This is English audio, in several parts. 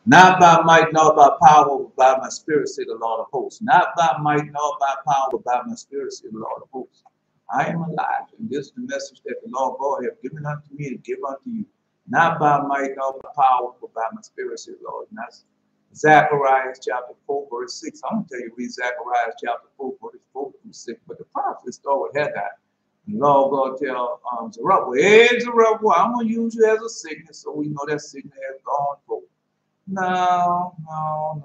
Not by might nor by power, but by my spirit, say the Lord of hosts. Not by might nor by power, but by my spirit, say the Lord of hosts. I am alive, and this is the message that the Lord God hath given unto me to give unto you. Not by might nor by power, but by my spirit, say the Lord. And that's Zechariah chapter 4, verse 6. I'm going to tell you, read Zechariah chapter 4, verse 4 through 6. But the prophet start with Haggai. The Lord God tell Zerubbabel, hey, Zerubbabel, I'm going to use you as a sickness, so we know that sickness has gone forth. No, no,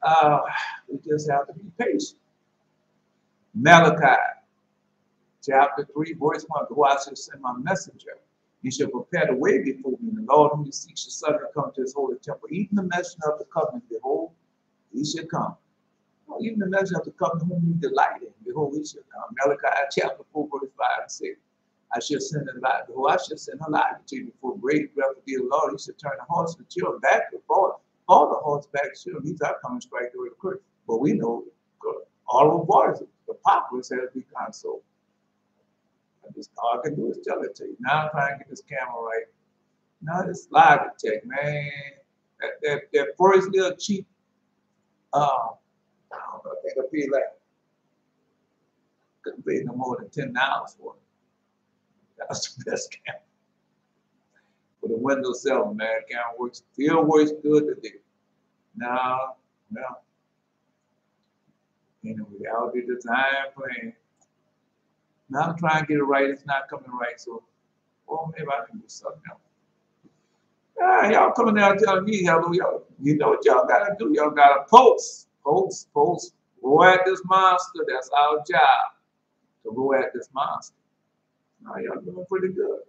no, we just have to be patient. Malachi chapter 3, verse 1, go I shall send my messenger. He shall prepare the way before me. The Lord whom you seek shall suddenly come to his holy temple. Even the messenger of the covenant, behold, he shall come. Oh, even the messenger of the covenant whom you delight in, behold, he shall come. Malachi chapter 4, verse 5 and 6. I shall send a light. Behold, I shall send a light to you before great breath of the Lord. He shall turn the horse and children back before all the horse back children. These are coming straight through the curse. But we know all of waters, the populace has become so. All I can do is tell it to you. Now I'm trying to get this camera right. Now this live tech, man. That first little cheap, I don't know, I think I paid like, couldn't pay no more than $10 for it. That's the best camera. For the Windows 7, man, camera works, still works good today. No. Anyway, I'll be design plan. Now I'm trying to get it right. It's not coming right, so well, maybe I can do something else. Y'all coming out telling me hello, y'all. You know what y'all gotta do? Y'all gotta post. Roar at this monster. That's our job. To roar at this monster. Now y'all doing pretty good.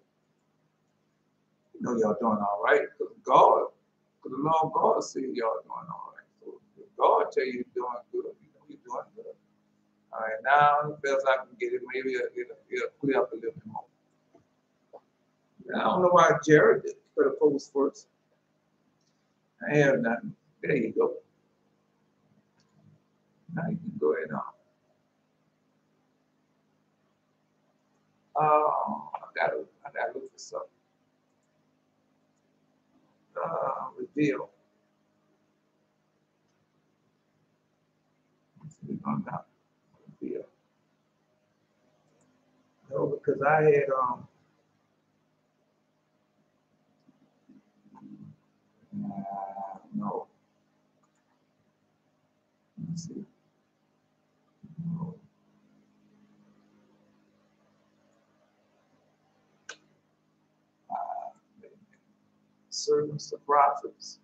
You know y'all doing all right. Because the Lord God see y'all doing all right. So if God tell you you're doing good, you know you're doing good. All right, now it feels like I can get it. Maybe it'll clear up a little bit more. I don't know why Jared did put a post first. I have nothing. There you go. Now you can go ahead on. I gotta look for something. Reveal. Reveal. No, because I had no. Let me see. No. Servants of prophets.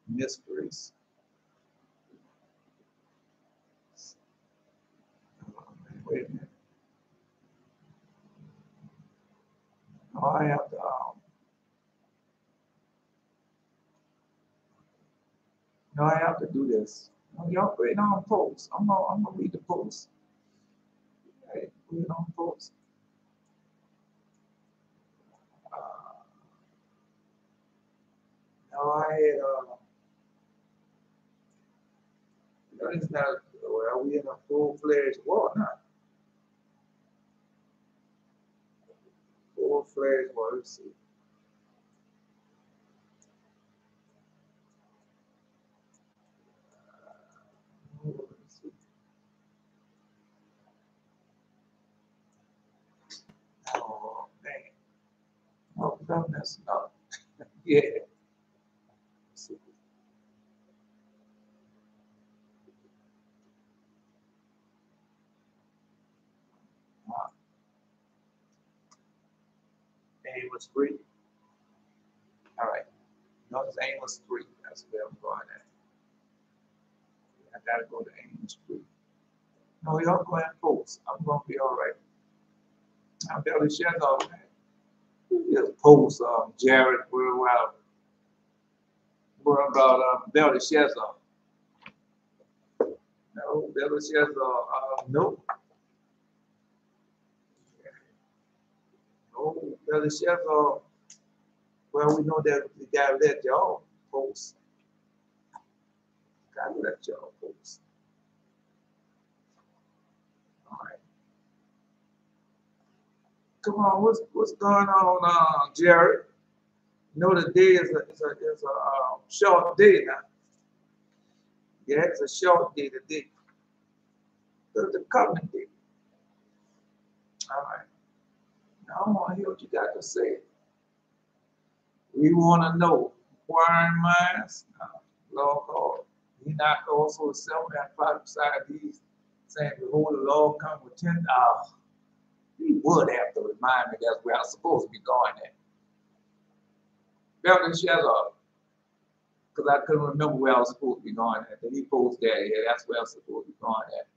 Mysteries. Wait a minute. Oh, I have to. No, I have to do this. No, y'all wait on post. I'm gonna read the post. Hey, read on post. No, I had. No, it's not. Well, we in a full-fledged war now. Full-fledged war. Let's see. Let's see. Oh man. Oh, no, that's not. Yeah. Let's see. Amos 3. All right. Notice Amos 3. That's where I'm going at. I gotta go to Amos 3. No, y'all go ahead and post. I'm gonna be all right. I'm barely sharing all that. Just post Jared worldwide. What about Belteshazzar? No, Belteshazzar. Nope. No, Belteshazzar. Well, we know that we gotta let y'all post. Gotta let y'all post. All right. Come on, what's going on, Jared? You know the day is a short day now. Yeah, it's a short day today. It's the covenant day. All right. Now I want to hear what you got to say. We want to know. Inquiring minds. Lord, he not also self and prophesied these, saying, behold, the Lord come with 10 hours. He would have to remind me that's where I'm supposed to be going at. Belshazzar, because I couldn't remember where I was supposed to be going at. Then he posed there, yeah, that's where I was supposed to be going at.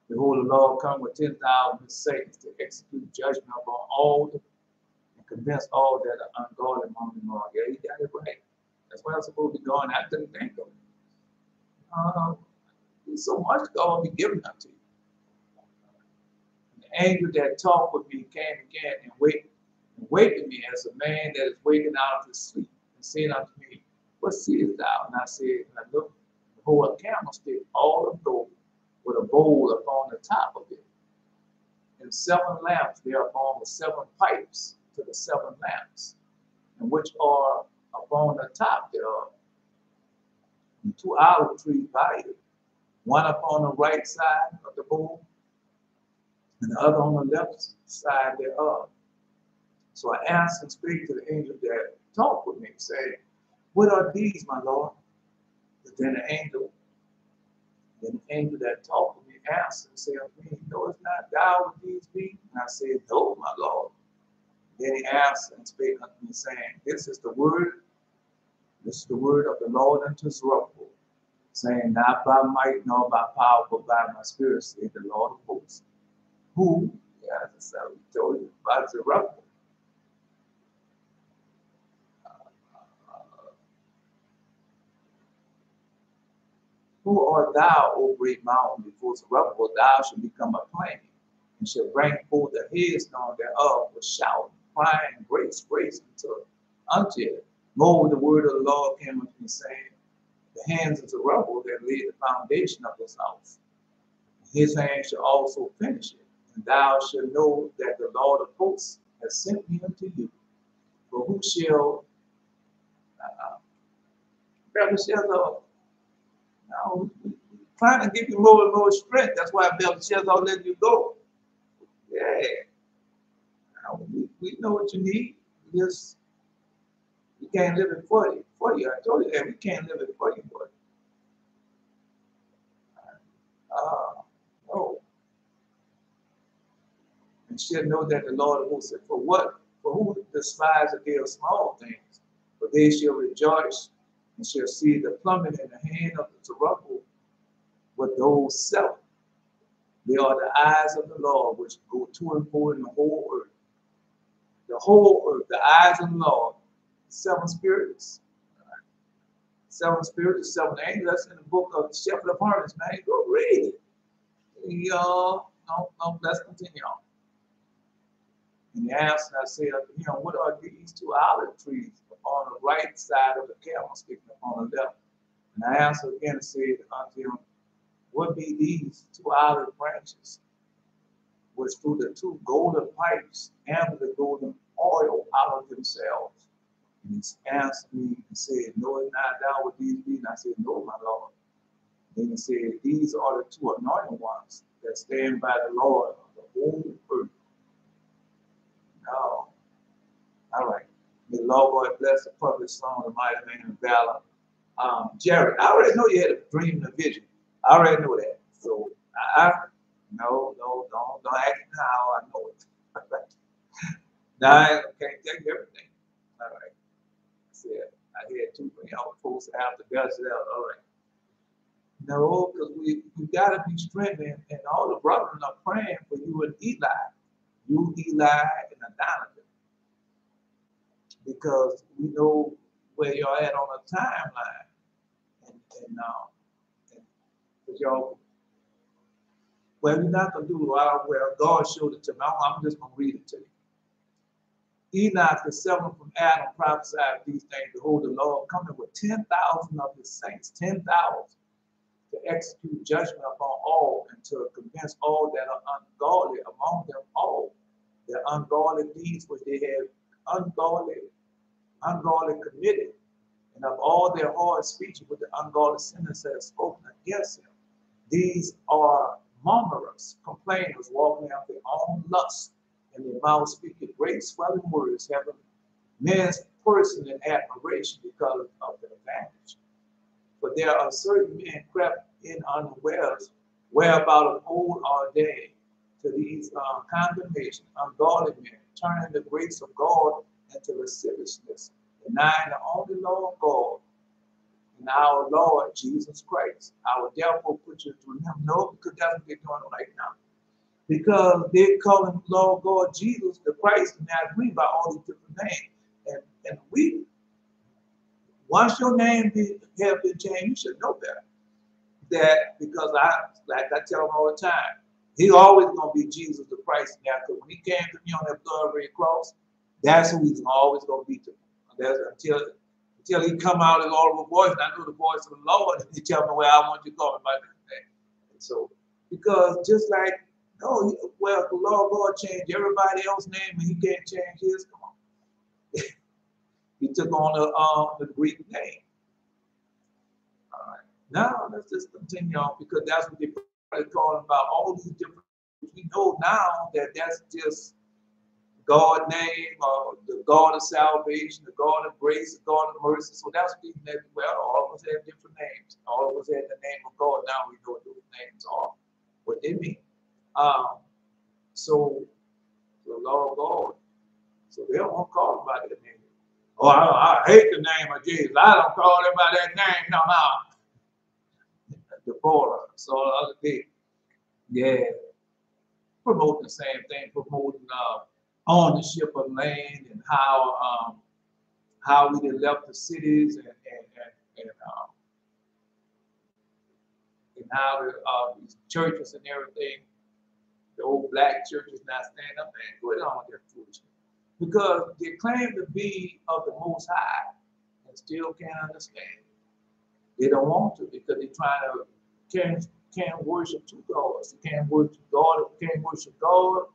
Behold, the Lord come with 10,000 saints to execute judgment upon all and convince all that are ungodly among them all. Yeah, he got it right. That's where I was supposed to be going. I couldn't think of it. There's so much God be giving unto you. The angel that talked with me came again and wakened me as a man that is waking out of his sleep, and said unto me, what seest thou? And I said, and I looked, behold, a candlestick, all of gold, with a bowl upon the top of it, and 7 lamps thereupon with 7 pipes to the 7 lamps, and which are upon the top thereof, and 2 olive trees by it, one upon the right side of the bowl, and the other on the left side thereof. So I asked and spake to the angel that talked with me, saying, what are these, my Lord? But then the angel that talked with me asked and said unto me, knowest not thou what these be? And I said, no, my Lord. Then he asked and spake unto me, saying, this is the word of the Lord unto Zerubbabel, saying, not by might nor by power, but by my spirit, saith the Lord of hosts. Who, as I told you, by Zerubbabel. Who art thou, O great mountain, before Zerubbabel? Thou shalt become a plain, and shalt bring forth the headstone thereof with shouting, crying, grace, grace unto it. Moreover, the word of the Lord came unto me, saying, the hands of Zerubbabel that laid the foundation of this house, his hand shall also finish it. And thou shalt know that the Lord of hosts has sent me unto you. For who shall Belshazzar, now, trying to give you more and more strength. That's why Belshazzar let you go. Yeah. Now, we know what you need. We can't live it for you. I told you that we can't live it for you, boy. No. And shall know that the Lord of hosts said, for who despise a day of small things? For they shall rejoice and shall see the plummet in the hand of the Zerubbabel with those 7. They are the eyes of the Lord which go to and fro in the whole earth. The whole earth, the eyes of the Lord, 7 spirits. 7 spirits, 7 angels. That's in the book of the Shepherd of Harvest, man. Go read it. No, let's continue on. And he asked, and I said unto him, what are these 2 olive trees upon the right side of the candlestick upon the left? And I answered again and said unto him, what be these 2 olive branches, which through the 2 golden pipes and the golden oil out of themselves? And he answered me and said, knowest not thou what these be? And I said, no, my Lord. Then he said, these are the 2 anointed ones that stand by the Lord of the whole earth. No. All right. May the Lord God bless the public song, the mighty man of valor. Jared, I already know you had a dream and a vision. I already know that. So no, don't ask me how I know it. Now I can't tell you everything. All right. I said I had 2 folks after Belshazzar. All right. No, because we gotta be strengthened, and all the brethren are praying for you and Eli. You, Eli, and Adonijah. Because we know where you're at on a timeline. And y'all, well, you're not going to do it well. God showed it to me. I'm just going to read it to you. Enoch, the 7th from Adam, prophesied these things. Behold, the Lord coming with 10,000 of his saints, 10,000, to execute judgment upon all and to convince all that are ungodly among them all. They're ungodly deeds which they have ungodly committed, and of all their hard speech which the ungodly sinners have spoken against him. These are murmurers, complainers, walking after their own lust, and their mouth speaking great swelling words, having men's person in admiration because of their advantage. For there are certain men crept in unawares, whereabout of old are they, to these condemnation, ungodly men, turning the grace of God into lasciviousness, denying the only Lord God and our Lord Jesus Christ. I would therefore put you to him. No, because that's what they're doing right now. Because they're calling Lord God Jesus the Christ, and I agree by all these different names. And we, once your name have been changed, you should know better. That because like I tell them all the time, he always gonna be Jesus the Christ now. Because when he came to me on that blood red cross, that's who he's always gonna be to me. That's until he come out as audible voice, and I know the voice of the Lord, and he tell me where I want you to call me by this name. And so, because just like well, the Lord God changed everybody else's name, and he can't change his. Come on, he took on the Greek name. All right. Now let's just continue on because that's what they're talking about. All these different. We know now that that's just God name, the God of salvation, the God of grace, the God of mercy. So that's what these names. Well, all of us have different names. All of us have the name of God. Now we know what those names are, what they mean. So the Lord God. So they don't want to call him by that name. Oh, I hate the name of Jesus. I don't call him by that name. No. The border. So the other day, yeah, promoting the same thing, promoting ownership of land and how we did left the cities and how these churches and everything, the old black churches not stand up and go on with their foolishness because they claim to be of the Most High and still can't understand. They don't want to because they're trying to can't worship two gods. You can't worship God. You can't worship God,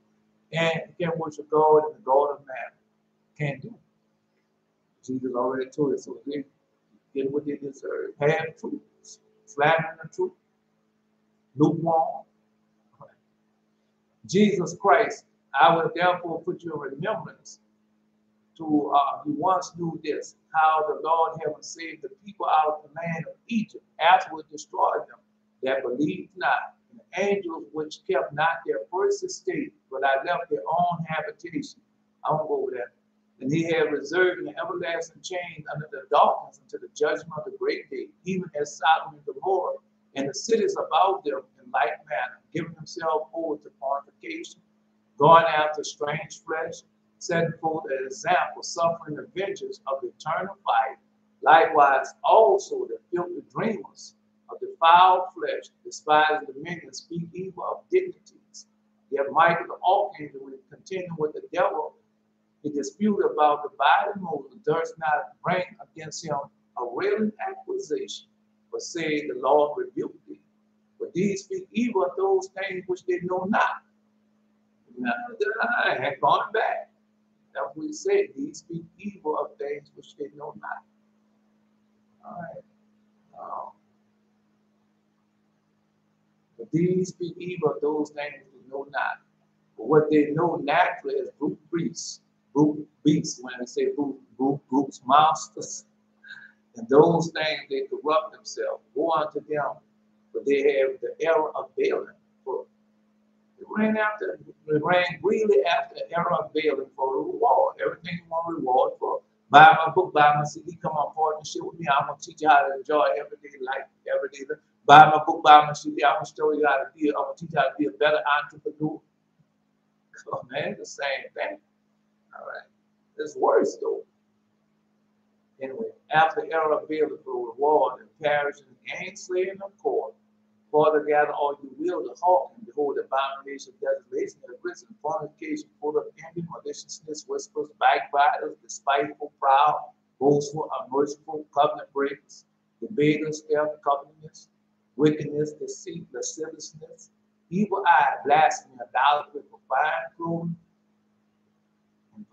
and you can't worship God and the God of man. Can't do it. Jesus already told us, so they get what they deserve. Half truth, slamming the truth, lukewarm. Jesus Christ, I will therefore put you in remembrance to you once knew this, how the Lord having saved the people out of the land of Egypt, afterward destroyed them that believed not, and the angels which kept not their first estate, but I left their own habitation. I won't go over that. And he had reserved an everlasting chains under the darkness unto the judgment of the great day, even as Sodom and Gomorrah, and the cities about them in like manner, giving themselves over to fornication, going after strange flesh, setting forth an example, suffering the vengeance of the eternal fire. Likewise, also the filthy dreamers of the foul flesh, despise dominion, speak evil of dignities. Yet Michael the archangel, when he continued with the devil, he disputed about the body of Moses, durst not bring against him a railing accusation, but said, the Lord rebuked thee. But these speak evil of those things which they know not. Now, I had gone back. That's what he said. These speak evil of things which they know not. All right. But these speak evil of those things they know not. But what they know naturally is brute beasts. Brute beasts, when they say brute monsters. And those things they corrupt themselves. Go unto them, but they have the error of Balaam. They ran greedily after the error of Balaam for the reward. Everything you want reward for. Buy my book, buy my CD, come on partnership with me. I'm gonna teach you how to enjoy everyday life, everyday life. Buy my book, buy my CD. I'm gonna show you how to be. I'm gonna teach you how to be a better entrepreneur. Oh man, the same thing. All right, it's worse though. Anyway, after the error of Balaam for reward and perish and gain slaying of court. Father, gather all you will to hawk and behold the abomination of desolation and prison, fornication, full of envy, maliciousness, whispers, backbiters, despiteful, proud, boastful, unmerciful, covenant breakers, debaters, theft, covetousness, wickedness, deceit, lasciviousness, evil eye, blasphemy, idolatry, profane clothing,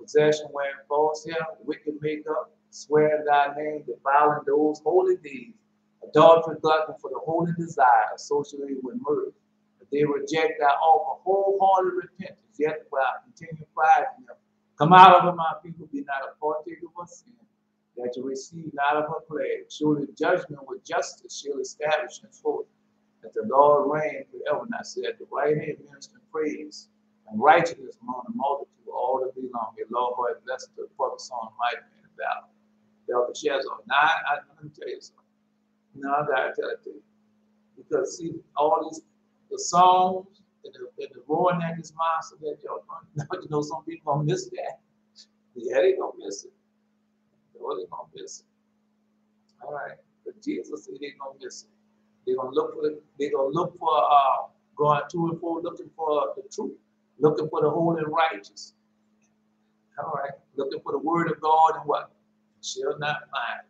possession, wearing false hair, wicked makeup, swearing thy name, defiling those holy days, adultery, gluttony for the holy desire associated with murder. But they reject thy offer, wholehearted repentance, yet without continued pride in them. Come out of her, my people, be not a partaker of sin, that you receive not of her plague. Surely judgment with justice shall establish henceforth, that the Lord reign forever. And I said, at the right hand minister praise, and righteousness among the multitude all the day long. Your Lord, God, bless the public song, mighty man of valor. Belshazzar. Now, let me tell you something. Now, I got to tell it to you. Because, see, all these, the songs, and the roaring at this monster that y'all going, you know, some people going to miss that. Yeah, they going to miss it. Oh, they going to miss it. All right. But Jesus said they going to miss it. They're going to look for, going to and fro, looking for the truth, looking for the holy and righteous. All right. Looking for the word of God and what? Shall not find.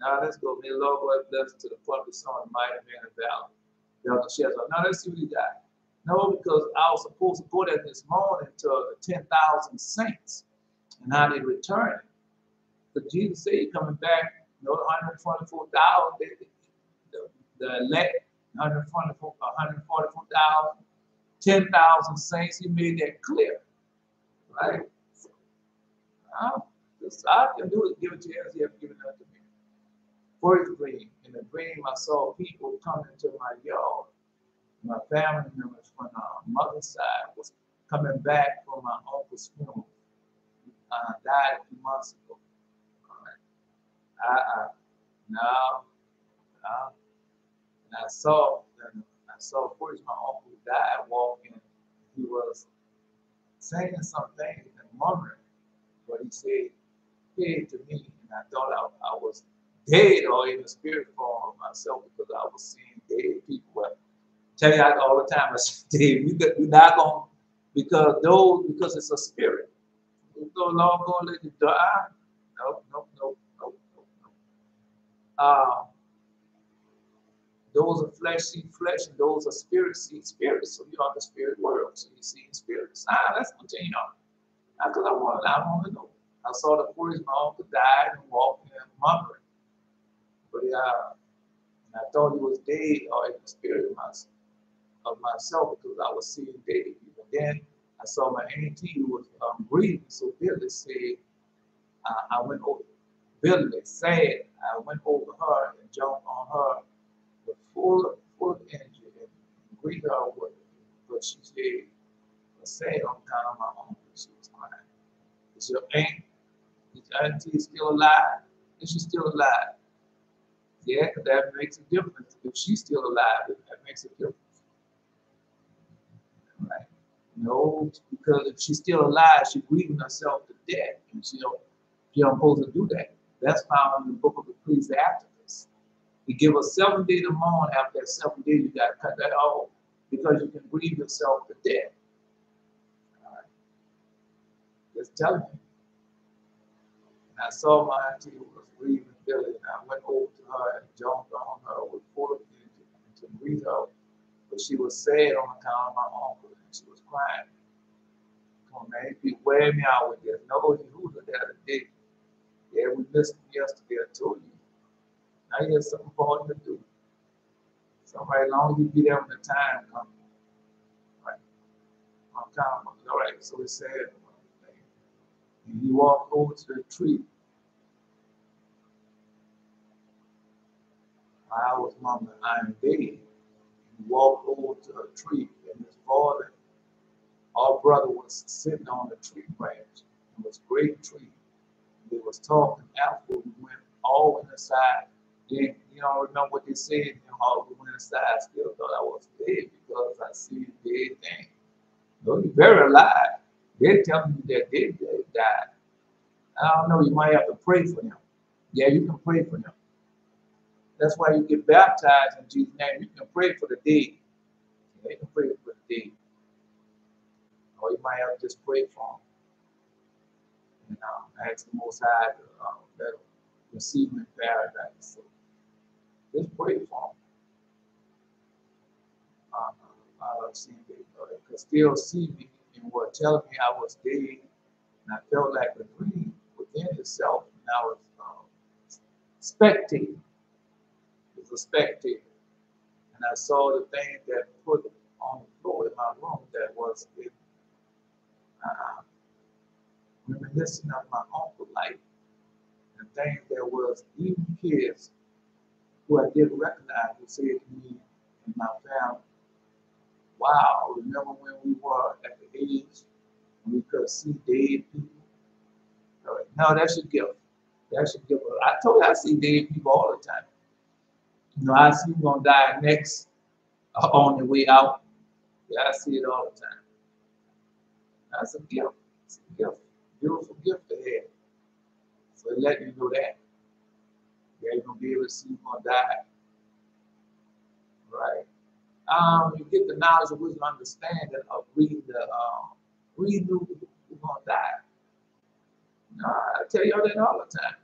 Now let's go. May the Lord God bless to the public son, mighty man of valor. Belshazzar. Now let's see what he got. No, because I was supposed to go there this morning to the 10,000 saints and how they return. But Jesus said he's coming back, you know, 144,000, the elect, 144,000, 10,000 saints. He made that clear, right? I can do it, give it to you as he has given it to me. First dream, in the dream I saw people coming to my yard. My family members from mother's side was coming back from my uncle's funeral. Died a few months ago. Now, and I saw first my uncle died walking. He was saying something and murmuring, but he said, "Hey," to me, and I thought I was dead or in the spirit form of myself because I was seeing dead people. But tell you all the time, I said, "Dave, you're not going because it's a spirit. You go long, go let you die." No. Those are flesh see flesh, and those are spirit see spirit. So you are the spirit world. So you see spirits. Let's continue on. Because I want to know. I saw the first my uncle died and walking and mumbling. But I thought he was dead or in the spirit of myself because I was seeing dead people. Then I saw my auntie who was breathing so Billy said, I went over, Billy said, I went over her and jumped on her with full energy and greeted her with it. But she said, say on account of my uncle. She was crying. Is your auntie still alive? Is she still alive? Yeah, because that makes a difference. If she's still alive, that makes a difference. Right? No, because if she's still alive, she's grieving herself to death. And she don't supposed to do that. That's found in the book of Ecclesiastes. He give us 7 days to mourn. After that 7 days, you got to cut that off because you can grieve yourself to death. All right. Just telling you. And I saw my auntie who was grieving Billy, and I went over to her and jumped on her with full of energy to greet her. But she was sad on account of my uncle, and she was crying. Come on, man, you wear me out with this. No, you the other day. Yeah, we missed him yesterday, I told you. Now you have something for him to do. So right long you be there when the time comes. Right? On time. All right, so he said, and he walked over to the tree. I was mama, I'm dead. He walked over to a tree, and his father, our brother, was sitting on the tree branch. It was a great tree. They was talking after we went all in the side. Then, you know, remember what they said, you know, all we went inside, I still thought I was dead because I see a dead thing. No, you're very alive. They're telling you that they died. I don't know, you might have to pray for them. Yeah, you can pray for them. That's why you get baptized in Jesus' name. You can pray for the dead. Yeah, you can pray for the dead. Or you might have to just pray for them. And ask the Most High to let them receive them in paradise. So just pray for them. I seen they could still see me and were telling me I was dead And I felt like a dream within itself. And I was spectating. It was a spectator. And I saw the thing that put on the floor in my room that was uh, reminiscent of my uncle life. And things that was even kids who I didn't recognize who said to me and my family, wow, remember when we were at the age when we could see dead people? No, that's your gift. That's your gift. I told you I see dead people all the time. You know, I see them gonna die next on the way out. Yeah, I see it all the time. That's a gift. It's a gift. Beautiful gift to have. So let you know that. Yeah, you're gonna be able to see who's gonna die. Right. You get the knowledge of wisdom, understanding of reading who's gonna die. I tell y'all that all the time.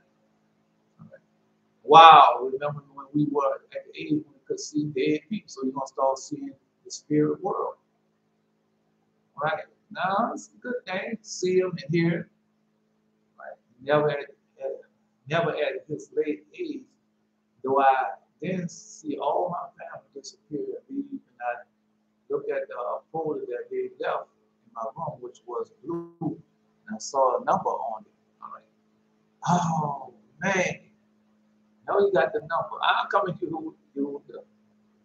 Right. Wow, remember when we were at the age when we could see dead people, so you're gonna start seeing the spirit world. Right. Now it's a good thing to see them and hear them. Right. Never at his late age, though I then see all my family disappear and leave, and I look at the folder that they left in my room, which was blue, and I saw a number on it. All right. Oh man, now you got the number. I'm coming to you.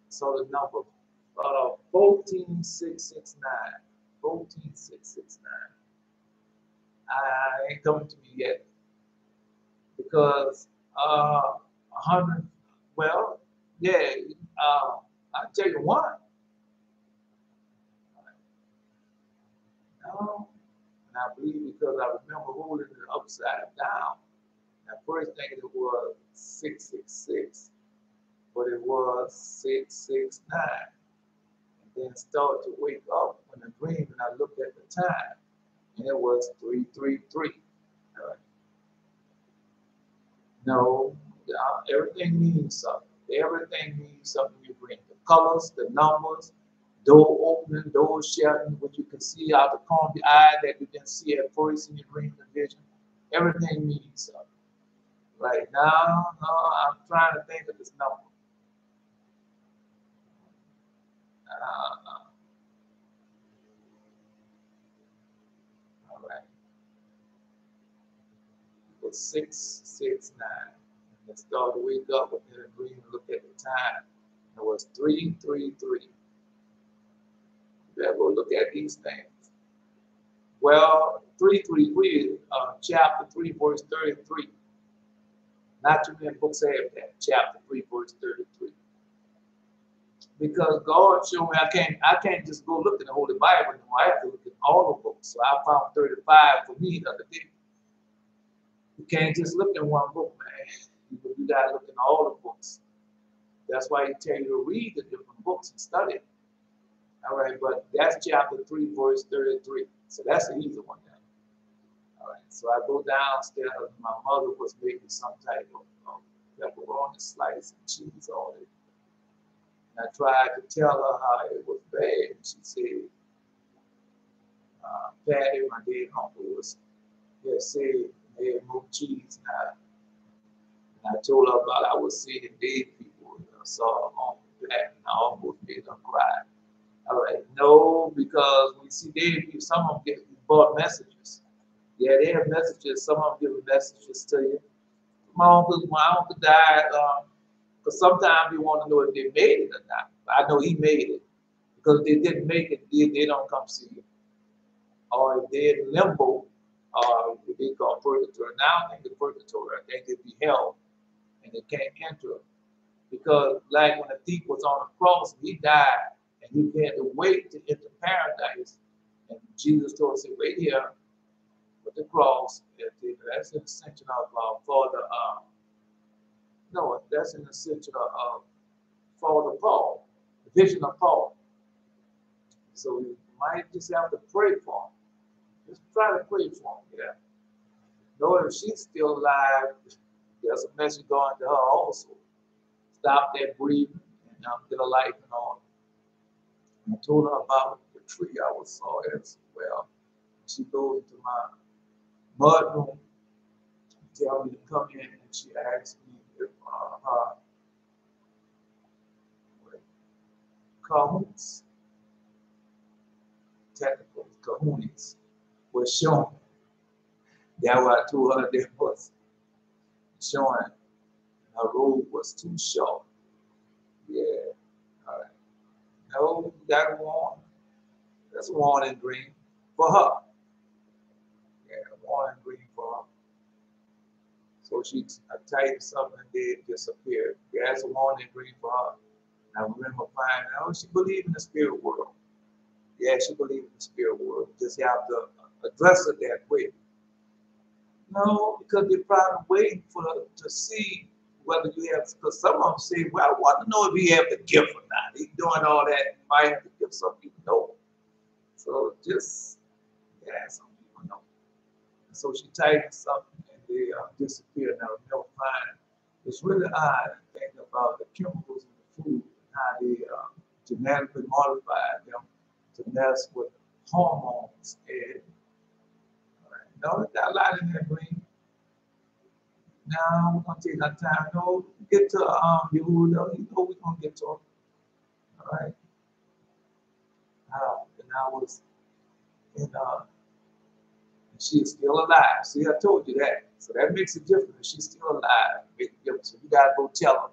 Saw the number, 14669. 14669. I ain't coming to me yet because 100. Well, yeah. I'll tell you one. No, and I believe because I remember holding it upside down. At first thinking it was 666, but it was 669. And then start to wake up when I dream and I looked at the time, and it was 333. No, everything means something. Everything means something you bring. The colors, the numbers, door opening, door shutting, what you can see out the corner of the eye that you didn't see at first in your dream and vision. Everything means something. Right now, no, I'm trying to think of this number. All right, it was 669. And I started to wake up within a dream and look at the time. It was 333. You better go look at these things. Well, 333, chapter 3, verse 33. Not too many books have that, chapter 3, verse 33. Because God showed me I can't just go look in the Holy Bible anymore. I have to look at all the books. So I found 35 for me the other day. You can't just look in one book, man. You gotta look in all the books. That's why he tell you to read the different books and study it. All right, but that's chapter 3, verse 33. So that's the easy one now. All right, so I go downstairs. My mother was making some type of pepperoni slice and cheese on it. And I tried to tell her how it was bad. And she said, Patty, my dead uncle, said they had moved cheese now. And I told her about I was seeing dead people. And I saw Uncle Pat, and I almost made her cry. All right, no, because when you see dead people, some of them get bought messages. Yeah, they have messages. Some of them give messages to you. My uncle died. Because sometimes you want to know if they made it or not. I know he made it. Because if they didn't make it, they don't come see you. Or if they're in limbo, or what they call purgatory. Now I think the purgatory, I think they'd be held and they can't enter it. Because like when the thief was on the cross, he died and he had to wait to enter paradise. And Jesus told us, wait here with the cross. That's an extension of no, that's an extension of Father Paul, the vision of Paul. So you might just have to pray for him. Just try to pray for him, yeah. Know if she's still alive, there's a message going to her also. Stop that breathing and get a life and all. And I told her about the tree I saw as well. She goes to my mud room, tell me to come in, and she asked me if her kahoots, technical kahoots, was showing. That's what I told her there was showing her robe was too short. Yeah. All right. No, you got to warn. That's warning green for her. Yeah, warning green for her. So she typed something and it disappeared. Yeah, that's a warning green for her. And I remember finding out she believed in the spirit world. Yeah, she believed in the spirit world. Just have to address it that way. No, because they're probably waiting for to see whether you have, because some of them say, well, I want to know if he have the gift or not. He's doing all that. He might have the gift. Some people know. So just, yeah, some people know. And so she typed something and they disappeared. Now, never find. It's really odd to think about the chemicals in the food and how they genetically modify them to mess with hormones. And no, it's got a lot in there, green. Now we're gonna take our time. No, get to Yehuda. You know we're gonna get to him. All right. And I was in she is still alive. See, I told you that. So that makes a difference. She's still alive. Make a difference. So you gotta go tell her.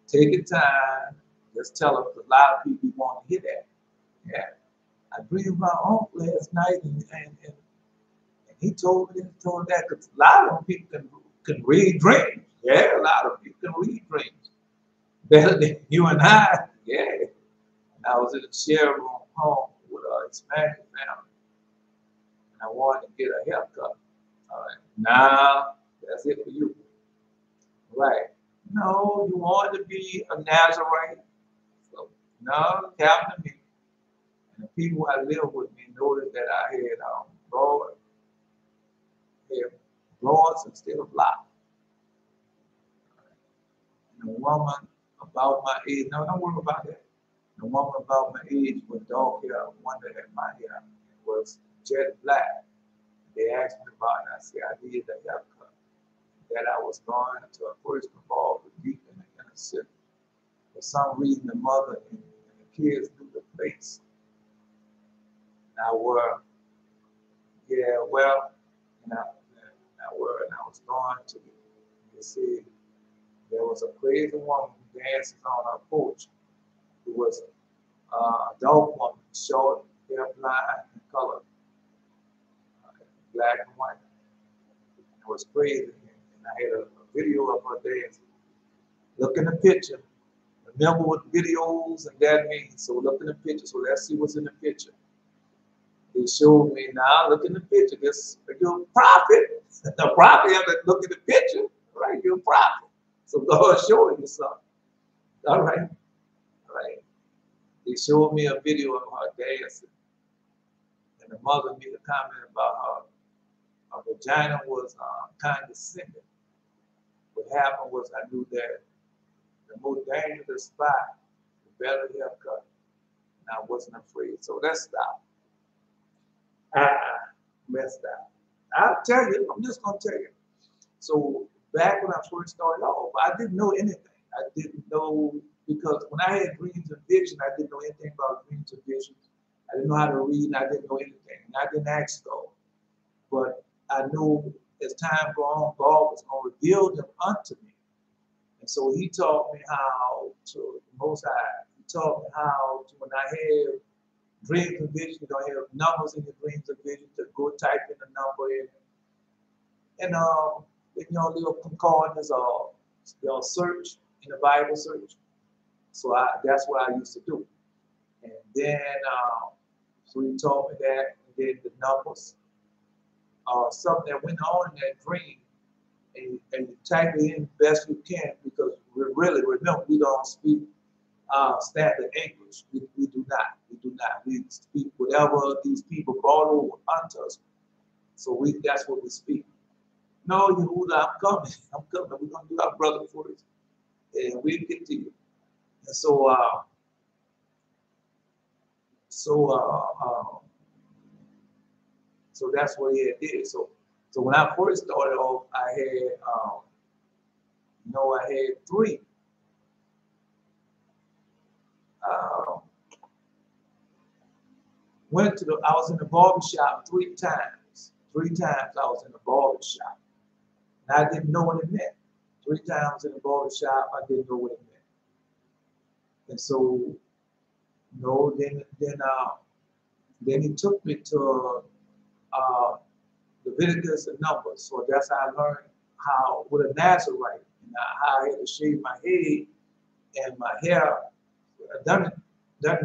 Take your time. Just tell her. A lot of people want to hear that. Yeah. I dreamed about uncle last night and he told me this, told that, because a lot of people can read dreams. Yeah, a lot of people can read dreams. Better than you and I. Yeah. And I was in the share room home with a Hispanic family. And I wanted to get a haircut. All right. Now, that's it for you. Right. No, you want to be a Nazarite. So, no, it happened to me. And the people I live with me noticed that I had broad hair, broads instead of locks. And a woman about my age, no, don't worry about that. The woman about my age with dog hair, one that had my hair was jet black. They asked me about it. I said I needed a haircut. That I was going to a first of all with deep in the inner city. For some reason, the mother and the kids knew the place. And I were, yeah, well, and I was going to, you see, there was a crazy woman who dances on her porch, who was a adult woman, short, hair, blind, and color, black and white. It was crazy. And I had a video of her dancing. Look in the picture. Remember what videos and that means. So look in the picture. So let's see what's in the picture. They showed me, now look in the picture. This, you're a prophet. The prophet have to look at the picture, right? You're a prophet. So God's showing you something. All right. All right. They showed me a video of her dancing. And the mother made a comment about her vagina was condescending. What happened was I knew that the more dangerous spot, the better haircut. And I wasn't afraid. So let's stop. Messed up. I'll tell you, I'm just going to tell you. So back when I first started off, I didn't know anything. I didn't know, because when I had dreams and visions, I didn't know anything about dreams and visions. I didn't know how to read, and I didn't know anything. And I didn't ask God. But I knew as time go on, God was going to reveal them unto me. And so he taught me how to, Most High, he taught me how to, when I have dreams and visions, you're going to have numbers in your dreams and visions, to go type in a number in little concordance or search in the Bible search. So that's what I used to do. And then, so he taught me that, and then the numbers, something that went on in that dream, and you type it in the best you can, because remember, we don't speak standard English. We do not. We do not. We speak whatever these people brought over unto us. So that's what we speak. No, Yehuda, I'm coming. I'm coming. We're going to do our brother first. And we'll get to you. And so that's what he did. So So when I first started off, I had, I had three. I was in the barber shop 3 times. 3 times I was in the barber shop. And I didn't know what it meant. 3 times in the barber shop, I didn't know what it meant. And so, then he took me to Leviticus and Numbers. So that's how I learned how, with a Nazarite, and how I had to shave my head and my hair. I've done it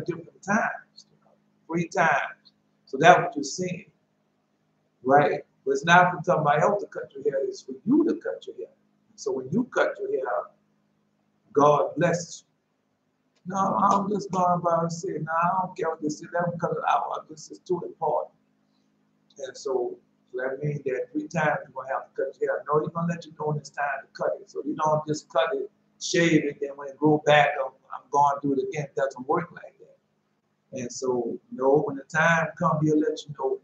different times, 3 times. So that's what you're seeing, right? But it's not for somebody else to cut your hair, it's for you to cut your hair. So when you cut your hair, God blesses you. No, I'm just going about and saying, no, I don't care what this is, let them cut it out. This is too important. And so that means that 3 times you're going to have to cut your hair. No, he's going to let you know when it's time to cut it. So you don't just cut it, shave it, then when it grows back, I'm going to do it again. It doesn't work like that. And so, when the time comes, he'll let you know.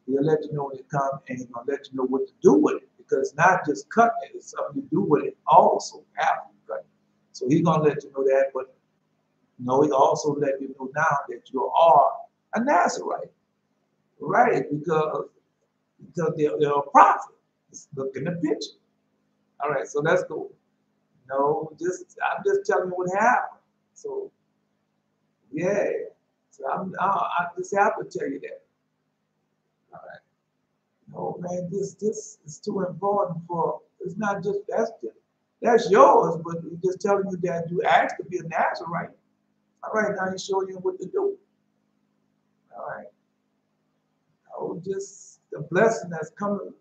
He'll let you know when it comes, and he's going to let you know what to do with it. Because it's not just cutting it, it's something you do with it also after you cut it. So he's going to let you know that, but he also let you know now that you are a Nazarite. Right? Because they're a prophet. Look in the picture. All right, so let's go. I'm just telling you what happened. So, yeah. So I just have to tell you that. All right. No, man, this is too important for. It's not just that's yours, but he's just telling you that you asked to be a Nazarite. All right, now he's showing you what to do. All right. Just the blessing that's coming.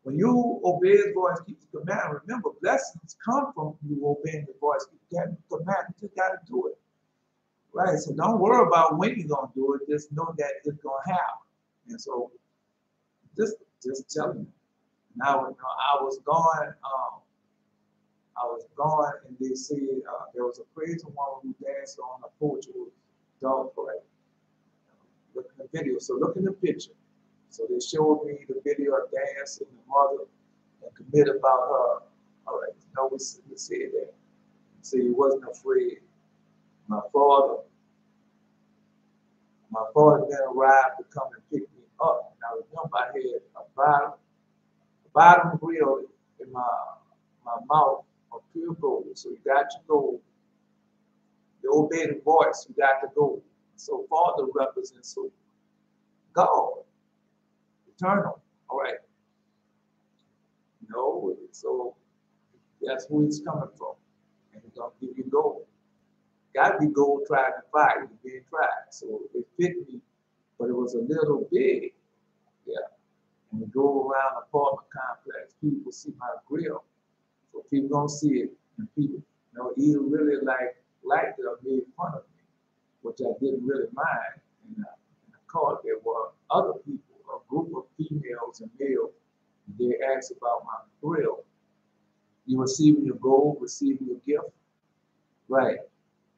When you obey his voice, keep the command. Remember, blessings come from you obeying the voice, keep the command. You just got to do it. Right? So don't worry about when you're going to do it. Just know that it's going to happen. And so just tell me. Now, I was gone, and they said there was a crazy woman who danced on a porch with dog parade. Look in the video. So look in the picture. So they showed me the video of dancing, the mother, and commit about her. All right, we said that. See, he wasn't afraid. My father then arrived to come and pick me up. And I remember I had a bottom grill in my mouth of pure gold. So you got your gold. You obey the voice, you got the gold. So father represents God. Eternal, all right. So that's who he's coming from. And he's going to give you gold. Got to be gold tried and fire. It's being tried. So it fit me, but it was a little big. Yeah. And we go around the apartment complex, people see my grill. So people going to see it, and people, either really liked it or made fun of me, which I didn't really mind. In the car, there were other people, a group of females and males. They asked about my grill. You receiving your gold, receiving your gift? Right.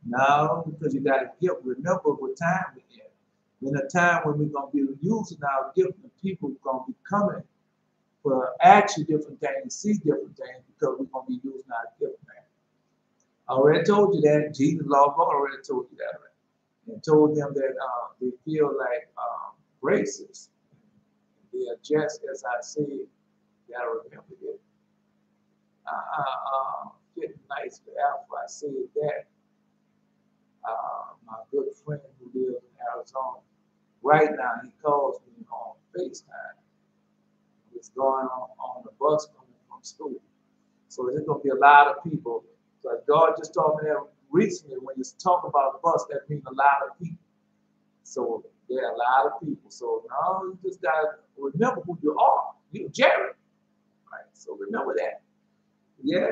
Now, because you got a gift, remember what time we're in. We're in a time when we're going to be using our gift, and people are going to be coming for ask you different things, see different things, because we're going to be using our gift, man. I already told you that. Jesus, Lord God, already told you that, right? And told them that they feel like racist. They are just as I said. You gotta remember that. Getting nice after I said that. My good friend who lives in Arizona, right now he calls me on FaceTime. It's going on the bus coming from school. So there's gonna be a lot of people. So God just told me that recently, when you talk about a bus, that means a lot of people. So there are a lot of people. So now you just gotta remember who you are. You're Jared. Right? So remember that. Yeah.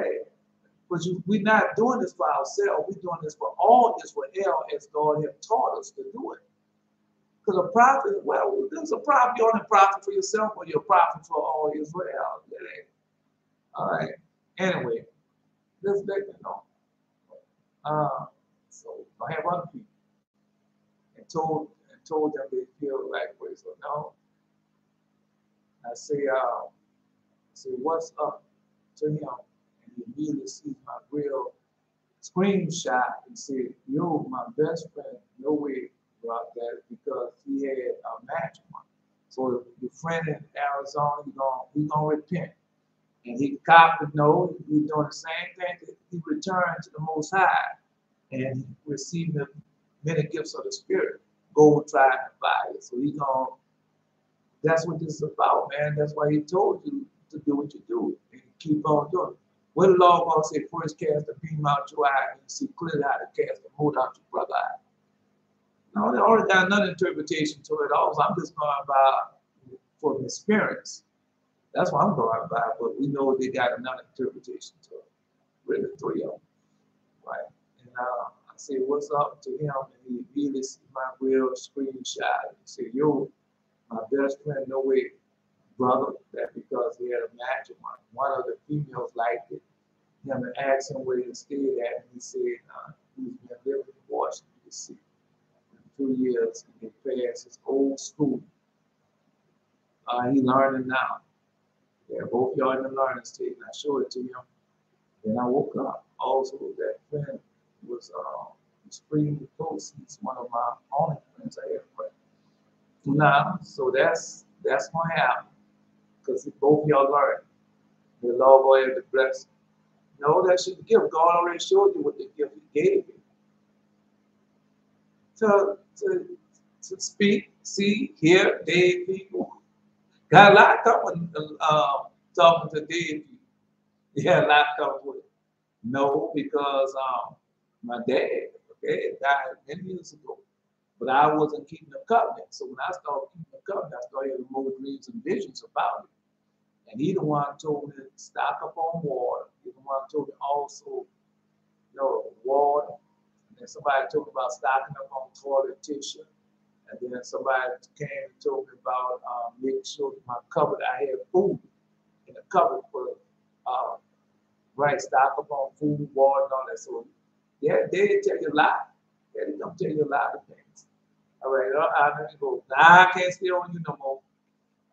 But we're not doing this for ourselves. We're doing this for all Israel as God has taught us to do it. Because a prophet, there's a prophet. You're only a prophet for yourself, or you're a prophet for all Israel. Yeah. All right. Anyway, let's let you know. So I have other people and told them they feel like way. So no. I say, say, what's up to him? And he immediately sees my grill, screenshot, and said, yo, my best friend, no way about that because he had a match on. So your friend in Arizona, he's gonna repent. And he copped the note, he's doing the same thing that he returned to the Most High and received the many gifts of the Spirit, gold, tried, and fire. So he's gonna, that's what this is about, man. That's why he told you to do what you do and keep on doing it. What the Lord gonna say, first cast the beam out your eye and you see clearly how to cast the mote out your brother's eye. No, they already got another interpretation to it also. I'm just going about from experience. That's what I'm going about, but we know they got another interpretation to it. Really, three of them, right? And I say, what's up to him? And he immediately see my real screenshot. He said, yo, my best friend, no way, brother, that because he had a match with one of the females liked it. Him and asked him where he stayed at, and he said he's been living in Washington, D.C. 2 years, and he passed his old school. He learning now. Yeah, both y'all in the learning stage. And I showed it to him. Then I woke up. Also, that friend was screaming close. He's one of my only friends I ever met. Now, so that's gonna happen because both y'all learn. The Lord will have to bless. No, that's your gift. God already showed you what the gift He gave you. To speak, see, hear, dead people. Got a lot coming talking to dead people. Yeah, a lot coming with it. No, because my dad, okay, died many years ago. But I wasn't keeping the covenant. So when I started keeping the covenant, I started having more dreams and visions about it. And he the one told me to stock up on water. He the one told me also, water. And then somebody told me about stocking up on toilet tissue. And then somebody came and told me about making sure my cupboard, I had food in the cupboard for right, stock up on food, water, and all that. So yeah, they tell you a lot. Yeah, they don't tell you a lot of things. All right, let me go. Nah, I can't stay on you no more.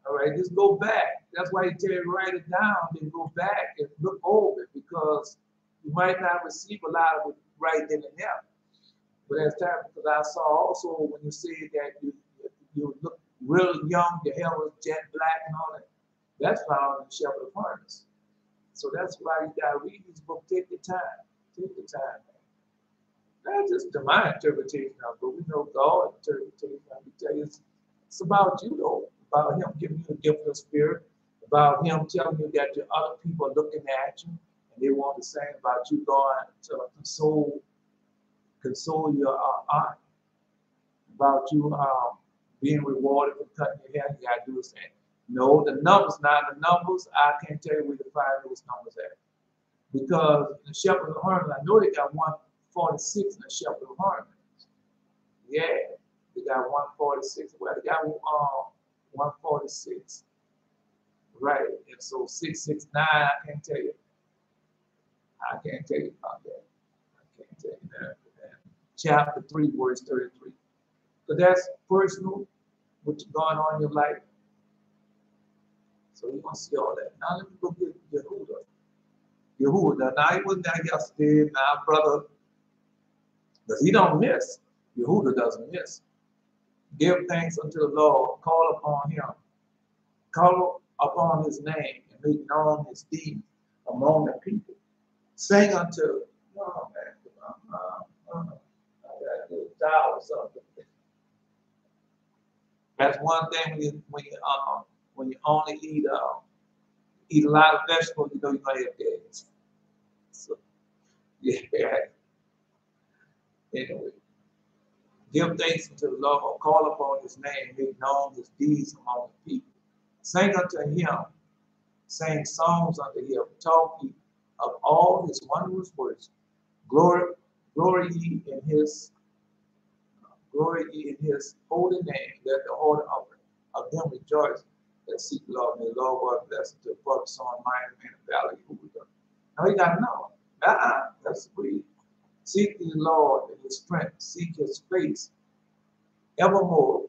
All right, just go back. That's why he tell you write it down, then go back and look over it because you might not receive a lot of it right then and there. But that's time because I saw also when you said that you look really young, your hair was jet black and all that. That's found in the Shepherd of Harness. So that's why you gotta read these books. Take your time. Take your time, man. That's just my interpretation of it, but we know God's interpretation. I can tell you it's about you though, about Him giving you a gift of the Spirit, about Him telling you that your other people are looking at you and they want the same about you going to console your aunt, about you being rewarded for cutting your hair. You gotta do the same. No, the numbers, not the numbers. I can't tell you where to find those numbers at. Because in the Shepherd of Harmony, I know they got 146 in the Shepherd of Harmony. Yeah, they got 146. Well, they got 146. Right. And so 669, I can't tell you. I can't tell you about that. I can't tell you that. Chapter 3, verse 33. So that's personal, what's going on in your life. So you're going to see all that. Now let me go get Yehuda. Yehuda. Now he wasn't there yesterday, now brother. Because he don't miss. Yehuda doesn't miss. Give thanks unto the Lord. Call upon him. Call upon his name and make known his deeds among the people. Sing unto, oh man, I gotta do a dial or something. That's one thing when you only eat a lot of vegetables, you know you're gonna have days. So yeah. Anyway, give thanks unto the Lord, call upon his name, make known his deeds among the people. Sing unto him, sing songs unto him, talk ye of all his wondrous works. Glory ye in his holy name. Let the order of them rejoice that seek the Lord. May the Lord bless to put on mind and valley. Now you gotta know. That's free. Seek the Lord in his strength, seek his face evermore.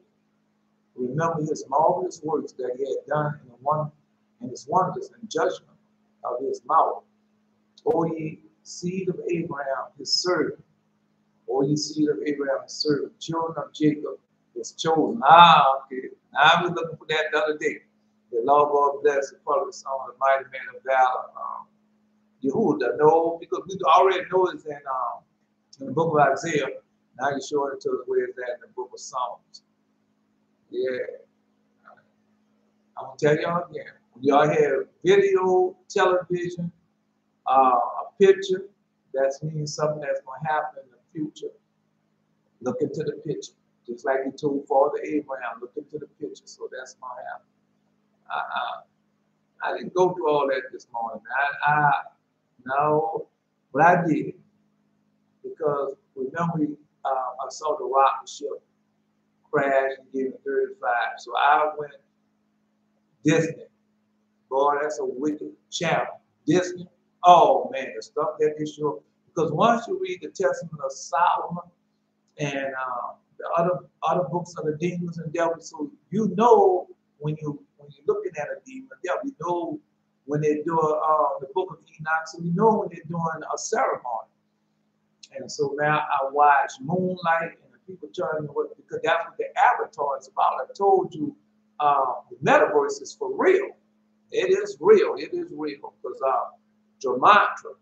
Remember his marvelous works that he had done and his wonders and judgment of his mouth. O ye seed of Abraham, his servant. O ye seed of Abraham, his servant. Children of Jacob, his chosen. Okay. Now I was looking for that the other day. The Lord God bless the public song, the mighty man of valor. Yehuda. No, because we already know it's in the book of Isaiah. Now you're showing it to us where it's at in the book of Psalms. Yeah. I'm going to tell y'all again. When y'all have video, television, a picture, that means something that's going to happen in the future. Look into the picture. Just like he told Father Abraham, look into the picture. So that's going to happen. I didn't go through all that this morning. No, but I did. Because remember, I saw the rocket ship crash and gave me 35. So I went Disney. Boy, that's a wicked channel. Disney. Oh man, the stuff that they show. Because once you read the Testament of Solomon and the other books of the demons and devils, so you know when you're looking at a demon or devil, you know when they're doing the book of Enoch, so you know when they're doing a ceremony. And so now I watch Moonlight, and the people telling me what, because that's what the Avatar is about. I told you the metaverse is for real. It is real. It is real because Gematria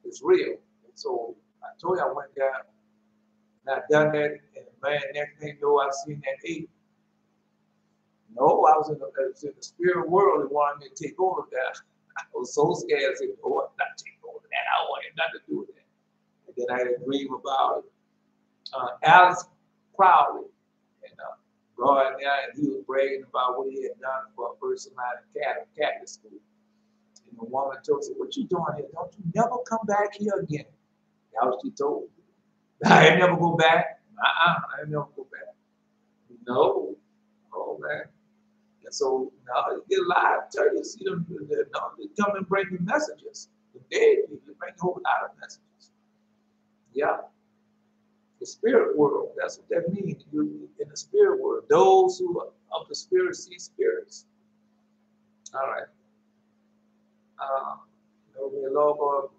is real. And so I told you I went down and I done that, and man, next thing you know, I seen that ape. No, I was in the spirit world and wanted me to take over that. I was so scared. I said, "Oh, I'm not taking over that. I want nothing to do with that." And then I had a dream about Alice Crowley and going there, and he was bragging about what he had done for a person out of Catholic school. And the woman told him, "What you doing here? Don't you never come back here again." That's what she told me. I ain't never go back. I ain't never go back. No. Oh, man. And so now you get live churches, you know, they come and bring you messages. The dead people bring you a whole lot of messages. Yeah. The spirit world, that's what that means. You're in the spirit world. Those who are of the spirit see spirits. All right. May the Lord God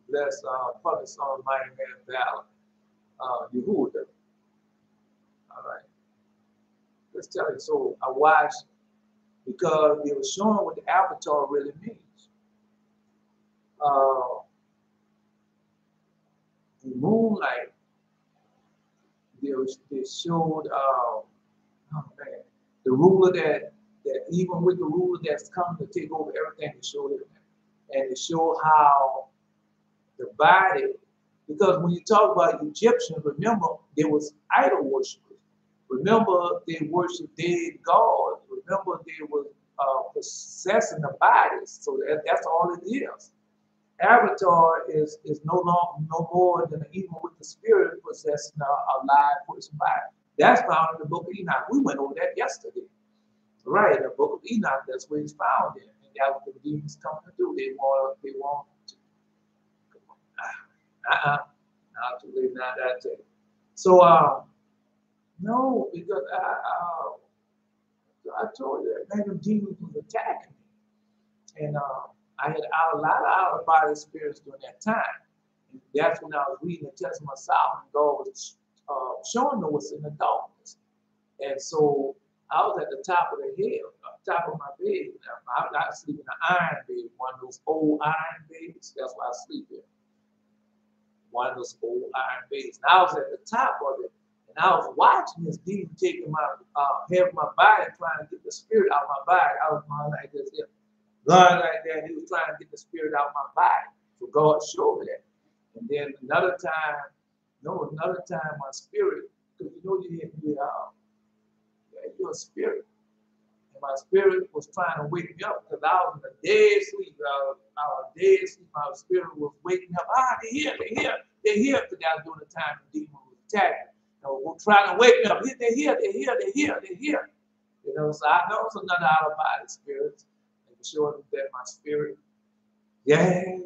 bless public song, mighty man of valor, Yehuda. All right. Let's tell you. So I watched because they were showing what the avatar really means. The Moonlight, they showed, oh man, the ruler that even with the ruler that's coming to take over everything, they showed it. And they showed how the body, because when you talk about Egyptians, remember, there was idol worshipers. Remember, they worshiped dead gods. Remember, they were possessing the bodies. So that's all it is. Avatar is no more than even with the spirit possessing a live person body. That's found in the book of Enoch. We went over that yesterday. Right, in the book of Enoch, that's where it's found in. And that's what the demons come to do. They want to. Not too late, not that day. So, no, because I told you that man, the demons was attacking me. And I had a lot of out-of-body experience during that time. And that's when I was reading the Testament of Solomon. God was showing me what's in the darkness. And so I was at the top of the hill, top of my bed. I sleep in an iron bed, one of those old iron beds. That's why I sleep in. One of those old iron beds. And I was at the top of it. And I was watching this demon taking my head of my body, trying to get the spirit out of my body. I was going like this, going like that. He was trying to get the spirit out of my body. So God showed me that. And then another time, my spirit, because you know you're a spirit. And my spirit was trying to wake me up because I was in a dead sleep. I was dead sleep. My spirit was waking up. They're here. Because that was during the time the demon was attacking. We're trying to wake me up. They're here. You know, so I know it's another out of body spirit. And showing them that my spirit, man.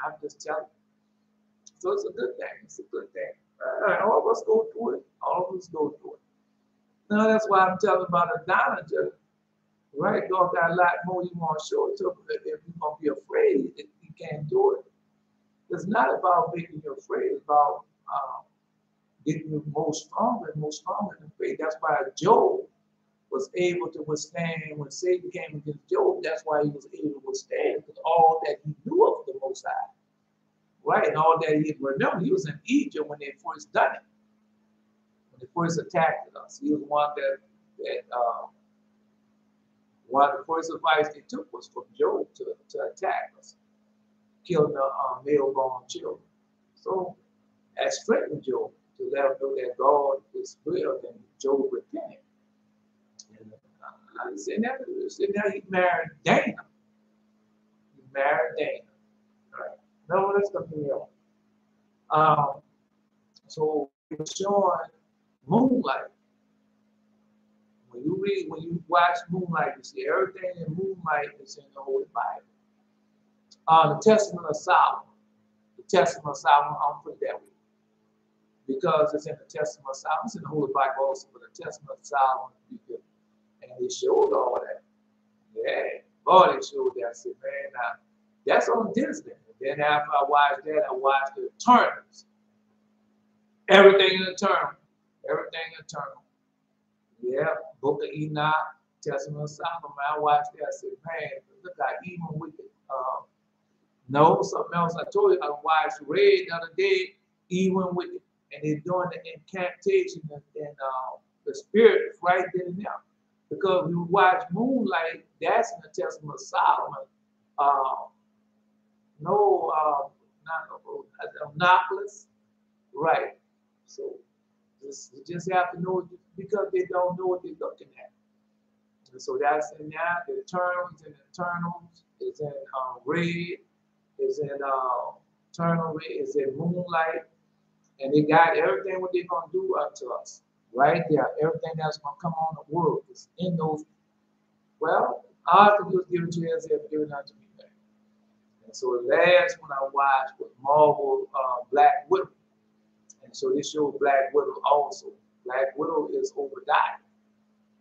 I'm just telling you. So it's a good thing. It's a good thing. All of us go through it. Now that's why I'm telling about Adonijah. Right? God got a lot more you want to show it to him. If you're going to be afraid, you can't do it. It's not about making you afraid. It's about getting you more stronger and more stronger in faith. That's why Job was able to withstand when Satan came against Job. That's why he was able to withstand, because all that he knew of the Most High, right? And all that he remember, he was in Egypt when they first done it, when they first attacked us. He was one one of the first advice they took was from Job to attack us, kill the male-born children. So that strengthened Job to let him know that God is real, and Job repented. And I said that he married Dana. He married Dana. Right. No, let's continue on. So it was showing Moonlight. When you watch Moonlight, you see everything in Moonlight is in the Holy Bible. The Testament of Solomon. The Testament of Solomon, I'll put it that way, because it's in the Testament of Solomon. It's in the Holy Bible also, but the Testament of Solomon, and they showed all that. Yeah, boy, they showed that. I said, man, that's on Disney. And then after I watched that, I watched the Eternals. Everything in Eternal. Everything Eternal. Yeah, Book of Enoch, Testament of Solomon. I watched that. I said, man, look like even wicked. No, something else I told you. I watched Red the other day, even wicked. And they're doing the incantation and the spirit right there and there. Because we watch Moonlight, that's in the Testament of Solomon. Not Monopolis. Right. So you just have to know, because they don't know what they're looking at. And so that's in that. The Eternals and Eternals is in Red, is in Eternal Red, is in Moonlight. And they got everything what they're going to do unto us. Right there. Everything that's going to come on the world is in those. Well, all I have to do is give it to you as they have given unto me. And so the last one I watched was Marvel Black Widow. And so they showed Black Widow also. Black Widow is Obadiah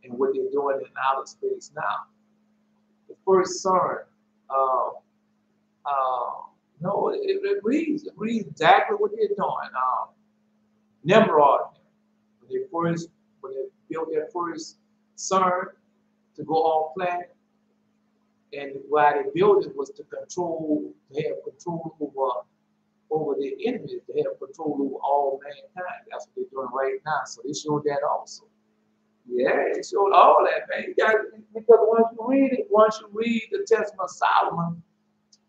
and what they're doing in outer space now. The first son, no, it reads exactly what they're doing. Nimrod, when they built their first son to go on planet, and why they built it was to have control over their enemies, to have control over all mankind. That's what they're doing right now. So they showed that also. Yeah, they showed all that, man. Because once you read the Testament of Solomon,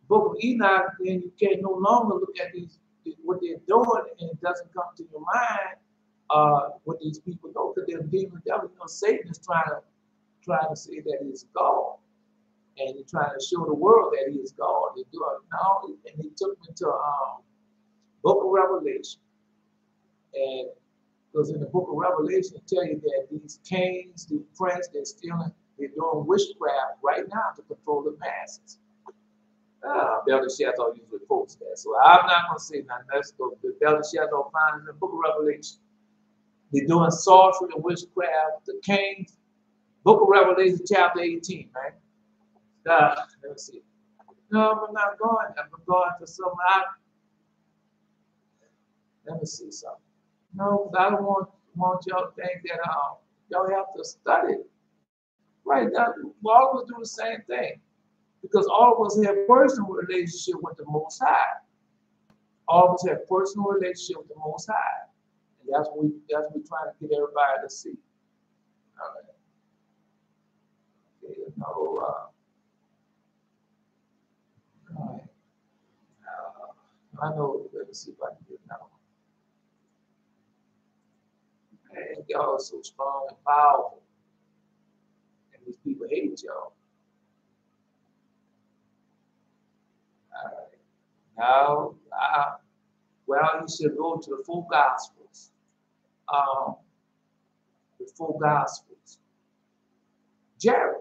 Book of Enoch, then you can no longer look at what they're doing, and it doesn't come to your mind what these people know, because they're demon devil. Satan is trying to say that he's God. And he's trying to show the world that he is God. They do it now, and he took me to Book of Revelation. And because in the Book of Revelation, it tells you that these kings, these princes, they're doing witchcraft right now to control the masses. Belshazzar usually quotes that. So I'm not going to say nothing. Let's go. The Belshazzar finds in the Book of Revelation. They're doing sorcery and witchcraft. The kings. Book of Revelation, chapter 18, man. Let me see. No, I'm not going. I'm going to some. Let me see something. No, I don't want y'all to think that y'all have to study. Right now, all of us do the same thing, because all of us have personal relationship with the Most High. All of us have personal relationship with the Most High, and that's what we're trying to get everybody to see. All right. Okay, no. All right. I know. Let me see if I can get it now. Man, y'all are so strong and powerful, and these people hate y'all. All right. Now, well, you should go to the four Gospels. The four Gospels. Jared.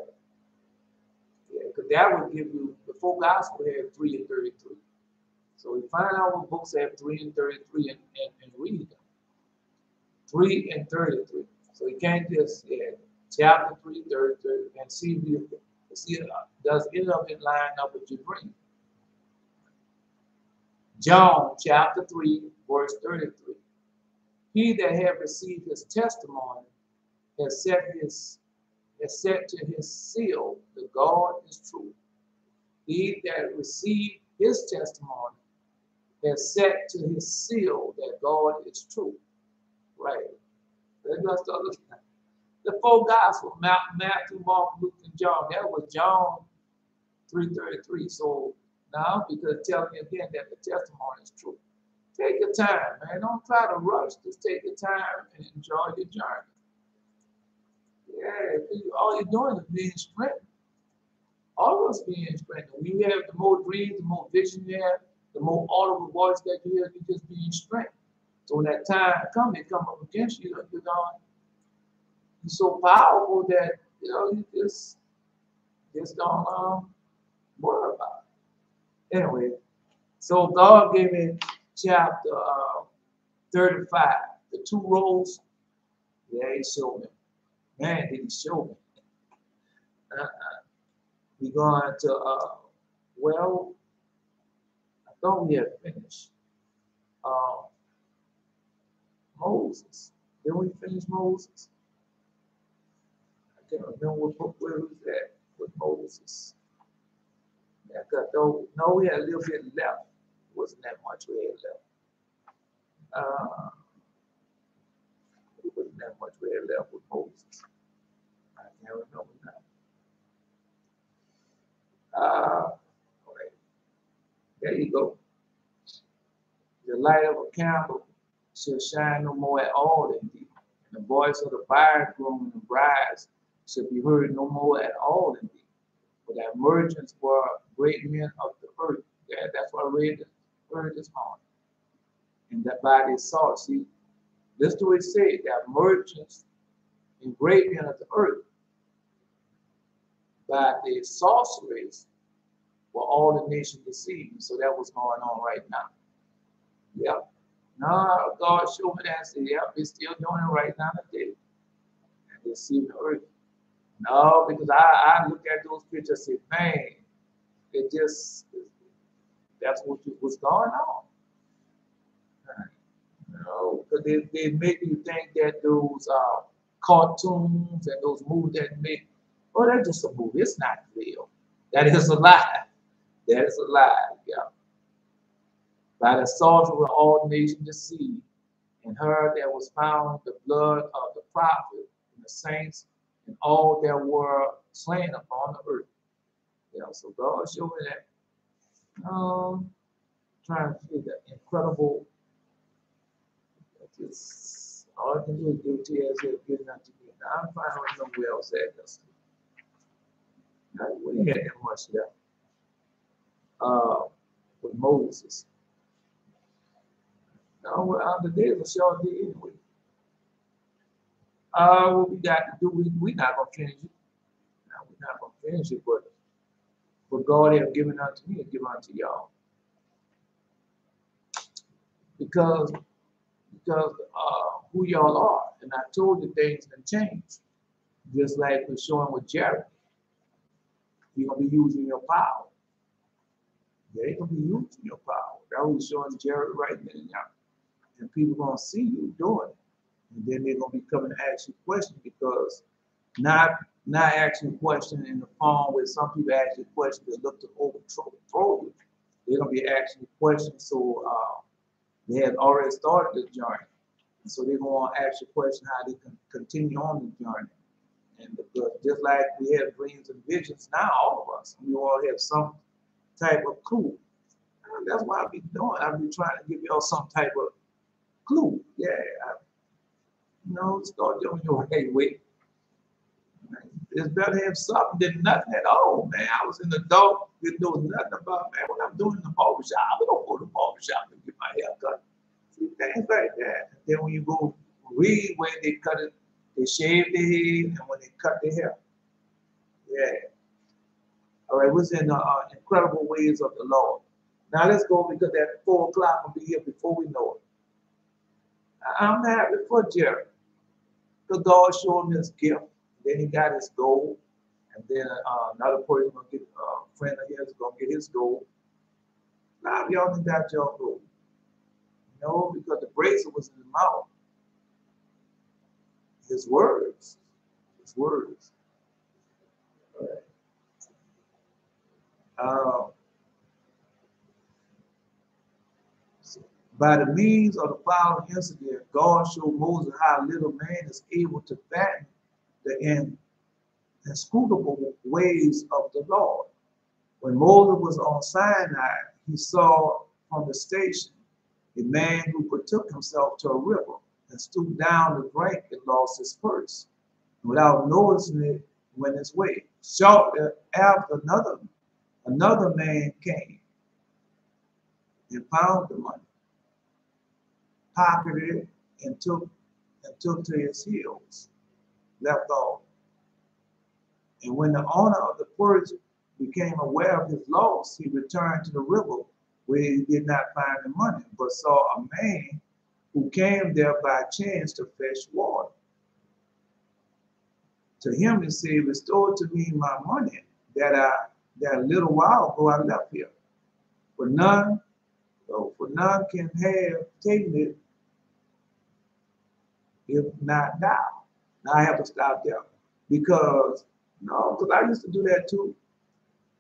Yeah, because that would give you, the four Gospels have 3 and 33. So you find out what books have 3 and 33 and read them. 3 and 33. So you can't just chapter 3, 33, and see, does any of it line up with your dream? John chapter 3, verse 33. He that hath received his testimony has set to his seal that God is true. He that received his testimony has set to his seal that God is true. Right. Let's understand. The four gospels, Matthew, Mark, Luke, and John, that was John 3:33. So now, because telling you again that the testimony is true. Take your time, man. Don't try to rush. Just take your time and enjoy your journey. Yeah, all you're doing is being strengthened. All of us being strengthened. When you have the more dreams, the more vision you have, the more audible voice that you hear, you're just being strengthened. So when that time comes, they come up against you, you're so powerful that you just don't worry about it. Anyway, so God gave me chapter 35, the two roles. Yeah, he showed me. Man, did he show me. We're going to, well, I thought we had finished Moses. Didn't we finish Moses? I can't remember where was that with Moses. Yeah, no, we had a little bit left. It wasn't that much we had left. It wasn't that much we had left with Moses. I can't remember now. All right. There you go. The light of a candle shall shine no more at all in thee, and the voice of the bridegroom and the brides shall be heard no more at all in thee. For that merchants were great men of the earth. Yeah, that's what I read this morning. And that by their salt, see, this is what it said, that merchants and great men of the earth, by their sorceries, were all the nations deceived. So that was going on right now. Yep. No, God showed me that and said, yep, they're still doing it right now today. And they're deceiving the earth. No, because I look at those pictures and say, man, it just, that's what's going on. Because they make you think that those cartoons and those movies that make, oh, that's just a movie. It's not real. That is a lie. That is a lie, yeah. By the sorcery of all nations deceived, and her that was found the blood of the prophet and the saints and all that were slain upon the earth. Yeah, so God showed me that. Trying to see the incredible. It's all I can do is do it to you as if good enough to me. Now I'm trying to remember where else at this. Now we ain't had that much left. With Moses. No, well, the days of short day anyway. What we got to do, we're not going to finish it. No, we're not going to finish it, but what God has given unto me and given unto y'all. Because who y'all are. And I told you things can change. Just like we're showing with Jerry. You're going to be using your power. They ain't going to be using your power. That was showing Jerry right then and now. And people are going to see you doing it. And then they're going to be coming to ask you questions because not asking questions in the form where some people ask you questions that look to overthrow you. They're going to be asking you questions so they have already started the journey. And so they're going to ask you questions how they can continue on the journey. And because just like we have dreams and visions now, all of us, we all have some type of clue. And that's what I'll be doing. I'll be trying to give y'all some type of clue. Yeah. Start doing your hey, wait. It's better to have something than nothing at all, man. I was in the dark, didn't know nothing about, man, what I'm doing in the barbershop. I don't go to the barbershop to get my hair cut. See, things like that. And then when you go read when they cut it, they shave their head, and when they cut their hair. Yeah. All right, what's in the incredible ways of the Lord? Now let's go because at 4 o'clock will be here before we know it. I'm happy for Jerry. Because God showed him his gift. Then he got his gold, and then another person gonna get a friend of his gonna get his gold. A lot of y'all done got your gold. You know, because the bracelet was in the mouth. His words. His words. All right. By the means of the following incident, God showed Moses how little man is able to fathom the inscrutable ways of the Lord. When Moses was on Sinai, he saw from the station a man who betook himself to a river and stooped down to drink and lost his purse. Without noticing it, went his way. Shortly after, another man came and found the money, pocketed it, and took to his heels, left off. And when the owner of the purse became aware of his loss, he returned to the river where he did not find the money, but saw a man who came there by chance to fetch water. To him he said, "Restore to me my money that a little while ago I left here. For none can have taken it if not thou." Now I have to stop there because I used to do that too.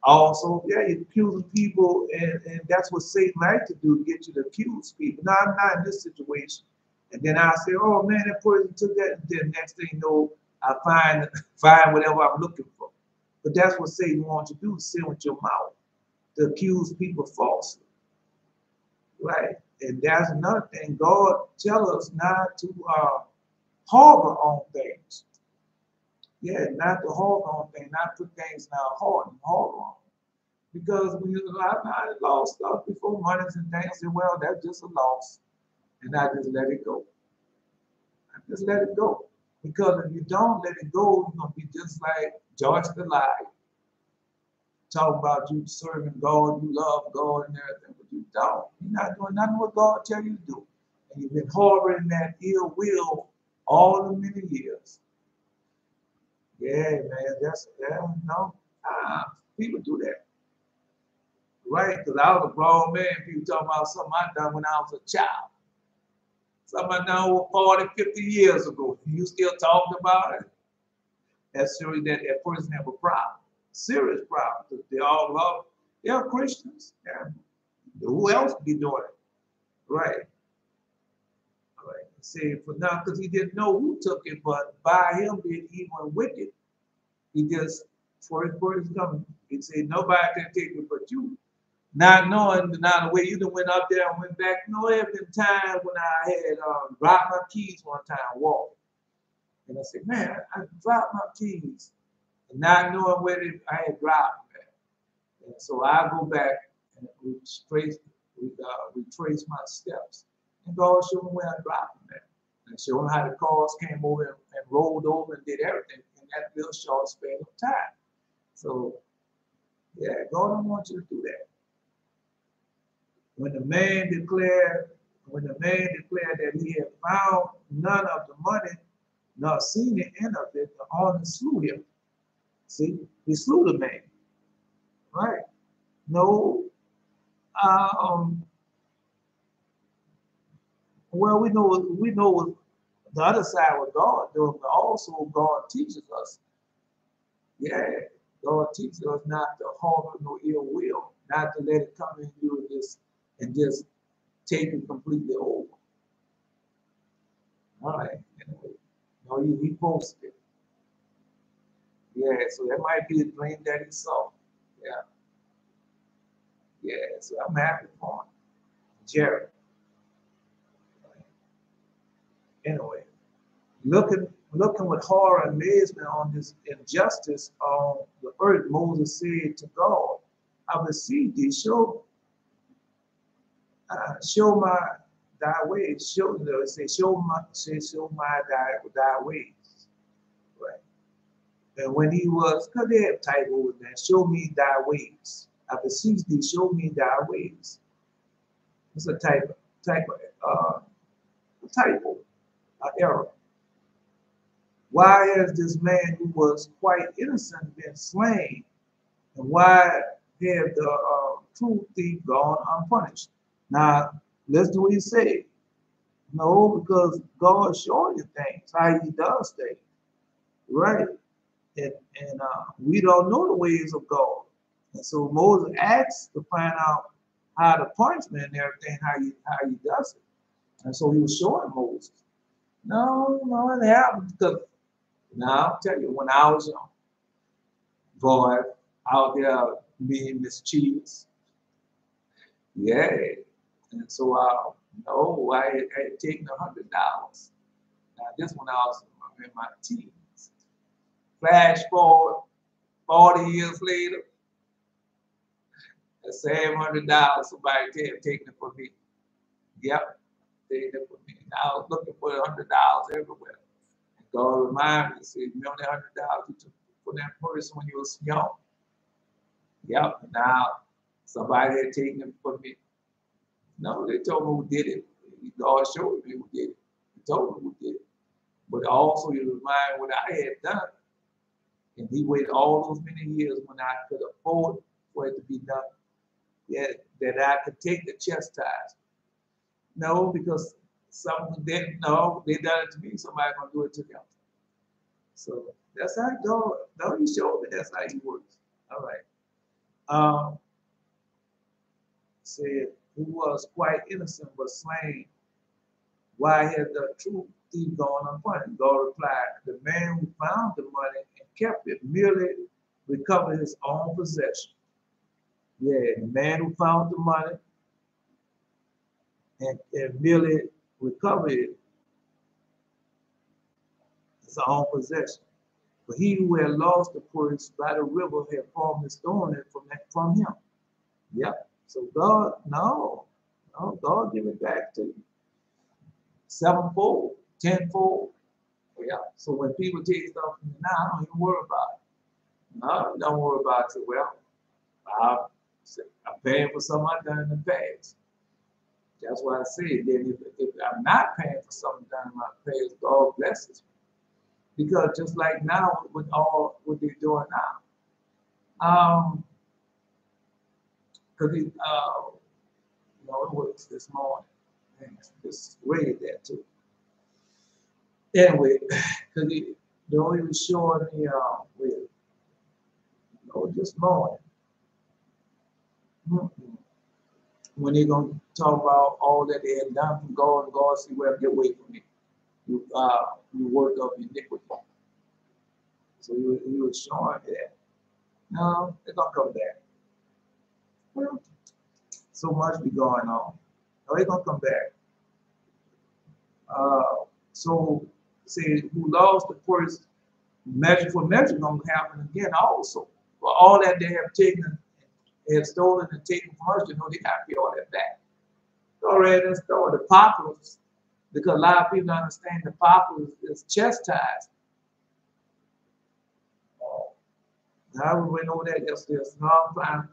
Also, yeah, you're accusing people, and that's what Satan likes to do, get you to accuse people. No, I'm not in this situation. And then I say, "Oh man, that person took that," and then next thing you know, I find whatever I'm looking for. But that's what Satan wants you to do, sin with your mouth, to accuse people falsely. Right? And that's another thing. God tells us not to harbor on things. Yeah, not to harbor on things, not put things in our heart and harbor on. Because I lost stuff before, monies and things, and well, that's just a loss. And I just let it go. I just let it go. Because if you don't let it go, you're going to be just like George the Lion. Talk about you serving God, you love God and everything, but you don't. You're not doing nothing what God tells you to do. And you've been harboring that ill will all the many years. Yeah, man, people do that. Right? Because I was a grown man, people talking about something I done when I was a child. Something I done over 40, 50 years ago. You still talking about it? That's serious that person have a problem. Serious problem. Because they all love, they're Christians. Yeah. Who else be doing it? Right. All right. See, for now, because he didn't know who took it, but by him being evil and wicked, he just, for his word is coming, he said, "Nobody can take it but you." Not knowing the way you done went up there and went back. There have been times when I had dropped my keys one time walking. And I said, "Man, I dropped my keys." And not knowing where I had dropped them at. And so I go back and retrace my steps. And God showed me where I dropped them at. And showed me how the cars came over and rolled over and did everything in that real short span of time. So, yeah, God don't want you to do that. When the man declared that he had found none of the money, nor seen the end of it, the owner slew him. See, he slew the man. Right? No. Well, we know the other side what God doing, but also God teaches us. Yeah, God teaches us not to harbor no ill will, not to let it come in you and just take it completely over. All right. No, he posted it. Yeah, so that might be a dream that he saw. Yeah. Yeah, so I'm happy for him. Jerry. Anyway, looking with horror and amazement on this injustice on the earth, Moses said to God, "I beseech thee, show my thy ways." Show my thy ways. Right. And when he was, because they have typo with that, "Show me thy ways. I beseech thee, show me thy ways." It's a typo, error. why has this man who was quite innocent been slain? And why had the true thief gone unpunished? Now, let's do what he said. No, because God showed you things, how he does things, right? And we don't know the ways of God. And so Moses asked to find out how the punishment and everything, how he does it. And so he was showing Moses. No, it happened because now I'll tell you, when I was young, boy, out there being mischievous, yeah. And so I had taken $100. Now this one I was in my teens. Flash forward 40 years later, that same $100 somebody had taken it from me. Yep, taken it from me. I was looking for $100 everywhere. And God reminded me, said, you know that $100 you took from that person when you was young? Yep, now somebody had taken it from me. No, they told me who did it. God showed me who did it. He told me who did it. But also he reminded what I had done. And he waited all those many years when I could afford for it to be done. Yeah, that I could take the chastisement. No, because some didn't know they done it to me, somebody gonna do it to them. So that's how God, no, he showed me that's how he works. All right. Said, who was quite innocent was slain. Why had the true thief gone unpunished? God replied, the man who found the money and kept it merely recovered his own possession. Yeah, the man who found the money and merely recovered it, his own possession. But he who had lost the purse by the river had fallen stolen it from him. Yep. So God, no, God give it back to you. Sevenfold, tenfold. Yeah. So when people take stuff from you now, I don't even worry about it. No, don't worry about it. Well, I'm paying for something I've done in the past. That's why I say, then if I'm not paying for something done in my past, God blesses me. Because just like now, with all what they're doing now, because it was this morning, and just read that too. Anyway, because he was showing me this morning. When they're going to talk about all that they had done from God, and God said, well, get away from me. You work of iniquity. So he was showing that. No, they're going to come back. Well, so much be going on. No, they're going to come back. So, say, who lost the purse, measure for measure going to happen again also. For all that they have taken, have stolen and taken from us, they got to pay all that back. Already in store. The populace, because a lot of people don't understand the populace is chastised. I went over that yesterday. So now I'm trying to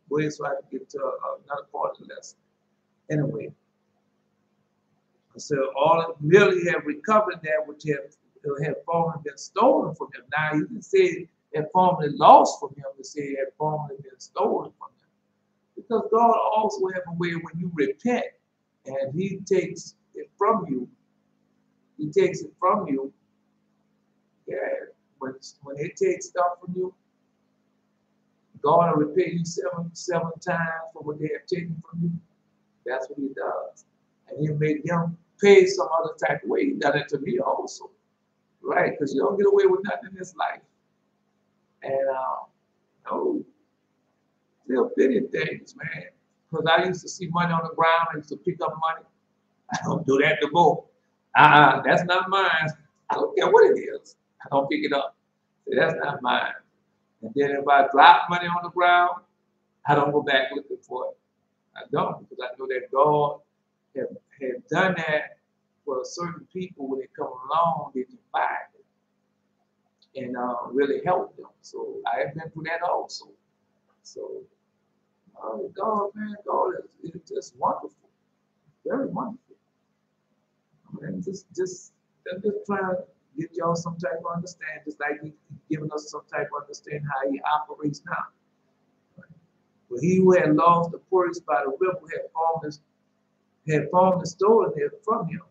wait so I can get to another part of the lesson. Anyway, so all merely have recovered that which had formerly been stolen from him. Now he didn't say had formerly lost from him, to say had formerly been stolen from him. Because God also has a way when you repent and he takes it from you. He takes it from you. Yeah, when they take stuff from you, God will repay you seven times for what they have taken from you. That's what he does. And he'll make them pay some other type of way. He done it to me also. Right? Because you don't get away with nothing in this life. And little bitty things, man. Because I used to see money on the ground, I used to pick up money. I don't do that no more. That's not mine. I don't care what it is. I don't pick it up. So that's not mine. And then if I drop money on the ground, I don't go back looking for it. I don't, because I know that God had done that for certain people. When they come along, they can find it and really help them. So I have been through that also. So God, man, God is just wonderful, very wonderful. And just trying to get y'all some type of understanding, just like he's giving us some type of understanding how he operates now. But he who had lost the purse by the river had fallen and stolen it from him.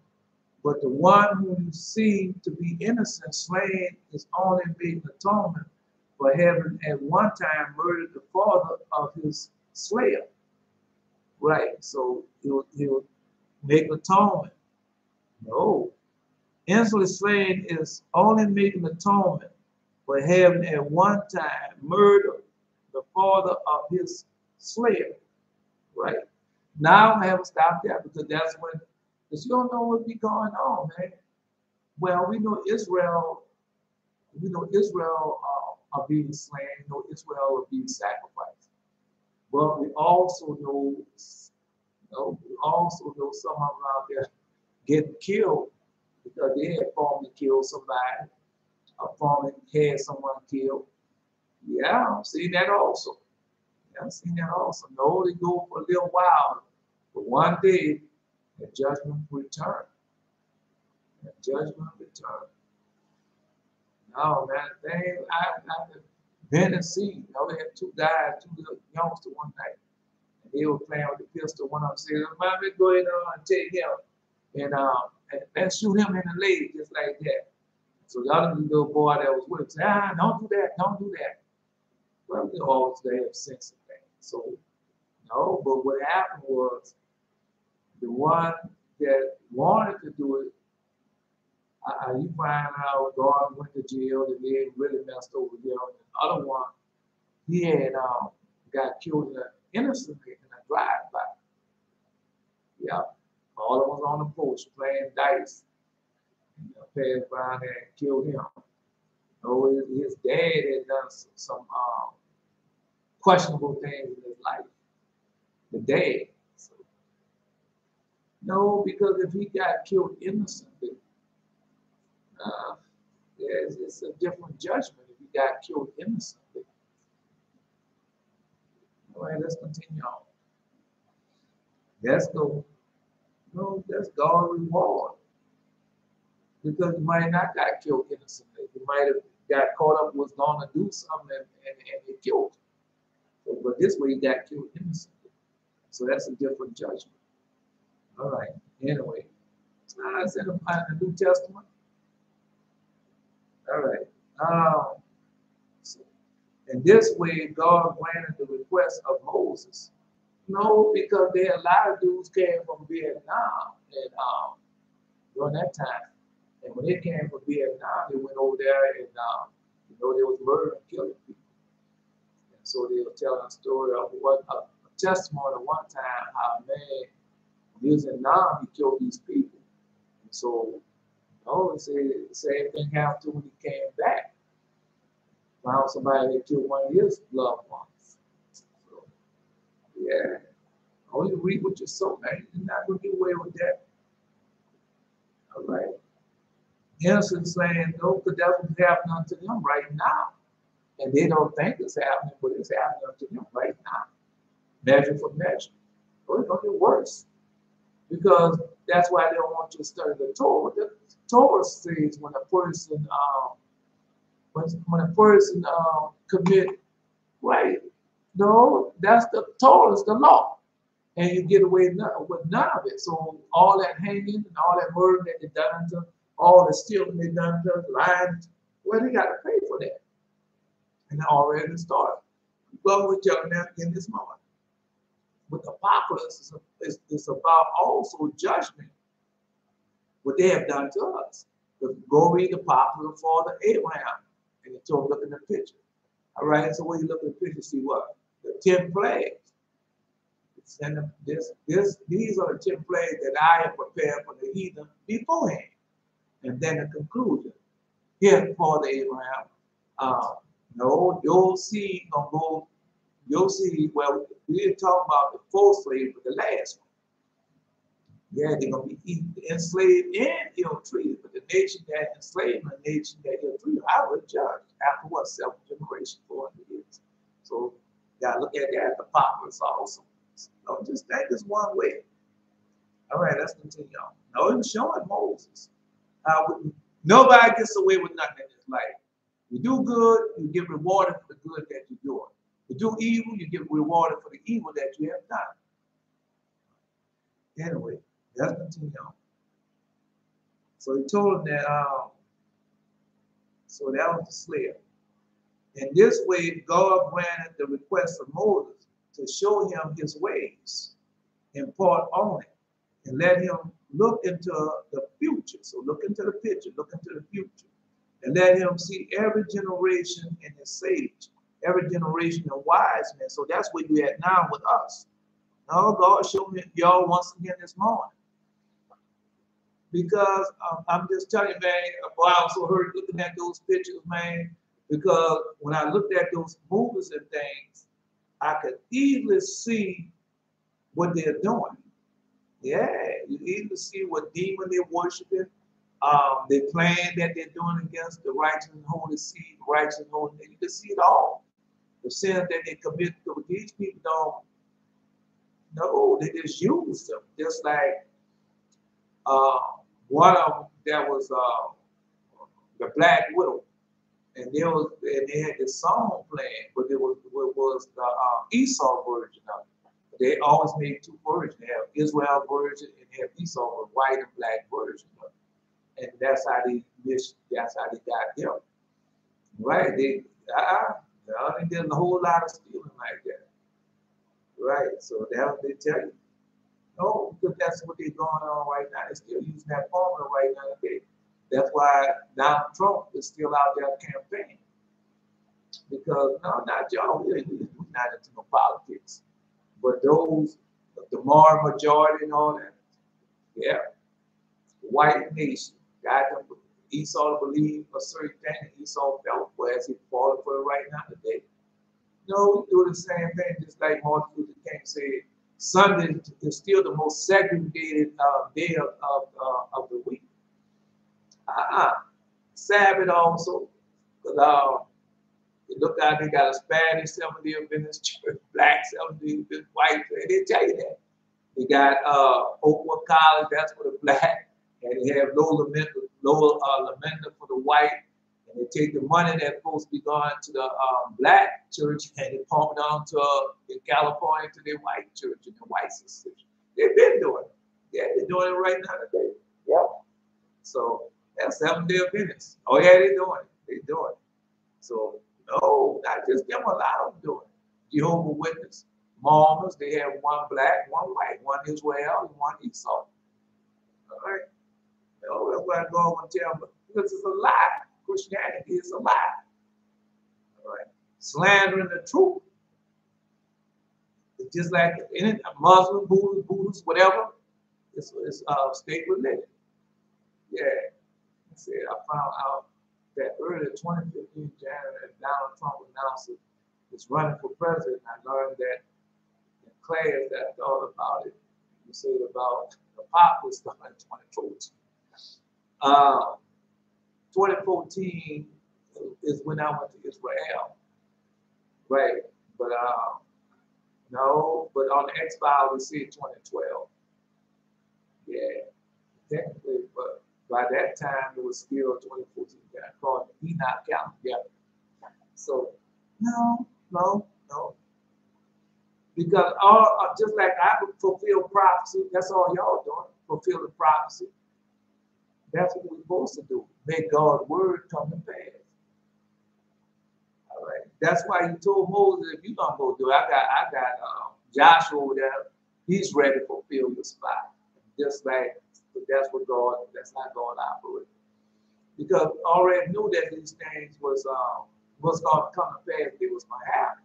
But the one whom you see to be innocent, slain, is only making atonement for having at one time murdered the father of his slayer. Right, so he'll make atonement. No. Innocently slain is only making atonement for having at one time murdered the father of his slayer. Right? Now I haven't stopped there because that's when, because you don't know what be going on, man. Well, we know Israel are being slain, we know Israel are being sacrificed. But we also know some of them out there getting killed because they had formerly killed somebody, or formerly had someone killed. Yeah, I've seen that also. Yeah, I've seen that also. No, they go for a little while, but one day the judgment return. The judgment return. No, man, I've been and seen. We had two little youngsters one night. And they were playing with the pistol. One of them said, "Mommy, go ahead and take him and shoot him in the leg just like that." So the other little boy that was with him said, "Don't do that, don't do that." Well, we always have sense of things. So, no, but what happened was the one that wanted to do it, you find out God went to jail and they really messed over him. And the other one, he had got killed innocently in a drive-by. Yeah, all of them was on the porch playing dice. And passed by there and killed him. His dad had done some questionable things in his life. The dad. So, no, because if he got killed innocently, it's a different judgment if he got killed innocently. All right, let's continue on. Let's go. No, that's God's reward. Because he might not got killed innocently. He might have got caught up, was going to do something and he killed him. So, but this way he got killed innocently. So that's a different judgment. All right. Anyway, it's in the New Testament. All right. So, in this way, God granted the request of Moses. No, because there a lot of dudes came from Vietnam and during that time. And when they came from Vietnam, they went over there and they was murdering and killing people. And so they were telling a story of a testimony of one time how a man using Nam, he killed these people. And so they say the same thing happened to him when he came back. Found somebody that killed one of his loved ones. So, yeah. Only read what you sow, man. You're not going to get away with that. All right. Innocent saying, no, because that's what's happening unto them right now. And they don't think it's happening, but it's happening unto them right now. Measure for measure. So it's going to get worse. Because that's why they don't want you to study the Torah. The Torah says when a person commit, right? No, that's the Torah is the law. And you get away with none of it. So all that hanging and all that murder that they done to, all the stealing they done to, lying, well, they got to pay for that. And it already started. Well, we're telling them in this moment. But the apocalypse is about also judgment, what they have done to us. Go read the popular Father Abraham, and he told, look at the picture. All right, so when you look at the picture, see what? The 10 plagues. And these are the 10 plagues that I have prepared for the heathen beforehand. And then the conclusion. Here, Father Abraham, no, your seed gonna go. You'll see, well, we didn't talk about the full slave, but the last one. Yeah, they're going to be enslaved and ill-treated, but the nation that enslaved and the nation that ill-treated, I would judge after what, 7 generations, 400 years. So, you got to look at that, the populace also. Don't just think it's one way. All right, let's continue on. Now, he was showing Moses how Nobody gets away with nothing in this life. You do good, you get rewarded for the good that you're doing. You do evil, you get rewarded for the evil that you have done. Anyway, let's continue on. So he told him that, so that was the slayer. In this way, God granted the request of Moses to show him his ways, impart on it, and let him look into the future. So look into the picture, look into the future, and let him see every generation in his sage, every generation of wise men. So that's where you're at now with us. Now God showed me y'all once again this morning. Because I'm just telling you, man, I also heard looking at those pictures, man, because when I looked at those movies and things, I could easily see what they're doing. Yeah, you easily see what demon they're worshiping. They plan that they're doing against the righteous and holy seed, righteous and holy. You can see it all. The sins that they commit to these people don't know. They just use them. Just like one of them that was the Black Widow, and they had this song playing, but it was the Esau version of it. They always made two versions. They have Israel version and they have Esau, the white and black version of it. And that's how they got them. Right? They did a whole lot of stealing like that. Right? So that's what they tell you. No, because that's what they're going on right now. They're still using that formula right now today. That's why Donald Trump is still out there campaigning. Because, no, not y'all, we're not into no politics. But those, the moral majority and all that, yeah, white nation, got them, Esau to believe a certain thing, and Esau fell for as he falling for it right now today. No, we do the same thing, just like Martin Luther King said. Sunday is still the most segregated day of the week. Sabbath also, because you look out, they got a Spanish Seventh-day Adventist church, black Seventh-day Adventist, white. They tell you that. They got Oakwood College, that's for the black, and they have Lower Lamenta for the white. And they take the money that's supposed to be going to the black church and they pump it on to in California to their white church and the white sisters. They've been doing it. Yeah, they're doing it right now today. Yeah. So that's Seventh-day Adventists. Oh yeah, they're doing it. They're doing it. So no, not just them, a lot of them doing it. Jehovah's Witness, Mormons, they have one black, one white, one Israel, and one Esau. All right. No, that's why I go on and tell them, because it's a lie. Christianity is a lie. All right. Slandering the truth. It's just like any Muslim, Buddhist, whatever. It's state religion. Yeah. I found out that early 2015 January, Donald Trump announced he's running for president. I learned that in class that I thought about it. You said about the popular stuff in 2014. 2014 is when I went to Israel, right? But no, but on the X-Files we see 2012. Yeah, technically, but by that time it was still 2014. I called the Enoch calendar. Yeah. So no. Because all just like I would fulfill prophecy, that's all y'all doing. Fulfill the prophecy. That's what we're supposed to do. Make God's word come to pass. All right. That's why he told Moses, if you're gonna go do it, I got Joshua over there. He's ready to fulfill the spot. Just like that's how God operates. Because already knew that these things was going to come to pass. It was going to happen.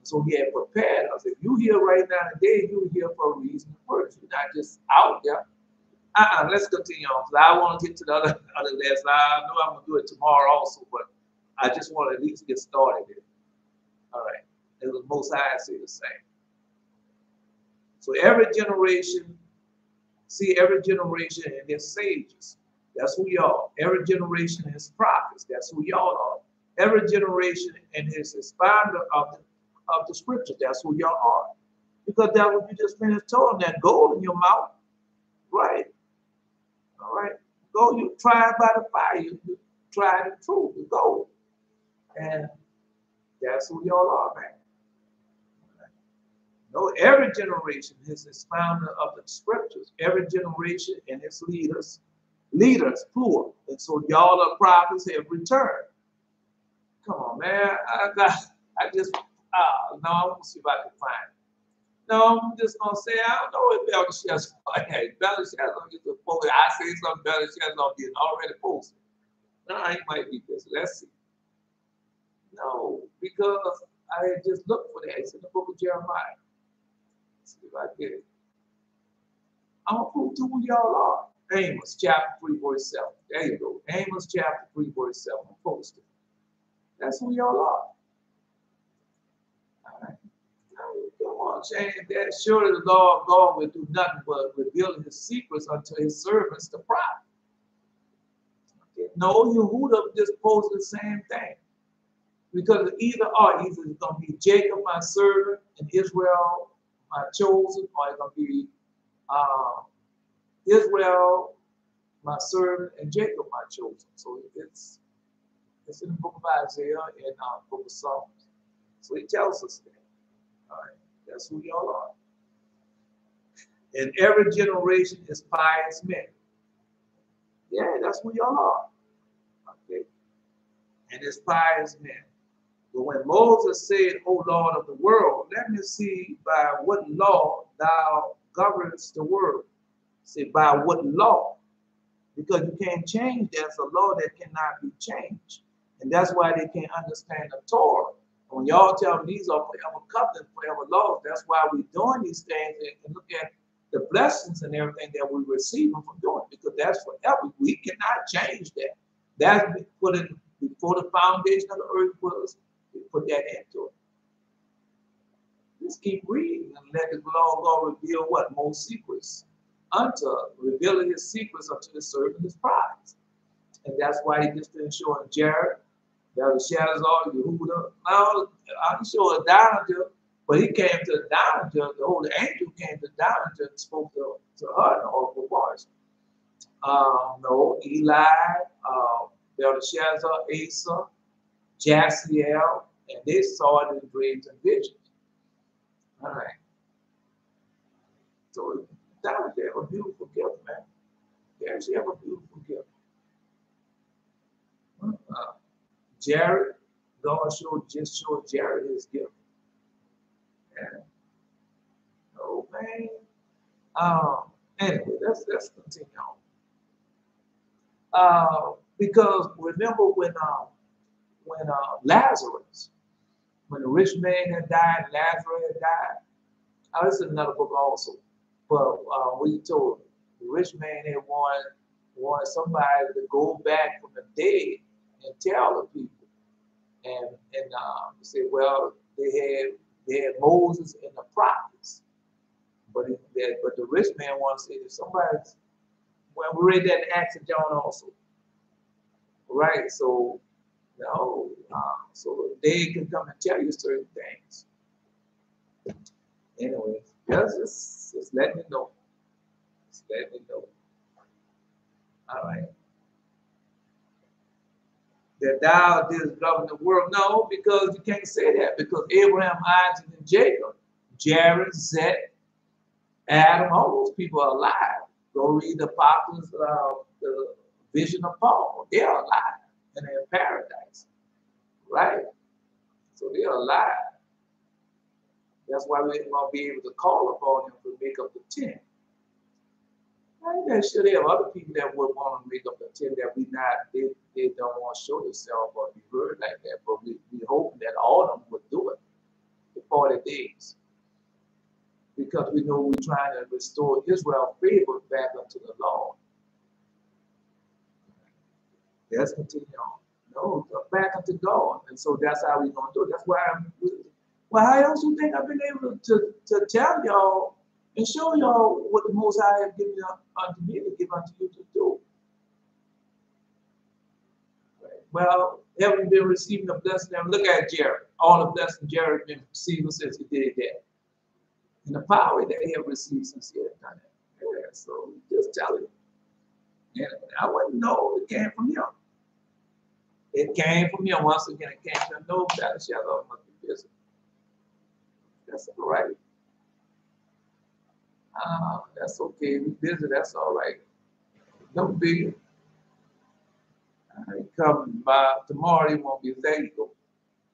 So he had prepared us. If you here right now today, you're here for a reason first. You're not just out there. Let's continue on. So I want to get to the other lesson. I know I'm going to do it tomorrow also, but I just want to at least get started here. All right. It was Most High say the same. So every generation and their sages. That's who y'all. Every generation and his prophets. That's who y'all are. Every generation and his expounder of the scripture. That's who y'all are. Because that's what you just finished telling, that gold in your mouth. Right. All right. Go, you try it by the fire. You try the truth, the gold. And that's who y'all are, man. No, every generation is expounder of the scriptures. Every generation and its leaders, plural. And so y'all are prophets have returned. Come on, man. I just, no, I want to see if I can find it. No, I'm just going to say, I don't know if Belshazzar, hey, Belshazzar is a poet. I say something, Belshazzar being already posted. No, he might be this. Let's see. No, because I had just looked for that. It's in the book of Jeremiah. Let's see if I get it. I'm going to prove to who y'all are. Amos chapter 3, verse 7. There you go. Amos chapter 3, verse 7. I'm posted. That's who y'all are. All right. Come on, change that. Surely the Lord God will do nothing but reveal his secrets unto his servants, the prophet. No, Yehuda just posed the same thing. Because either it's going to be Jacob, my servant, and Israel, my chosen, or it's going to be Israel, my servant, and Jacob, my chosen. So it's in the book of Isaiah and the book of Psalms. So he tells us that. All right, that's who y'all are. And every generation is pious men. Yeah, that's who y'all are. Okay. And it's pious men. But when Moses said, O Lord of the world, let me see by what law thou governest the world. Say, by what law? Because you can't change. There's a law that cannot be changed. And that's why they can't understand the Torah. When y'all tell them these are forever covenants, forever laws, that's why we're doing these things and look at the blessings and everything that we receive from doing, because that's forever. We cannot change that. That's put in before the foundation of the earth was. We put that into it. Let's keep reading and let the Lord God reveal what? Most secrets unto, revealing his secrets unto the servant, his prophets. And that's why he just didn't show in Jared, Belshazzar, Yehuda. Now, I'm sure Adonijah, but he came to Adonijah, the holy angel came to Adonijah and spoke to her in the audible voice. No, Eli, Belshazzar, Asa, Jaasiel, and they saw it in dreams and visions. All right. So Adonijah have a beautiful gift, man. Yeah, she have a beautiful gift. Jared, God just showed Jared his gift. Yeah. Oh man. Anyway, let's continue on. Because remember when Lazarus, when the rich man had died, Lazarus had died. This is another book also. But we told him, the rich man had wanted somebody to go back from the dead and tell the people. And he said, well, they had Moses and the prophets. But the rich man wants to say that somebody's, well, we read that in Acts of John also. Right? So, so they can come and tell you certain things. Anyway, just let me know. Just let me know. All right. That thou didst govern the world. No, because you can't say that, because Abraham, Isaac, and Jacob, Jared, Zet, Adam, all those people are alive. Go read the apostles, the vision of Paul. They are alive and they're in paradise. Right? So they are alive. That's why we're going to be able to call upon them to make up the 10. I'm sure there are other people that would want to make up the 10 that they don't want to show themselves or be heard like that. But we hope that all of them would do it for 40 days. Because we know we're trying to restore Israel's favor back unto the Lord. Let's continue on. No, back unto God. And so that's how we're going to do it. That's why well, how else you think I've been able to tell y'all and show y'all what the Most High has given unto me to give unto you to do? Right. Well, haven't been receiving the blessing. Now look at Jared. All the blessing Jared has been receiving since he did that. And the power that he has received since he has done it. Yeah, so just tell him. And I wouldn't know it came from him. It came from him. Once again, it came from him. No shadow of the business. That's all right. That's okay. We busy. That's all right. No big. He come by tomorrow. He won't be there. You go.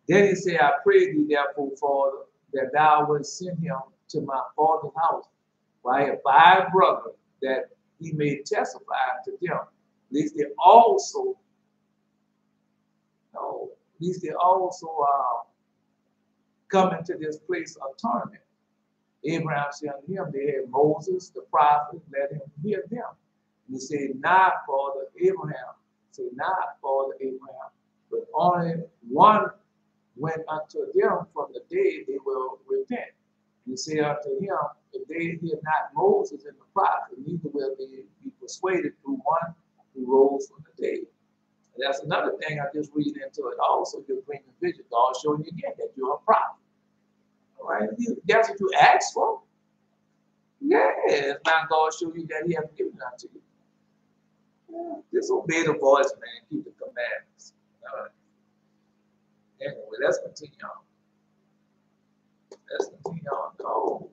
Then he said, I pray thee, therefore, Father, that thou wouldst send him to my father's house. For I have 5 brothers, that he may testify to them, lest they also, come into this place of torment. Abraham said unto him, they had Moses, the prophet, let him hear them. And he said, not Father Abraham. Say, not Father Abraham, but only one went unto them from the day they will repent. And he said unto him, if they hear not Moses and the prophet, neither will they be persuaded through one who rose from the dead. And that's another thing I just read into it. Also, you're bringing vision. God showing you again that you're a prophet. All right? That's what you asked for. Yeah, it's not God showing you that he has given it unto you. Yeah. Disobey the voice, man. Keep the commandments. All right. Anyway, let's continue on. Let's continue on. Go.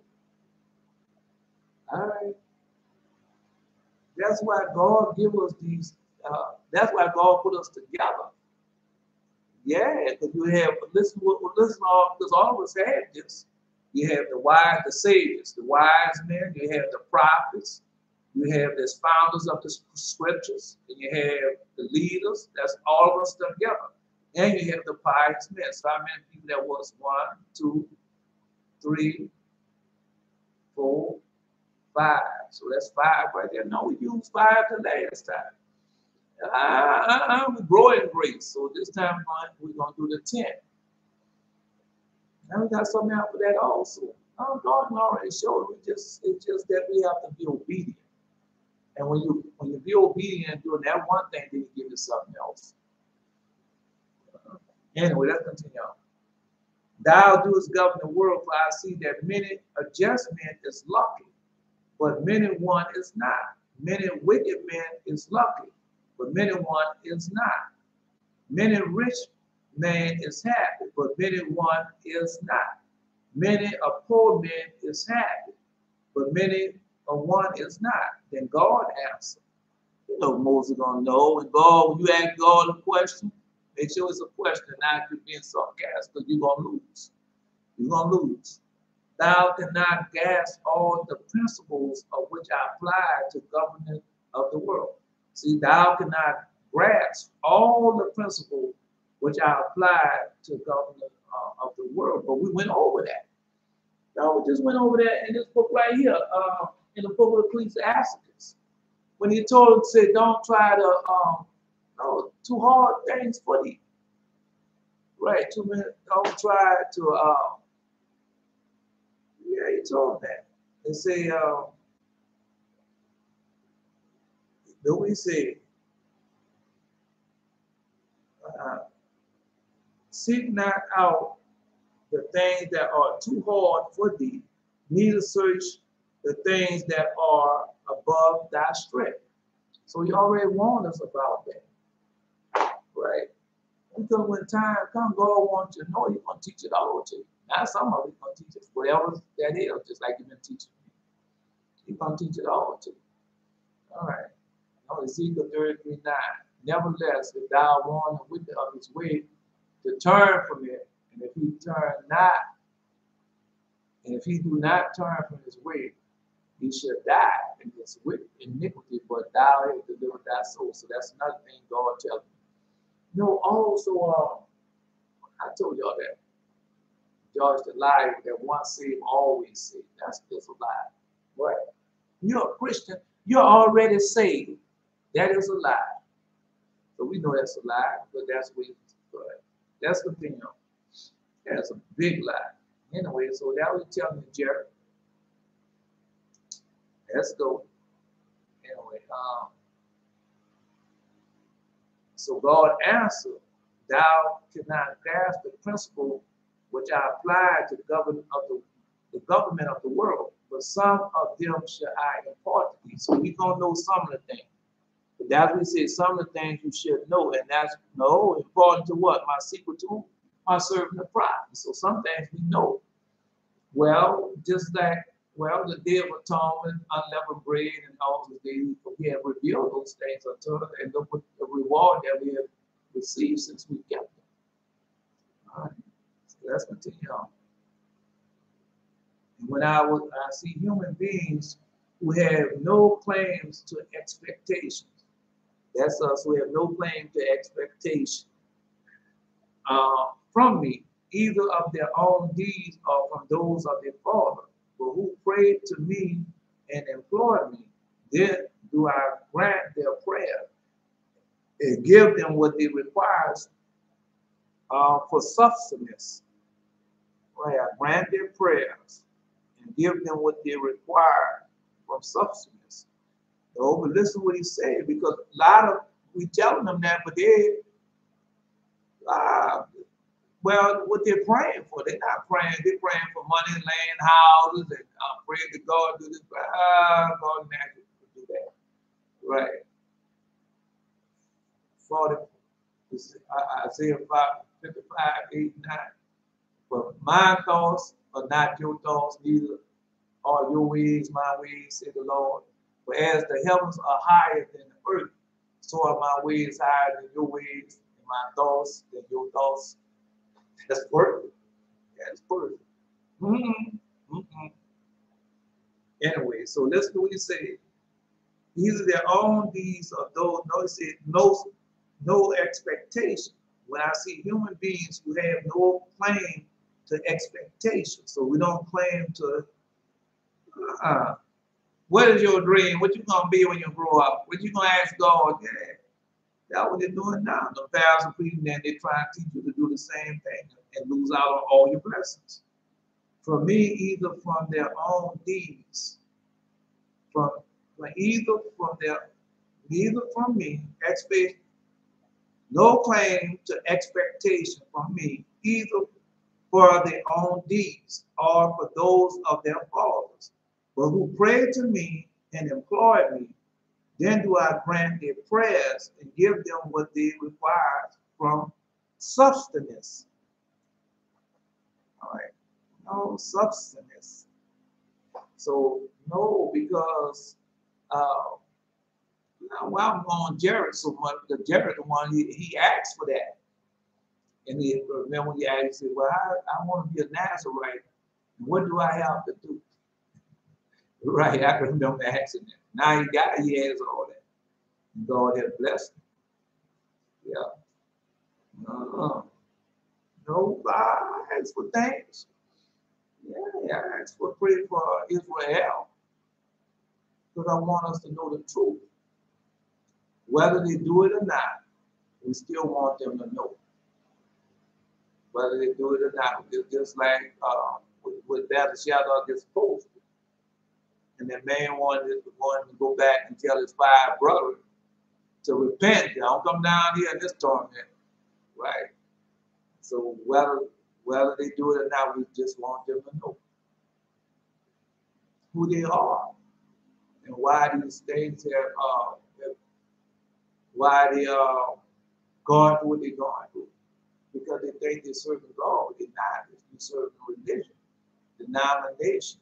All right. That's why God give us these. That's why God put us together. Yeah, because you have listen all because all of us have this. You have the wise, the saviors, the wise men. You have the prophets. You have the founders of the scriptures, and you have the leaders. That's all of us together. And you have the pious men. So how many people that was? 1, 2, 3, 4, 5. So that's 5 right there. No, we used 5 the last time. We grow in grace. So this time we're going to do the 10. Now we got something out for that also. God already showed it's just that we have to be obedient. And when you be obedient and doing that one thing, then he give you something else. Anyway, let's continue on. Thou doest govern the world, for I see that many a just man is lucky, but many one is not. Many wicked men is lucky, but many one is not. Many rich man is happy, but many one is not. Many a poor man is happy, but many a one is not. Then God answered. You know Moses gonna know. And God, when you ask God a question, make sure it's a question, not if you're being sarcastic, because you're gonna lose. You're gonna lose. Thou cannot grasp all the principles of which I apply to government of the world. See, thou cannot grasp all the principles which I apply to government of the world. But we went over that. Now we just went over that in this book right here, in the book of Ecclesiastes. When he told him, say, don't try to too hard things for thee. Right, don't try to yeah, he told that. And say, do we say, seek not out the things that are too hard for thee, neither search the things that are above thy strength. So he already warned us about that, right? Because when time comes, God wants you to know he's going to teach it all to you. Not some of it, he's going to teach us whatever that is, just like you've been teaching me. He's going to teach it all to you. All right. Now, Ezekiel 33:9. Nevertheless, if thou warn the wicked of his way to turn from it, and if he turn not, and if he do not turn from his way, he shall die in his iniquity, but thou hast delivered thy soul. So that's another thing God tells me. You know, also, I told y'all that. George the liar that once saved, always saved. That's just a lie. Right? You're a Christian, you're already saved. That is a lie. So we know that's a lie, but that's what let's continue on. That's a big lie. Anyway, so that was telling me, Jerry. Let's go. Anyway, so God answered, thou cannot grasp the principle which I applied to the government of the world, but some of them shall I impart to thee. So we're going to know some of the things. That's we say some of the things you should know, and that's no important to what? My secret to my servant the prophet. So some things we know. Well, just like the Day of Atonement, unleavened bread, and all the days, we have revealed those things unto us, and look what the reward that we have received since we kept them. All right. So let's continue on. And when I see human beings who have no claims to expectations, that's us who have no claim to expectation from me, either of their own deeds or from those of their father, but who prayed to me and implored me, then do I grant their prayer and give them what they require for sustenance. Right? I grant their prayers and give them what they require from sustenance. So, but listen to what he said, because a lot of we telling them that, but they well, what they're praying for, they're not praying. They're praying for money, land, houses, and praying to God do this. God naturally do that, right? 40, Isaiah 55, 8, 9. But my thoughts are not your thoughts, neither are your ways my ways, said the Lord. For as the heavens are higher than the earth, so are my ways higher than your ways, and my thoughts than your thoughts. That's perfect. That's perfect. Anyway, so listen to what he said. Either their own deeds or those, no, he said, no expectation. When I see human beings who have no claim to expectation, so we don't claim to, what is your dream? What you gonna be when you grow up? What you gonna ask God? Yeah, that's what they're doing now. The thousand people, then they try to teach you to do the same thing and lose out on all your blessings. For me, either from their own deeds, neither from me, no claim to expectation from me, either for their own deeds or for those of their fathers, but who prayed to me and implored me, then do I grant their prayers and give them what they require from substance. All right. No substance. So no, because why I'm on Jared so much, because Jared the one he asked for that. And he remember when he asked, he said, well, I want to be a Nazarite. What do I have to do? Right, I can remember asking that. Now he has all that. And God has blessed him. Yeah. No, I ask for things. Yeah, I ask for prayer for Israel. Because I want us to know the truth. Whether they do it or not, we still want them to know. Whether they do it or not, just like with Bathsheba gets posted. And that man wanted to go back and tell his 5 brothers to repent. Don't come down here in this torment, right? So whether they do it or not, we just want them to know who they are and why these things why they are going through what they're going through. Because they think they're serving God, they're not. They're serving religion, denominations.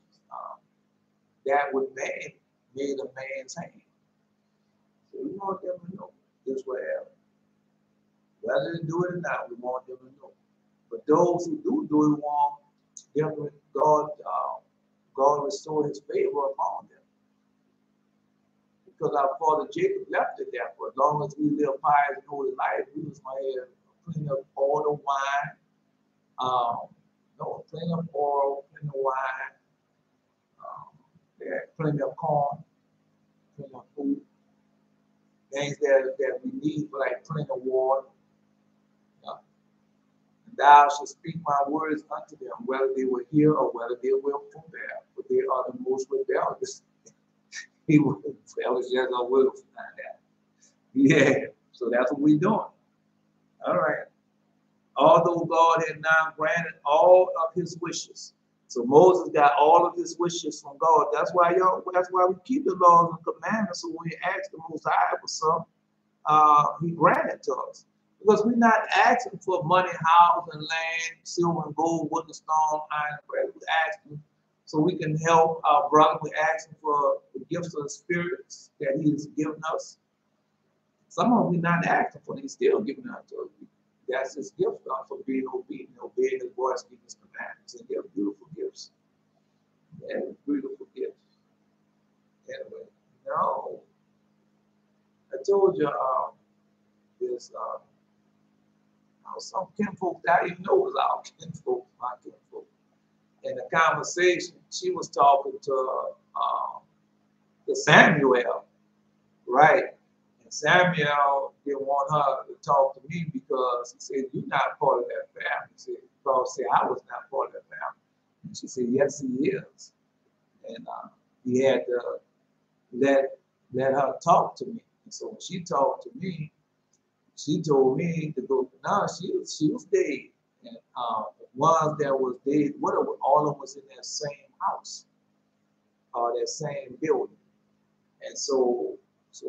That was made a man's hand. So we want them to know this way. Whether they do it or not, we want them to know. But those who do it want them God restore his favor upon them. Because our father Jacob left it there. For as long as we live pious and holy life, we was going to clean up all the wine, plenty of oil, plenty of wine, plenty of corn, plenty of food, things that we need for like plenty of water. And thou shalt speak my words unto them, whether they will hear or whether they will forbear, for they are the most rebellious. He will rebellious, yes, I will find that. Yeah, so that's what we're doing. All right. Although God had now granted all of his wishes. So Moses got all of his wishes from God. That's why we keep the laws and commandments. So when you ask the Most High for something, He granted to us. Because we're not asking for money, house, and land, silver and gold, wood and stone, iron and brass. We're asking so we can help our brother. We're asking for the gifts of the spirits that he has given us. Some of them we're not asking for, he's still giving out to us. That's his gift for being obedient, obeying his voice, keeping his commandments. And they're beautiful gifts. They're beautiful gifts. Anyway, no. I told you there's some kinfolk that I didn't know was our kinfolk, my kinfolk. In the conversation, she was talking to Samuel, right? And Samuel didn't want her to talk to me because he said, "You're not part of that family." He said, "Paul said I was not part of that family." And she said, "Yes, he is." And he had to let her talk to me. And so when she talked to me, she told me to go. No, she was dead, and the ones that was dead, all of them was in that same house, or that same building. And so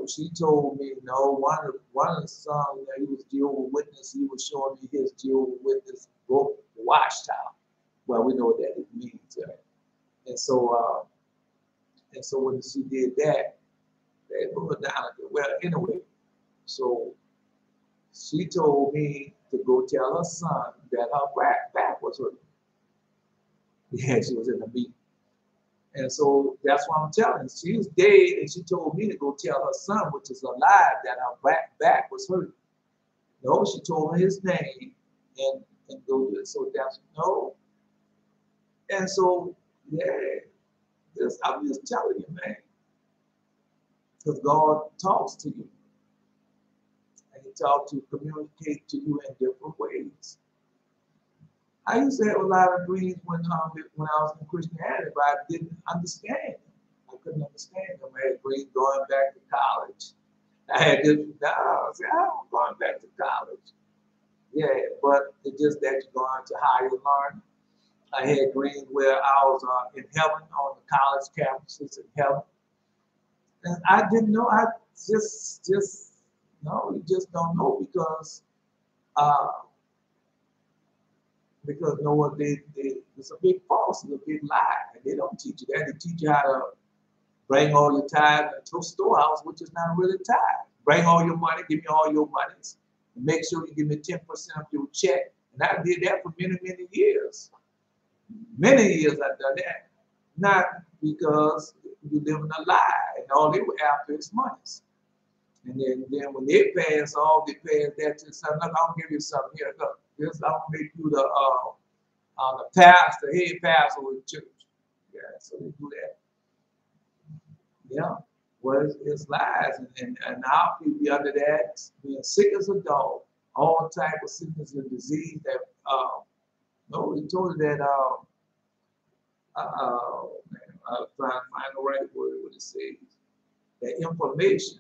she told me, no, one of the sons, he was Jehovah's Witness. He was showing me his Jehovah's Witness book, the Watchtower. Well, we know what that means, right? And so when she did that, they put her down. Well, anyway, so she told me to go tell her son that her back was hurting. Yeah, she was in the meeting. And so that's what I'm telling you. She was dead, and she told me to go tell her son, which is alive, that her back was hurting. No, she told me his name and go do it. So that's no. And so, yeah, I'm just telling you, man. Because God talks to you. And he talks to communicate to you in different ways. I used to have a lot of dreams when I was in Christianity, but I didn't understand them. I couldn't understand them. I had dreams going back to college. I had this, I said, I'm going back to college. Yeah, but it's just that you're going to higher learning. I had dreams where I was in heaven on the college campuses in heaven. And I didn't know. I just no, you just don't know because no, it's a big false, it's a big lie. And they don't teach you that. They teach you how to bring all your tithe to a storehouse, which is not really tithe. Bring all your money, give me all your monies, and make sure you give me 10% of your check. And I did that for many, many years. Many years I've done that. Not because you live in a lie, and all they were after is monies. And then when they pass that to something. Look, I'll give you something here. Look, this I'll make you the pastor, head pastor of the church. Yeah, so they do that. Yeah. Well, it's lies, and now people be under that, being sick as a dog, all type of sickness and disease that no, he told you that man, I'm trying to find the right word what it says. That inflammation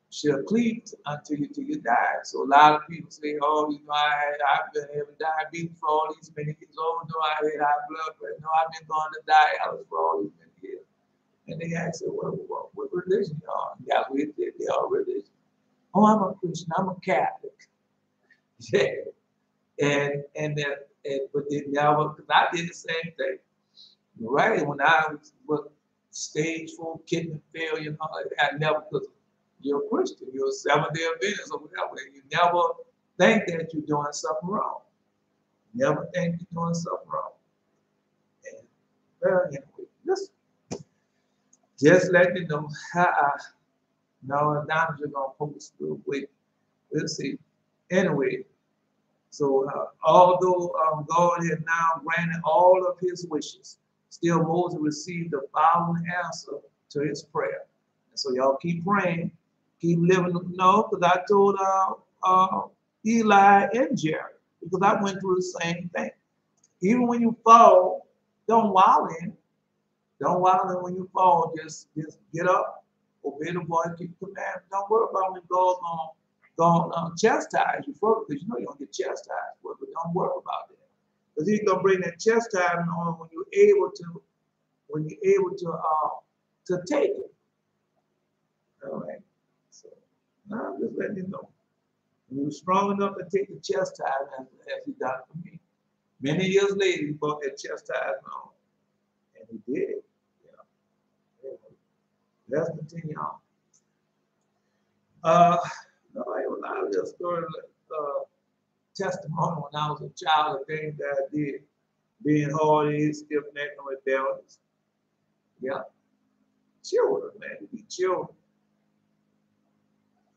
shall cleave until you die. So a lot of people say, oh, you know, I've been having diabetes for all these many years. Oh, no, I had high blood pressure. No, I've been going to dialysis for all these many years. And they ask, well, what religion you are? And that's what they are religion. Oh, I'm a Christian. I'm a Catholic. Yeah. But they never, because I did the same thing. Right? When I was stage 4 kidney failure and all that, I never, because you're a Christian, you're a Seventh-day Adventist or whatever, and you never think that you're doing something wrong. Never think you're doing something wrong. And well, anyway, just let me know how no, now I'm just gonna post real quick. We'll see. Anyway, so although God had now granted all of his wishes, still Moses received the following answer to his prayer. And so y'all keep praying, keep living. No, because I told Eli and Jerry, because I went through the same thing. Even when you fall, don't wallow in. Don't wallow in when you fall. Just get up, obey the voice, keep the commandments. Don't worry about when God's gonna chastise you for it, because you know you're gonna get chastised for it, but don't worry about that. Because he's gonna bring that chastisement on when you're able to take it. All right. So I'm just letting you know. He was strong enough to take the chastisement as he done for me. Many years later, he brought that chastisement on. And he did. Yeah. Let's continue on. No, it was not a story, testimony when I was a child, the things that I did. Being hard-headed, stiff-necked, and rebellious. Yeah. Children, man. To be children.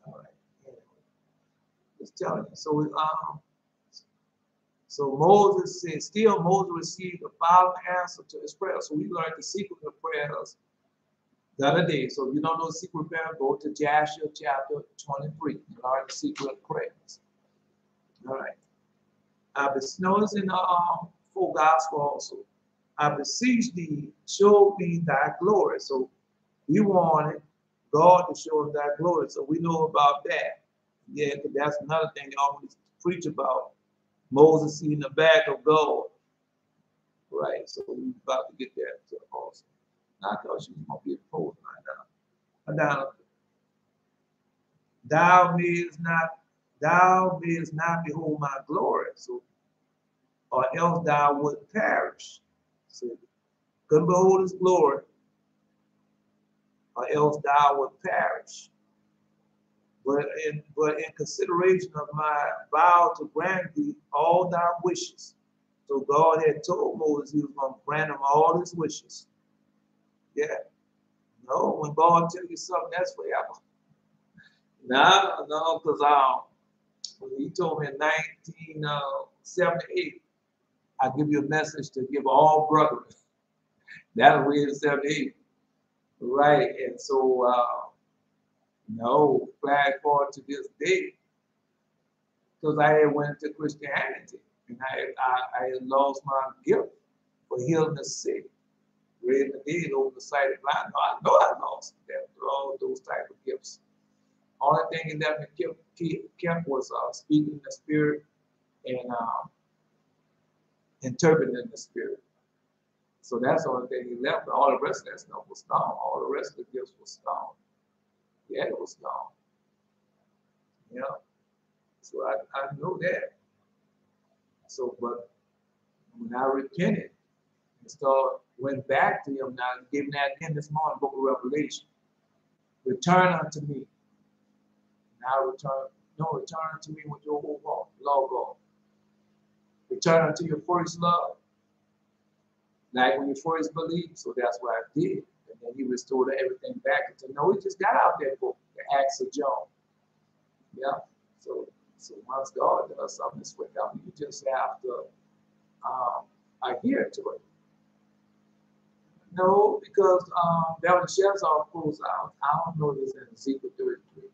All right. Anyway, just telling you. So Moses said, still Moses received the following answer to his prayer. So we learned the secret of prayers the other day. So if you don't know the secret prayer, go to Joshua chapter 23. You learn the secret of prayers. All right. I notice in the full gospel also. I beseech thee, show me thy glory. So we wanted God to show us thy glory. So we know about that. Yeah, because that's another thing they always preach about. Moses seeing the back of gold. Right. So we're about to get there to also. I thought she was going to be opposed right now. Now, thou mayest not behold my glory. So, or else thou would perish. So, couldn't behold his glory, or else thou would perish. But in consideration of my vow to grant thee all thy wishes. So God had told Moses he was going to grant him all his wishes. Yeah. No, when God tells you something, that's forever. No, because he told me in 1978, I give you a message to give all brethren. That was in 78. Right. And so, no, flash forward to this day, because I had went to Christianity, and I had lost my gift for healing the sick, raising the dead, over the sighted blind. No, I know I lost that, all those type of gifts. Only thing that kept was speaking in the spirit and interpreting in the spirit. So that's the only thing he left. All the rest of that stuff was gone. All the rest of the gifts was gone. Yeah, it was gone. Yeah. So I know that. So, but when I repented and went back to him, now gave him that again this morning, book of Revelation. Return unto me. Now return unto me with your whole heart, love God. Return unto your first love. Like when you first believed, so that's what I did. And then he restored everything back into no, he just got out that book, the Acts of John. Yeah. So once God does something this way, you just have to adhere to it. No, because that was just all closed out. I don't know this in Ezekiel 33.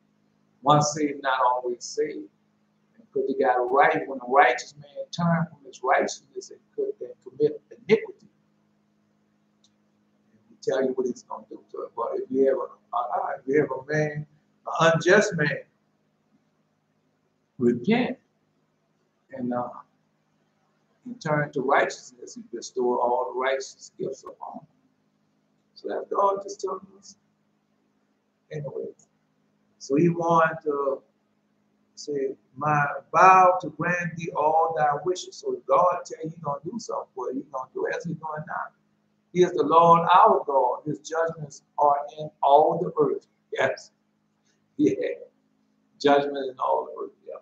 Once saved, not always saved. Because you got to right when a righteous man turn from his righteousness and could then commit iniquity. And he tell you what he's going to do to it. But if you have a man, an unjust man, repent and turn to righteousness, he restore all the righteous gifts upon him. So that's God just telling us. Anyway, so he wanted to say, my vow to grant thee all thy wishes. So if God tell you he's going to do something for you, he's going to do as he's doing now. He is the Lord our God. His judgments are in all the earth. Yes. Yeah. Judgment in all the earth. Yeah.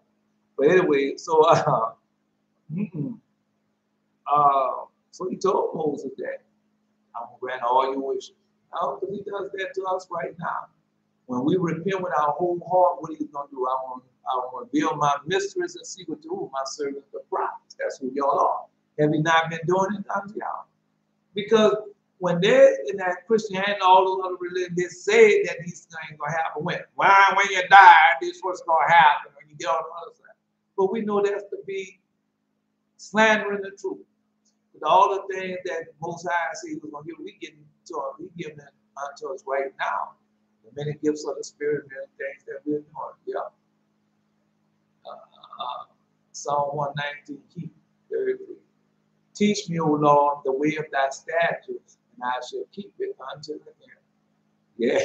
But anyway, so so he told Moses that I'm going to grant all your wishes. Now, because he does that to us right now. When we repent with our whole heart, what he's going to do? I want to reveal my mysteries and secret to who? My servants, the prophets. That's who y'all are. Have you not been doing it unto y'all? Because when they're in that Christianity, all those other religions, they say that these things going to happen when? When you die, this is what's going to happen when you get on the other side. But we know that's to be slandering the truth. With all the things that Most High said he was going to give, we getting to him. He giving it unto us right now. The many gifts of the Spirit, many things that we're doing. Yeah. Psalm 119, keep 33. Teach me, O Lord, the way of thy statutes, and I shall keep it unto the end. Yeah.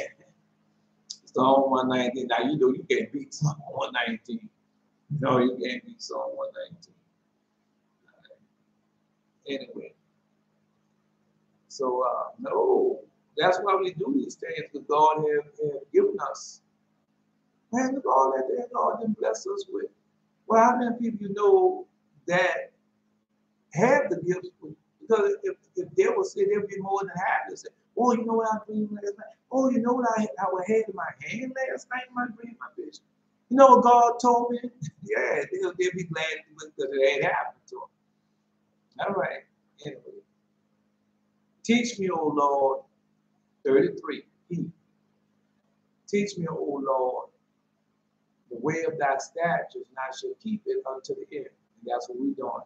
Psalm 119. Now, you know you can't beat Psalm 119. No, you can't beat Psalm 119. Anyway, so, no, that's why we do these things, because God has given us. Man, look all that God didn't bless us with. Well, how many people you know that have the gifts? Because if they would say, there'd be more than half. They say, oh, you know what I dreamed last night? Oh, you know what I had in my hand last night in my dream, my vision? You know what God told me? Yeah, they'll be glad because it ain't happened to them. All right. Anyway. Teach me, O Lord, 33. Teach me, O Lord, the way of thy statutes, and I shall keep it unto the end. And that's what we're doing.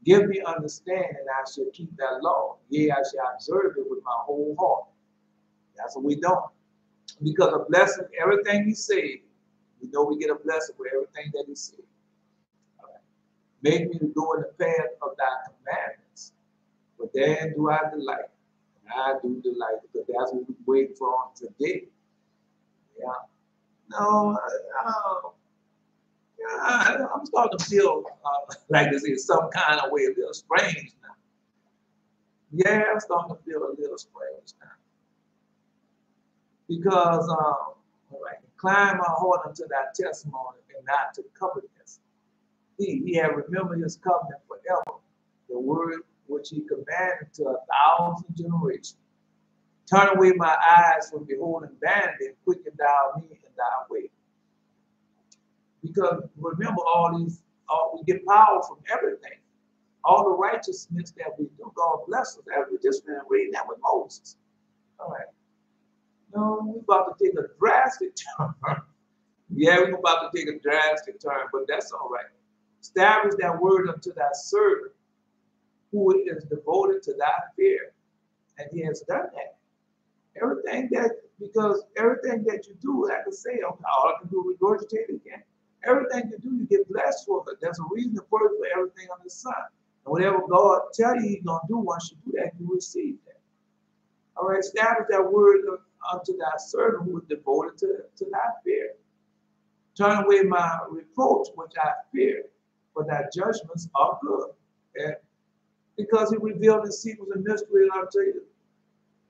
Give me understanding, and I shall keep thy law. Yea, I shall observe it with my whole heart. That's what we're doing. Because a blessing, everything he said, we know we get a blessing for everything that he said. All right. Make me to go in the path of thy commandments, but then do I delight. And I do delight, because that's what we wait for on today. Yeah. No, I'm starting to feel like this is some kind of way, a little strange now. Yeah, I'm starting to feel a little strange now. Because, all right, incline my heart unto thy testimony and not to covetousness. He had remembered his covenant forever, the word which he commanded to 1,000 generations. Turn away my eyes from beholding vanity and quicken thou me in thy way. Because remember, we get power from everything. All the righteousness that we do, God bless us. We just been reading that with Moses. All right. No, we're about to take a drastic turn. Yeah, we're about to take a drastic turn, but that's all right. Establish that word unto thy servant, who is devoted to thy fear. And he has done that. Because everything that you do, like I say, all I can do is regurgitate it again. Everything you do, you get blessed for it. There's a reason for it for everything on the sun. And whatever God tell you he's going to do, once you do that, you receive that. All right, establish that word unto thy servant who is devoted to thy fear. Turn away my reproach, which I fear, for thy judgments are good. And because he revealed his secrets and mysteries unto you.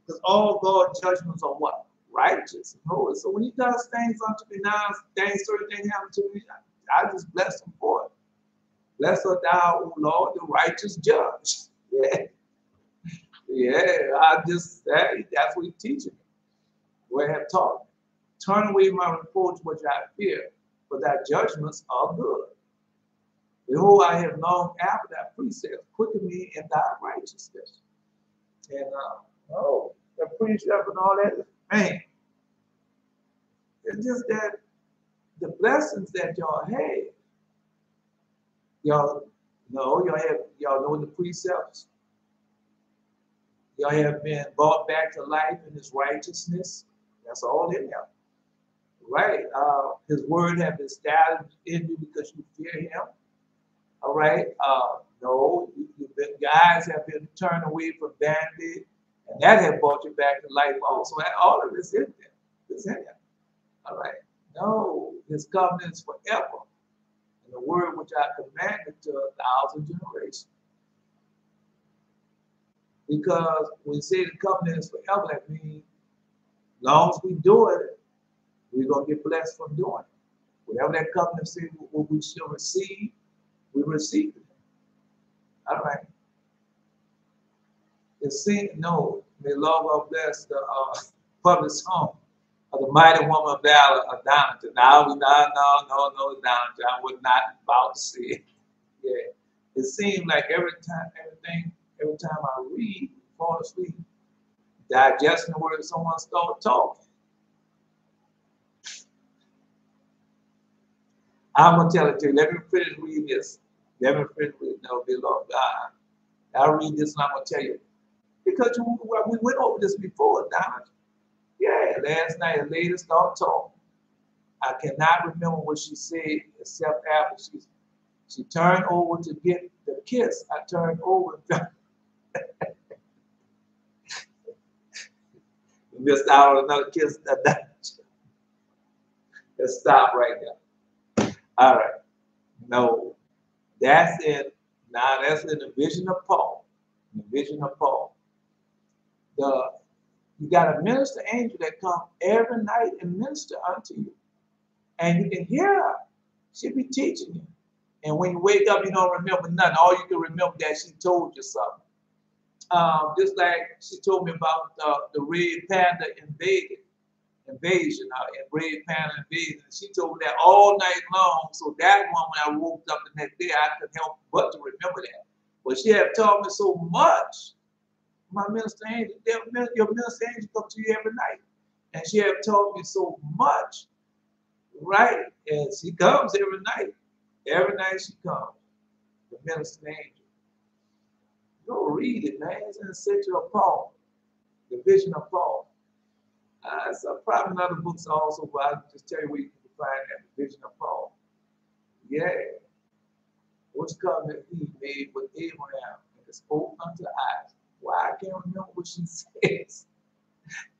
Because all God's judgments are what? Righteous. No. So when he does things unto me now, certain things happen to me, I just bless him for it. Blessed art thou, O Lord, the righteous judge. Yeah. Yeah, that's what he's teaching me. What I have taught me. Turn away my reproach which I fear, for thy judgments are good. Behold, I have longed after thy precepts. Quicken me in thy righteousness. And the precept and all that, man. It's just that the blessings that y'all had, y'all know the precepts. Y'all have been brought back to life in his righteousness. That's all in there. Right? His word have been established in you because you fear him. All right? Your eyes have been turned away from vanity, and that have brought you back to life also. All of this in there. It's in there. All right? No, his covenant is forever. And the word which I commanded to 1,000 generations. Because when we say the covenant is forever, that means as long as we do it, we're going to get blessed from doing it. Whatever that covenant says what we shall receive, we receive it. All right. May the Lord God bless the public song of the mighty woman of valor, Adonijah. No, Adonijah. I was not about to say it. Yeah. It seems like every time I read, fall asleep, digesting the word, someone start talking. I'm going to tell it to you. Let me finish reading this. No, dear Lord God. I'll read this and I'm going to tell you. Because we went over this before, Donald. Yeah, last night a lady started talking. I cannot remember what she said except after she turned over to get the kiss. I turned over and missed out on another kiss. Let's stop right there. All right. No, that's it. Now that's in the vision of Paul. The vision of Paul. You got a minister angel that come every night and minister unto you. And you can hear her. She'll be teaching you. And when you wake up, you don't remember nothing. All you can remember that she told you something. Just like she told me about the red panda invasion, and red panda invasion. She told me that all night long. So that one, when I woke up the next day, I couldn't help but to remember that. But she had taught me so much. My minister angel, your minister angel comes to you every night. And she had taught me so much, right? And she comes every night. Every night she comes, the minister angel. Go read it, man. It's in the section of Paul, the vision of Paul. So probably other books also, but I'll just tell you where you can find that, the vision of Paul. Yeah. Which covenant he made with Abraham and spoke unto Isaac. Why I can't remember what she says.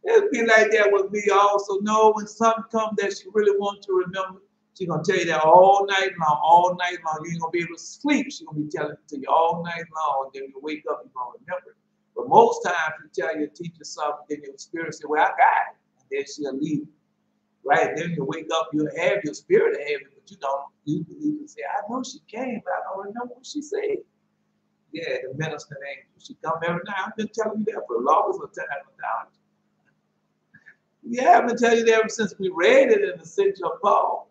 It'll be like that with me also. No, when something comes that she really wants to remember, she's going to tell you that all night long, all night long. You ain't going to be able to sleep. She's going to be telling it to you all night long. And then you wake up, you're going to remember it. But most times you tell your teacher something, then your spirit say, well, I got it. And then she'll leave. Right? And then you wake up, you have your spirit have it, but you don't. You can say, I know she came, but I don't remember what she said. Yeah, the minister angel. She come every night. I've been telling you that for the longest time. Yeah, I've been telling you that ever since we read it in the section of Paul.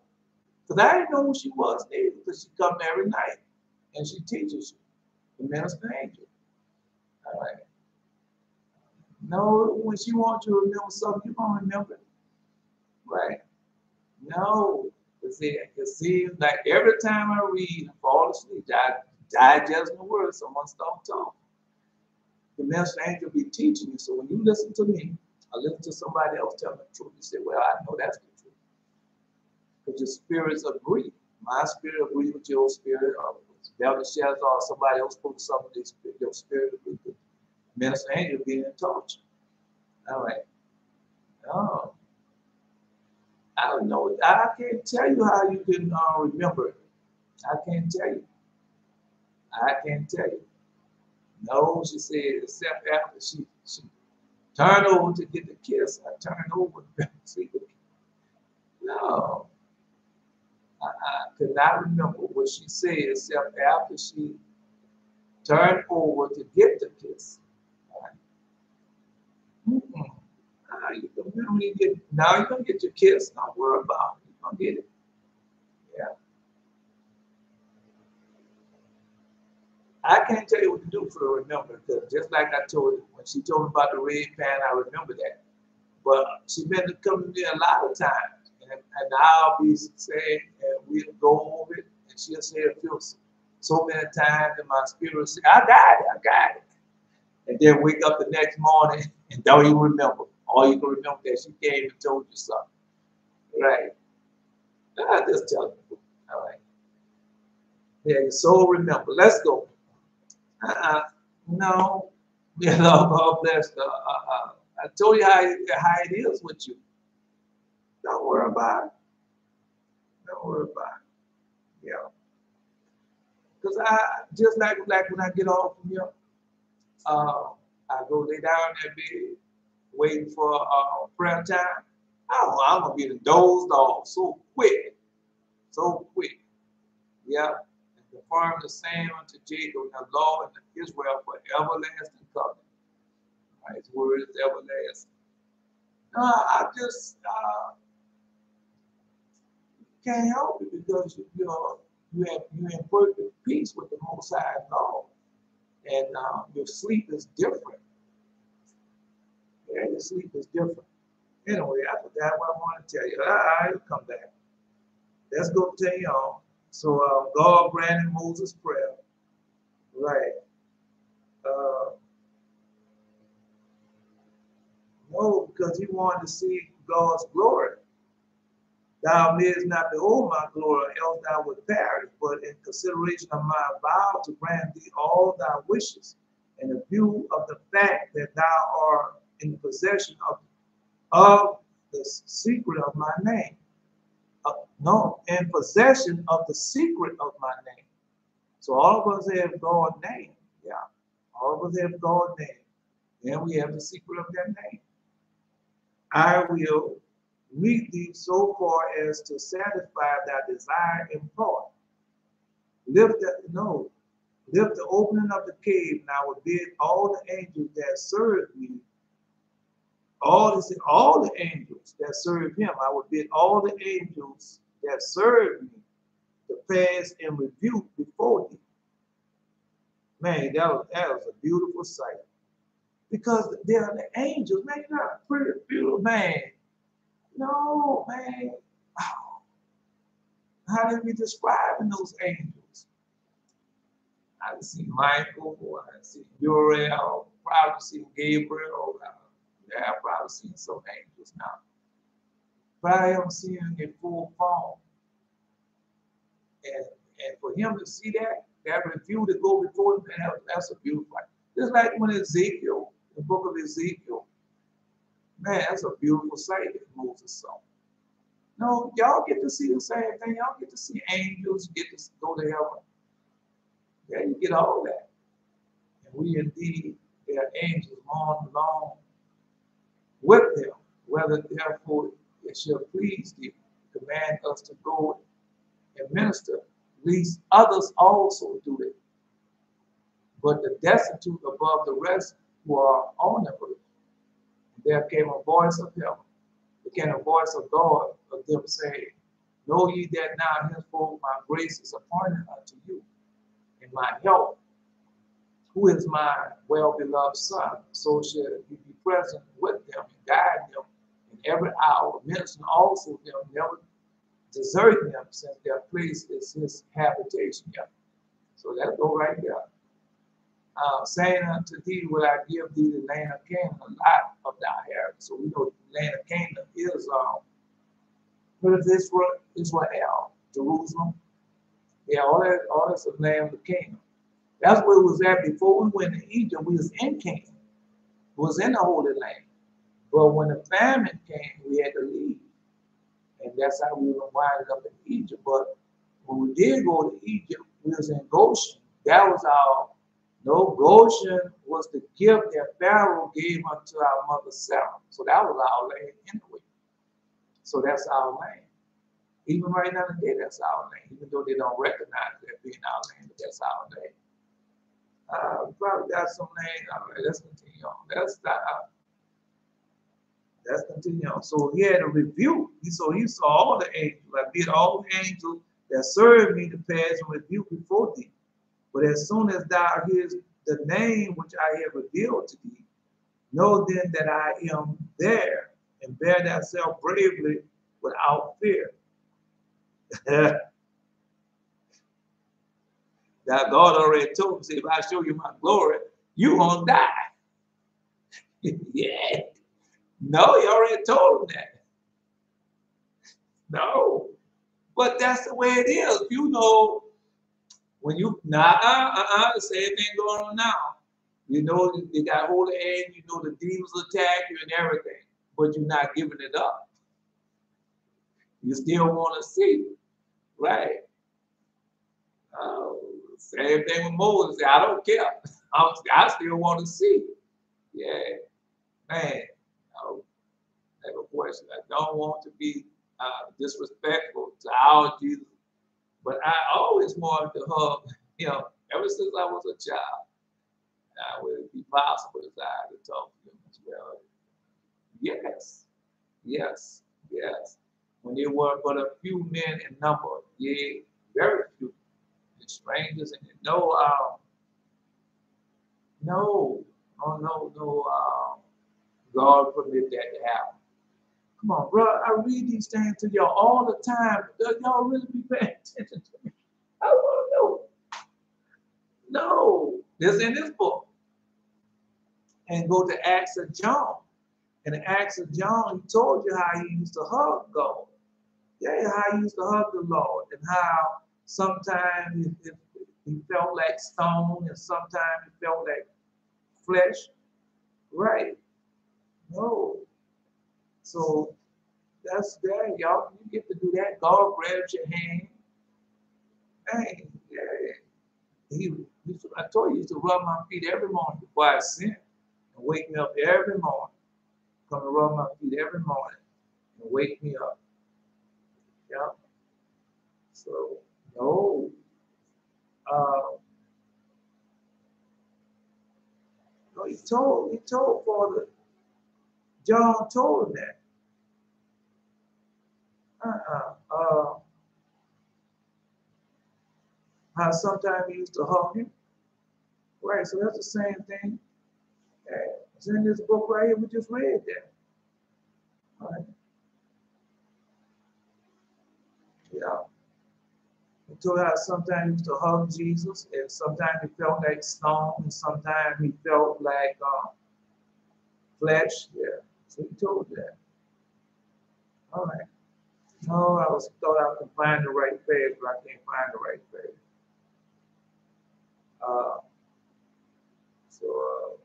Because I didn't know who she was neither, because she come every night and she teaches you, the minister angel. All right. No, when she wants you to remember something, you're going to remember it. Right? No. It seems like every time I read and fall asleep, I digest the word, someone start talking. The minister angel be teaching you. So when you listen to me, I listen to somebody else telling the truth, you say, well, I know that's the truth. Because your spirits agree. My spirit agrees with your spirit. Belshazzar or somebody else put something, your spirit agrees with the minister angel being taught you. All right. Oh. I don't know. I can't tell you how you can remember it. I can't tell you. I can't tell you. No, she said, except after she turned over to get the kiss. I turned over to see the kiss. No. I could not remember what she said except after she turned over to get the kiss. Now you're going to get your kiss. Don't worry about it. You're going to get it. Yeah. I can't tell you what to do for to remember, because just like I told you, when she told me about the red pan, I remember that. But she been coming to me a lot of times, and I'll be saying, and we'll go over it, and she'll say it feels so many times, and my spirit will say, I got it. And then wake up the next morning and don't even remember. All you can remember that she came and told you something. Right. I just tell you. All right. Yeah, so remember. Let's go. No. You know, God bless the, I told you how it is with you. Don't worry about it. Don't worry about it. Yeah. Because I just like when I get off from here, I go lay down in that bed, waiting for prayer time. Oh, I'm gonna be the dozed off so quick. So quick. Yeah. And confirm the same unto Jacob, the law and Israel for everlasting covenant. His word is everlasting. I just can't help it because you're in perfect peace with the Most High God, and your sleep is different. Yeah, your sleep is different. Anyway, I forgot what I want to tell you. I'll come back. Let's go continue on. So God granted Moses' prayer. Right. No, because he wanted to see God's glory. Thou mayest not behold my glory, else thou would perish, but in consideration of my vow to grant thee all thy wishes, in the view of the fact that thou art in possession of the secret of my name. No, in possession of the secret of my name. So all of us have God's name. Yeah. All of us have God's name. And we have the secret of that name. I will meet thee so far as to satisfy thy desire in part. Lift the opening of the cave, and I will bid all the angels that serve me, all the angels that serve him, I will bid all the angels that serve me to pass and rebuke before thee. Man, that was a beautiful sight. Because they are the angels, man, you're not pretty beautiful, man. No, man. Oh, how did we describe those angels? I've seen Michael, I've seen Uriel, probably seen Gabriel. Yeah, I've probably seen some angels now. But I haven't seen them in full form. And for him to see that review to go before him, that's a beautiful sight. Just like when Ezekiel, the book of Ezekiel, man, that's a beautiful sight that Moses saw. No, y'all get to see the same thing. Y'all get to see angels, you get to go to heaven. Yeah, you get all that. And we indeed, they are angels on along with them, whether therefore it shall please thee, command us to go and minister, lest others also do it. But the destitute above the rest who are on the earth, there came a voice of heaven, there came a voice of God of them saying, know ye that now henceforth my grace is appointed unto you, and my help, who is my well-beloved son, so shall he be present with them and guide them in every hour, ministering also them, never deserting them, since their place is his habitation. Yeah. So that go right there. Saying unto thee, will I give thee the land of Canaan, a lot of thy heritage. So we know the land of Canaan is what is Israel, Jerusalem. Yeah, all that's the land of Canaan. That's where it was at before we went to Egypt. We was in Canaan. It was in the Holy Land. But when the famine came, we had to leave. And that's how we were winded up in Egypt. But when we did go to Egypt, we was in Goshen. That was Goshen was the gift that Pharaoh gave unto our mother Sarah. So that was our land anyway. So that's our land. Even right now today, that's our land. Even though they don't recognize that being our land, but that's our land. We probably got some land. All right, let's continue on. Let's continue on. So he had a rebuke. So he saw all the angels. I bid all the angels that serve me to pass and rebuke before thee. But as soon as thou hearest the name which I have revealed to thee, know then that I am there, and bear thyself bravely without fear. That God already told him, say, if I show you my glory, you won't die. Yeah. No, he already told him that. No. But that's the way it is. You know, when you, the same thing going on now. You know, they got holy hand, you know the demons attack you and everything, but you're not giving it up. You still want to see, right? Same thing with Moses. I don't care. I still want to see. Yeah, man. Have a question. I don't want to be disrespectful to our Jesus, but I always wanted to hug him ever since I was a child. Would it be possible if I had to talk to him as well? Yes, yes, yes. When there were but a few men in number, yea, very few, the strangers, and no, God permitted that to happen. Come on, bro. I read these things to y'all all the time. Does y'all really be paying attention to me? I want to know. No, this in this book. And go to Acts of John. In Acts of John, he told you how he used to hug God. Yeah, how he used to hug the Lord, and how sometimes he felt like stone, and sometimes he felt like flesh. Right? No. So That's that, y'all. You get to do that. God grabs your hand. Hey, yeah. I told you, he used to rub my feet every morning before I sin and wake me up every morning. Come and rub my feet every morning and wake me up. Yeah. So, no. Uh, no, he told Father, John told him that. How sometimes he used to hug him. Right, so that's the same thing. It's in this book right here. We just read that. All right. Yeah. He told how sometimes he used to hug Jesus, and sometimes he felt like stone, and sometimes he felt like flesh. Yeah. So he told that. All right. No, thought I could find the right page, but I can't find the right page. Uh, so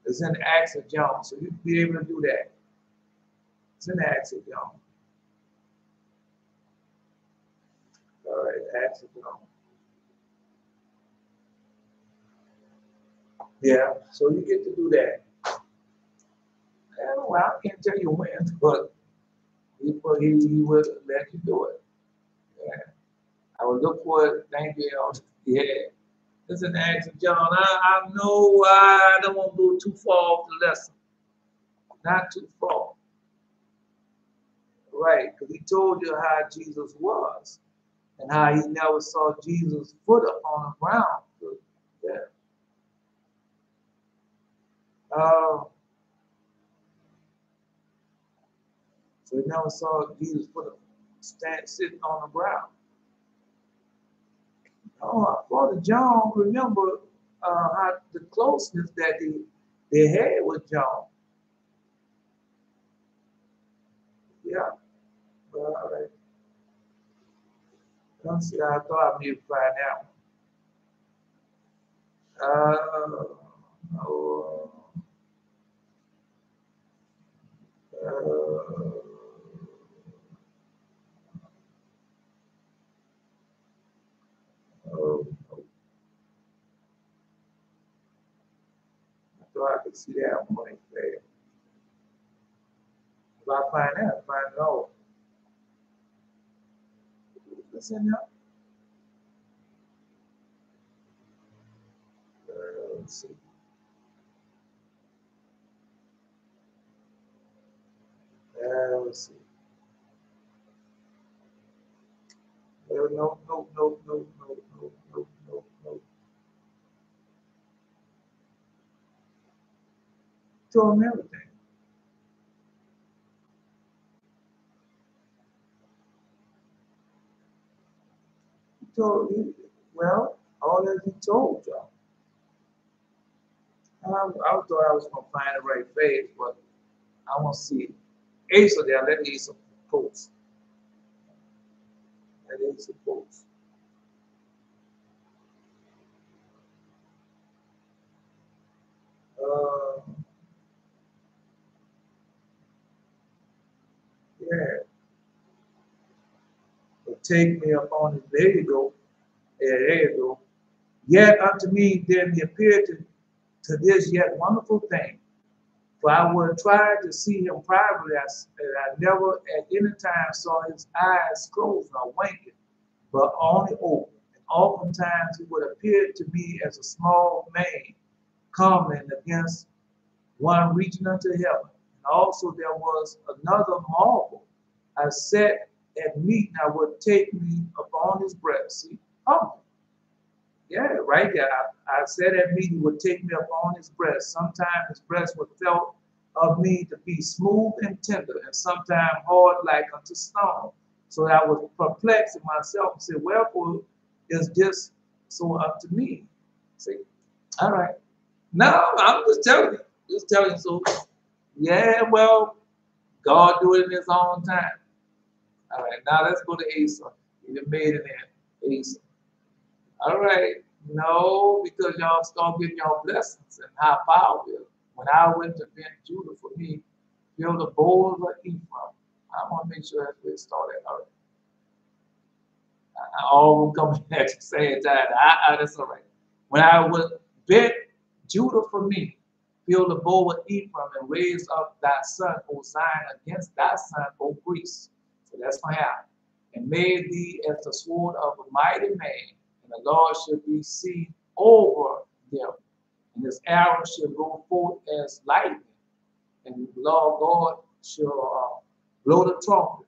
it's in Acts of John, so you'll be able to do that. It's in Acts of John. All right, Acts of John. Yeah, so you get to do that. Well, I can't tell you when, but he will let you do it. Yeah. I will look for it. Thank you. Yeah. It's an Acts of John. I know I don't want to go too far off the lesson. Not too far. Right, because he told you how Jesus was and how he never saw Jesus' foot upon the ground. So, yeah. So he never saw Jesus' foot sitting on the ground. Brother John, remember how the closeness that they had with John. Yeah. All right. Let's see. I thought I may find out. Oh, oh, I thought I could see that one right there. If I find out, find it out. Listen up. Let's see. Let's see. No, no, no, no, no, no, no, no, no, no. Told him everything. He told me, well, all that he told y'all. I thought I was going to find the right page, but I want to see it. Asa there, let Asa post. Let Asa post. Uh, yeah. But take me up on it. There you go. Yeah, there you go. Yet unto me there me appeared to this yet wonderful thing. For I would try to see him privately, and I never at any time saw his eyes closed nor winking, but only open. And oftentimes he would appear to me as a small man coming against one reaching unto heaven. And also there was another marvel. I sat at meat and I would take me upon his breast. See, humble. Yeah, right there. I said at me, he would take me upon his breast. Sometimes his breast would felt of me to be smooth and tender, and sometimes hard like unto stone. So I was perplexed in myself and said, wherefore is this so unto me? See? All right. No, I'm just telling you. Just telling you. So, yeah, well, God do it in his own time. All right, now let's go to Asa. You made it in Asa. All right. No, because y'all start getting y'all blessings and how powerful. When I went to Ben Judah for me, feel the bowls of Ephraim. I want to make sure that's where it started. All right. All coming at the same time. That's all right. When I would bet Judah for me, fill the bow with Ephraim, and raise up thy son, O Zion, against thy son, O Greece. So that's my happen. And made thee as the sword of a mighty man, and the Lord shall be seen over them. And his arrow shall go forth as lightning, and the Lord God shall blow the trumpet,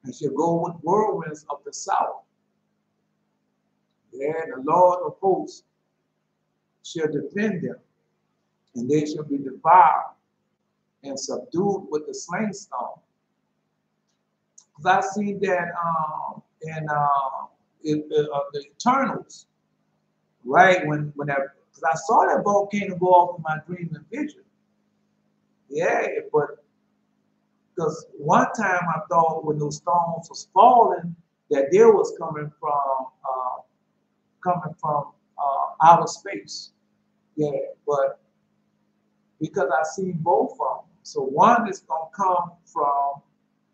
and shall go with whirlwinds of the south. Yeah, the Lord of hosts shall defend them, and they shall be devoured and subdued with the slain stone. Because I see that in the Eternals, right? When that, because I saw that volcano go off in my dream and vision. Yeah, but because one time I thought when those stones was falling, that there was coming from outer space. Yeah, but because I see both of them, so one is gonna come from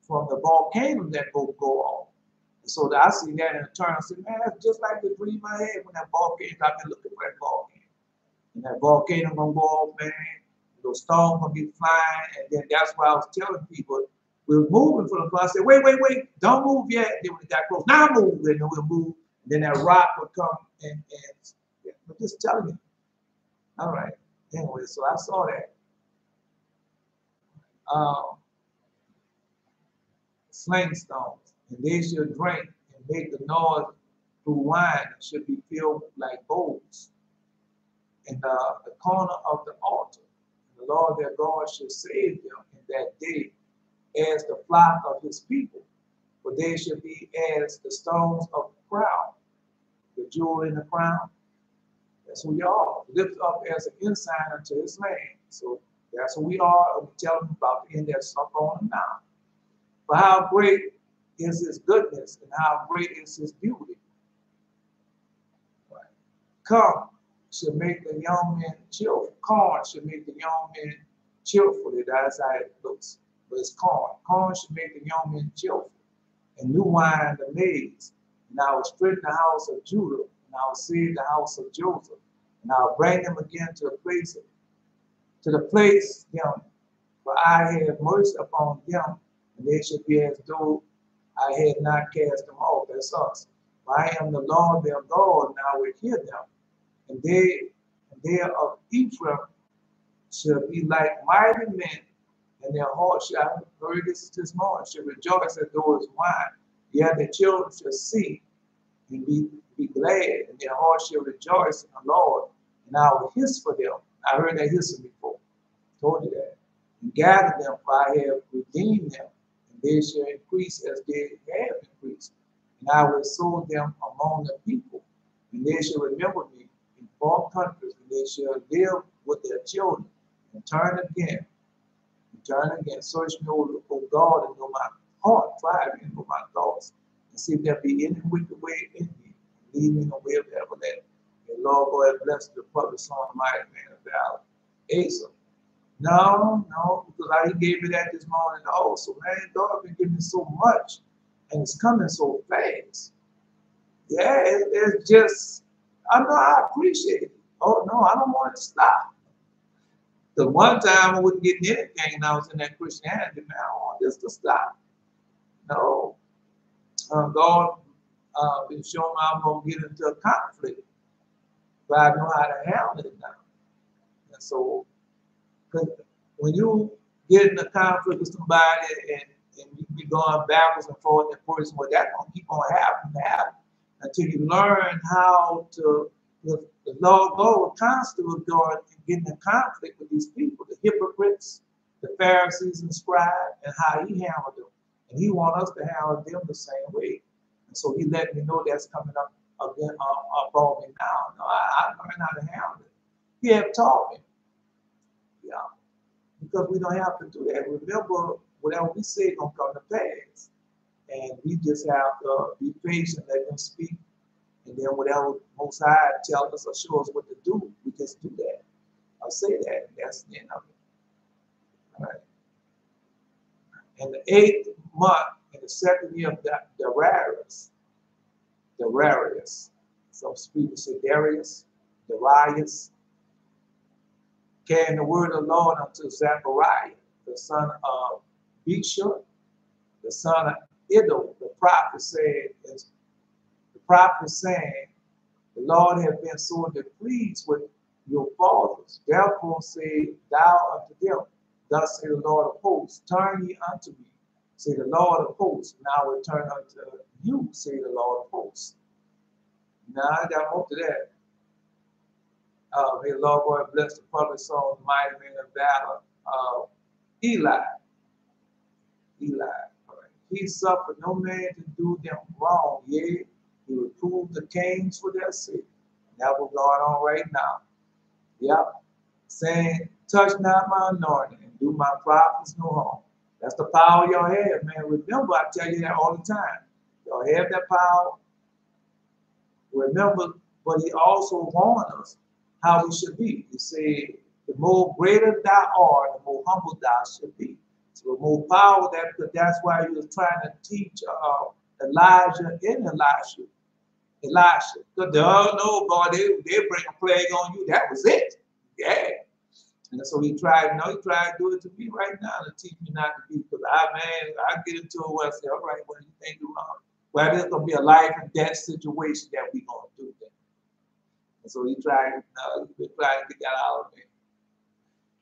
the volcano that both go off. And so I see that in turn. I said, man, that's just like the dream I had when that volcano. I've been looking for that volcano, and that volcano gonna go off, man. Those stones gonna be flying, and then that's why I was telling people we're moving from the car. I said, wait, don't move yet. Then when it got close, now move, and then we'll move. And then that rock would come and yeah, I'm just telling you. All right. Anyway, so I saw that. Sling stones, and they shall drink and make the noise through wine, and should be filled like bowls in the corner of the altar. And the Lord their God shall save them in that day as the flock of his people, for they shall be as the stones of the crown, the jewel in the crown. That's who we are. Lift up as an ensign unto his land. So that's who we are, and we tell them about the end that's up on them now. But how great is his goodness, and how great is his beauty. Right. Come should make the young men cheerful. Corn should make the young men cheerful. That's how it looks. But it's corn. Corn should make the young men cheerful. And new wine the maize. And I will straighten the house of Judah, and I will save the house of Joseph. And I will bring them again to the place them. For I have mercy upon them, and they should be as though I had not cast them off. That's us. For I am the Lord their God, and I will hear them. And they of Ephraim shall be like mighty men, and their heart shall, heard this morning, shall rejoice as though it's wine. Yet their children shall see and be glad, and their heart shall rejoice in the Lord, and I will hiss for them. I heard that hissing before. Told you that. And gather them, for I have redeemed them, and they shall increase as they have increased. And I will sow them among the people, and they shall remember me in far countries, and they shall live with their children, and turn again. Search me, O God, and know my heart. Try me and know my thoughts, and see if there be any wicked way in me. Lead me in the way of everlasting. And Lord God, bless the public son of mighty man of valor. Asa. No, because he gave me that this morning also. Man, God been giving me so much, and it's coming so fast. Yeah, it's just, I know I appreciate it. Oh, no, I don't want it to stop. The one time I wasn't getting anything, and I was in that Christianity, man, I don't want this to stop. No. God been showing me I'm going to get into a conflict, but I know how to handle it now. And so, because when you get in a conflict with somebody and you be going backwards and forth and forth, well, that's going to keep on happening until you learn how to, the Lord God will constantly go and get in conflict with these people, the hypocrites, the Pharisees and scribes, and how he handled them. And he wants us to handle them the same way. And so he let me know that's coming up again up on me now. No, I learned how to handle it. He had taught me. Yeah. Because we don't have to do that. Remember, whatever we say is going to come to pass. And we just have to be patient, let them speak. And then whatever Most High tells us or show us what to do, we just do that. I'll say that. And that's the end of it. All right. In the 8th month, in the 2nd year of Darius. Some people say Darius, came the word of the Lord unto Zechariah, the son of Beshua, the son of Iddo. The prophet saying, the Lord hath been sore displeased with your fathers. Therefore say thou unto them, thus say the Lord of hosts, turn ye unto me, say the Lord of hosts. Now will turn unto you, say the Lord of hosts. Now I got more to that. May the Lord God bless the public song, the mighty man of valor, Eli. All right. He suffered no man to do them wrong, yea, he reproved the kings for their sake. That was going on right now. Yep. Saying, touch not my anointing and do my prophets no harm. That's the power y'all have, man. Remember, I tell you that all the time. Y'all have that power. Remember, but he also warned us how we should be. He said, the more greater thou art, the more humble thou should be. So the more power that's why he was trying to teach Elijah and Elisha. Because no, God, they bring a plague on you. That was it. Yeah. And so he tried to do it to me right now to teach me not to be. Because I get into it where I say, all right, what do you think you're wrong? Well, there's going to be a life and death situation that we're going to do that. And so he tried to get that out of me.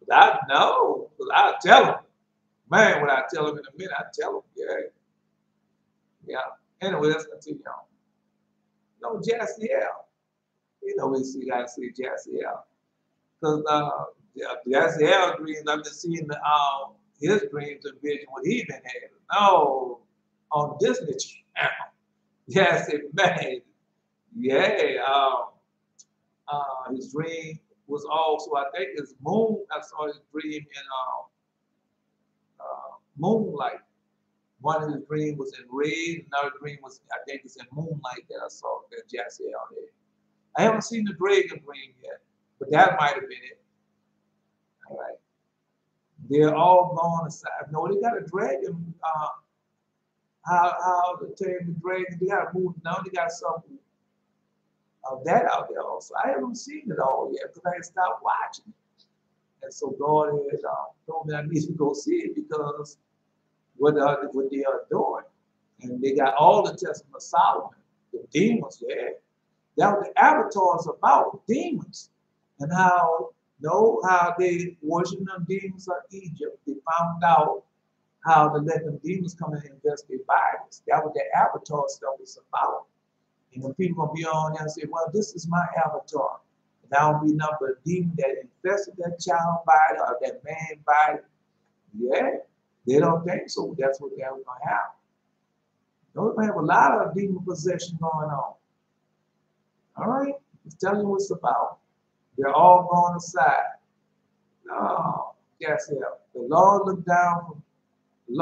But I know, because I'll tell him. Man, when I tell him in a minute, I tell him, yeah. Anyway, let's continue on. No, Jassiel. You know, we got to see Jassiel. Because Jassiel dreams, I've been seeing his dreams and vision, what he been having. No, on Disney Channel. Yes, it man. Yeah. His dream was also, I think, his moon. I saw his dream in Moonlight. One of his dreams was in red. Another dream was, I think, it's in Moonlight that I saw that Jassiel had. I haven't seen the dragon dream yet, but that might have been it. All right. They're all gone aside. No, they got a dragon. How to tame the dragon? They got to move now. They got something of that out there also. I haven't seen it all yet because I had stopped watching it. And so God had told me I need to go see it because what they are doing. And they got all the Testament of Solomon, the demons, yeah. That was the avatars about demons and how they worship them demons of Egypt. They found out how to let them demons come and invest their bodies. That was the avatar stuff was about. And when people gonna be on there and say, well, this is my avatar. And that will be nothing but a demon that infested that child body or that man body. Yeah, they don't think so. That's what they're gonna have. We're gonna have a lot of demon possession going on. All right, just tell you what it's about. They're all gone aside. No, yes, yeah. The Lord looked down. I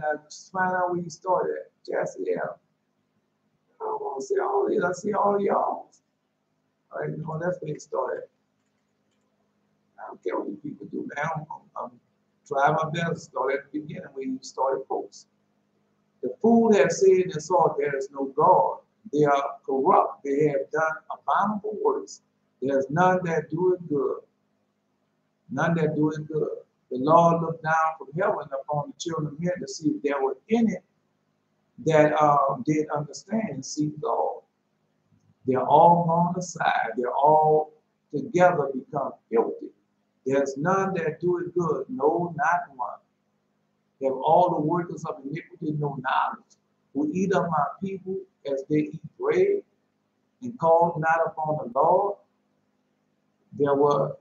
gotta find out where you started at. Yes, yeah. I don't want to see all of these. I see all of y'all. All right, no, that's where it started. I don't care what you people do, man. I'm trying my best to start at the beginning where you started, folks. The fool has said in his heart, there is no God. They are corrupt. They have done abominable works. There's none that do it good. None that do it good. The Lord looked down from heaven upon the children of men to see if there were any that did understand and see God. They're all gone aside. They're all together become filthy. There's none that do it good. No, not one. Have all the workers of iniquity no knowledge, who eat up my people as they eat bread, and call not upon the Lord. No,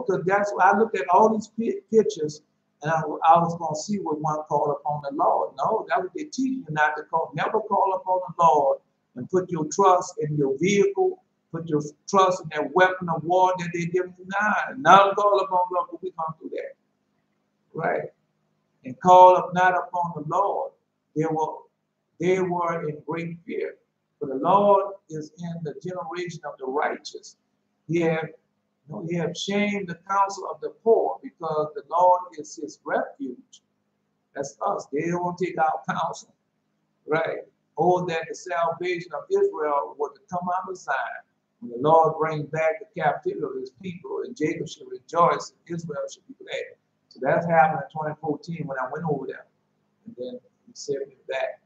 because that's why I looked at all these pictures, and I was going to see what one called upon the Lord. No, that was they teach you not to call. Never call upon the Lord and put your trust in your vehicle, put your trust in that weapon of war that they give you now. Now call upon the Lord, but we come through that. Right. And call up not upon the Lord. They were in great fear. For the Lord is in the generation of the righteous. He had No, he have shamed the counsel of the poor, because the Lord is his refuge. That's us. They don't want to take our counsel. Right. Oh, that the salvation of Israel was to come out of Zion. When the Lord brings back the captivity of his people, and Jacob should rejoice, and Israel should be glad. So that's happened in 2014 when I went over there. And then he sent me back.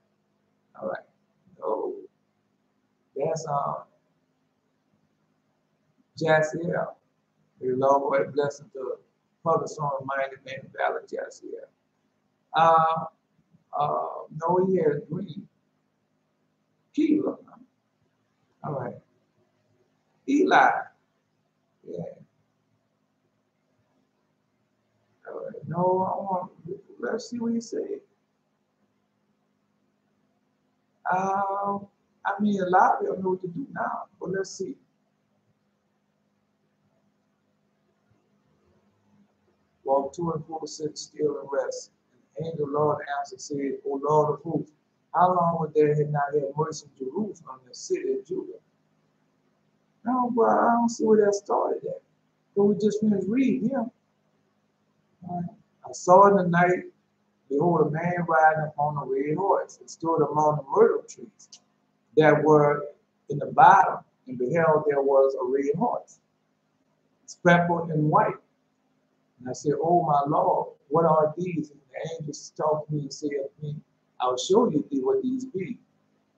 All right. So that's Jassiel. May the Lord be a blessing to public on mighty man of valor, Jassiel. No, he has green. Keela. All right. Eli. Yeah. All right. No, I want. Let's see what he said. I mean, a lot of them know what to do now, but let's see. Walk to and fro, sit still and rest. And the angel of the Lord answered, said, O Lord of hosts, how long would there have not had mercy in Jerusalem, the city of Judah? No, but I don't see where that started at. But we just finished reading here. I saw in the night, behold, a man riding upon a red horse, and stood among the myrtle trees that were in the bottom, and beheld there was a red horse, speckled and white. And I said, Oh my Lord, what are these? And the angel talked to me and said to me, I'll show you what these be.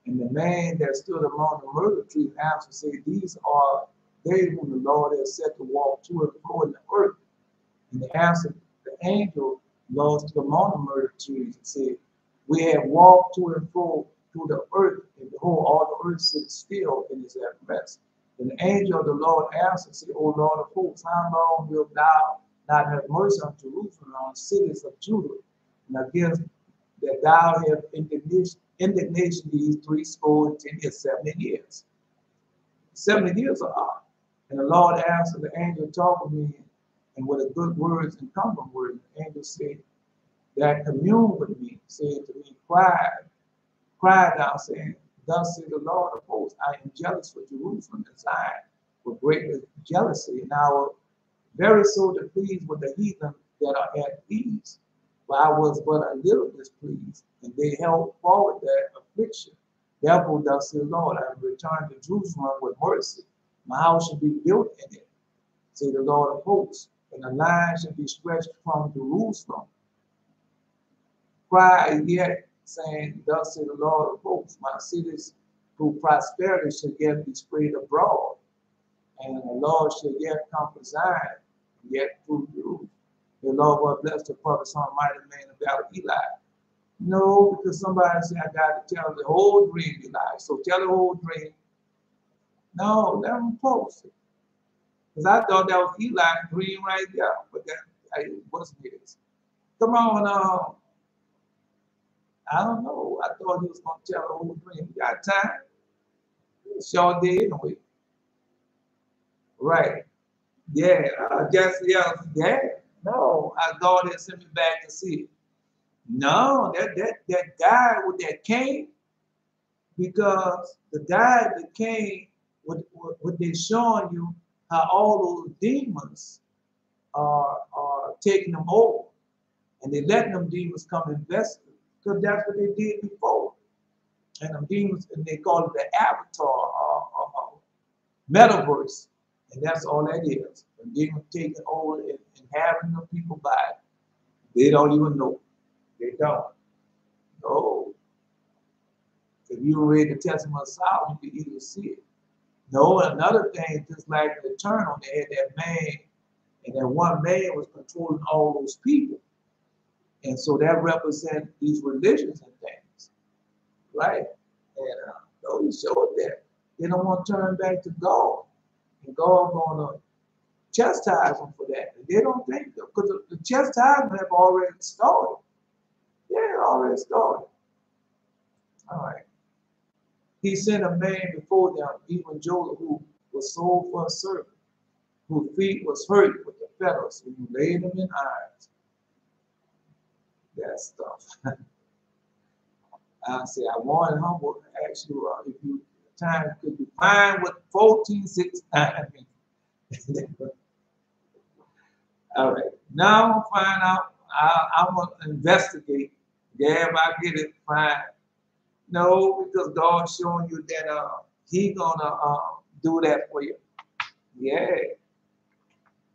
And the man that stood among the myrtle trees answered, said, These are they whom the Lord has set to walk to and fro in the earth. And the answer, the angel Lord stood among the myrtle trees and said, We have walked to and fro through the earth, and behold, all the earth sits still and is at rest. And the angel of the Lord answered, said, O Lord of hosts, how long wilt thou not have mercy on Jerusalem, on the cities of Judah, and against that thou have indignation these 70 years, 70 years. 70 years are up. And the Lord answered the angel, talk with me, and with a good words and comfort words. The angel said, that communed with me, said to me, cried out, saying, Thus said the Lord of hosts, I am jealous for Jerusalem and Zion with great jealousy, and I will very soul to please with the heathen that are at ease. For I was but a little displeased, and they held forward their affliction. Therefore, thus said the Lord, I will return to Jerusalem with mercy. My house shall be built in it, said the Lord of hosts, and a line shall be stretched from Jerusalem. Cry yet, saying, Thus said the Lord of hosts, my cities through prosperity shall yet be spread abroad, and the Lord shall yet comfort Zion, yet through you. The Lord will bless the prophet, son, mighty man of valor, Eli. No, because somebody said I got to tell the whole dream, Eli. So tell the whole dream. No, let them post it. Because I thought that was Eli's dream right there, but that wasn't his. Come on, I don't know. I thought he was going to tell the whole dream. You got time? Sure did anyway. Right. Yeah, yeah. No, I thought they sent me back to see it. No, that guy with that cane, because the guy that came, what they're showing you how all those demons are taking them over, and they letting them demons come invest them, because that's what they did before. And them demons, and they call it the avatar metaverse, and that's all that is. The demons taking over and having the people by it. They don't even know. They don't. No. If you read the Testament of Solomon, you can easily see it. No, another thing, just like the Eternal, they had that man, and that one man was controlling all those people. And so that represents these religions and things, right? And those showed that they don't want to turn back to God. And God going to chastise them for that. And they don't think, because the chastisement have already started. Yeah, it already started. All right. He sent a man before them, even Joseph, who was sold for a servant, whose feet was hurt with the fetters, and you laid them in irons. That stuff. I say, I wanted humble to ask you if you time could you find what 14:6 means. All right. Now I'm gonna find out. I'm gonna investigate. Yeah, if I get it, fine. No, because God's showing you that He gonna do that for you. Yeah,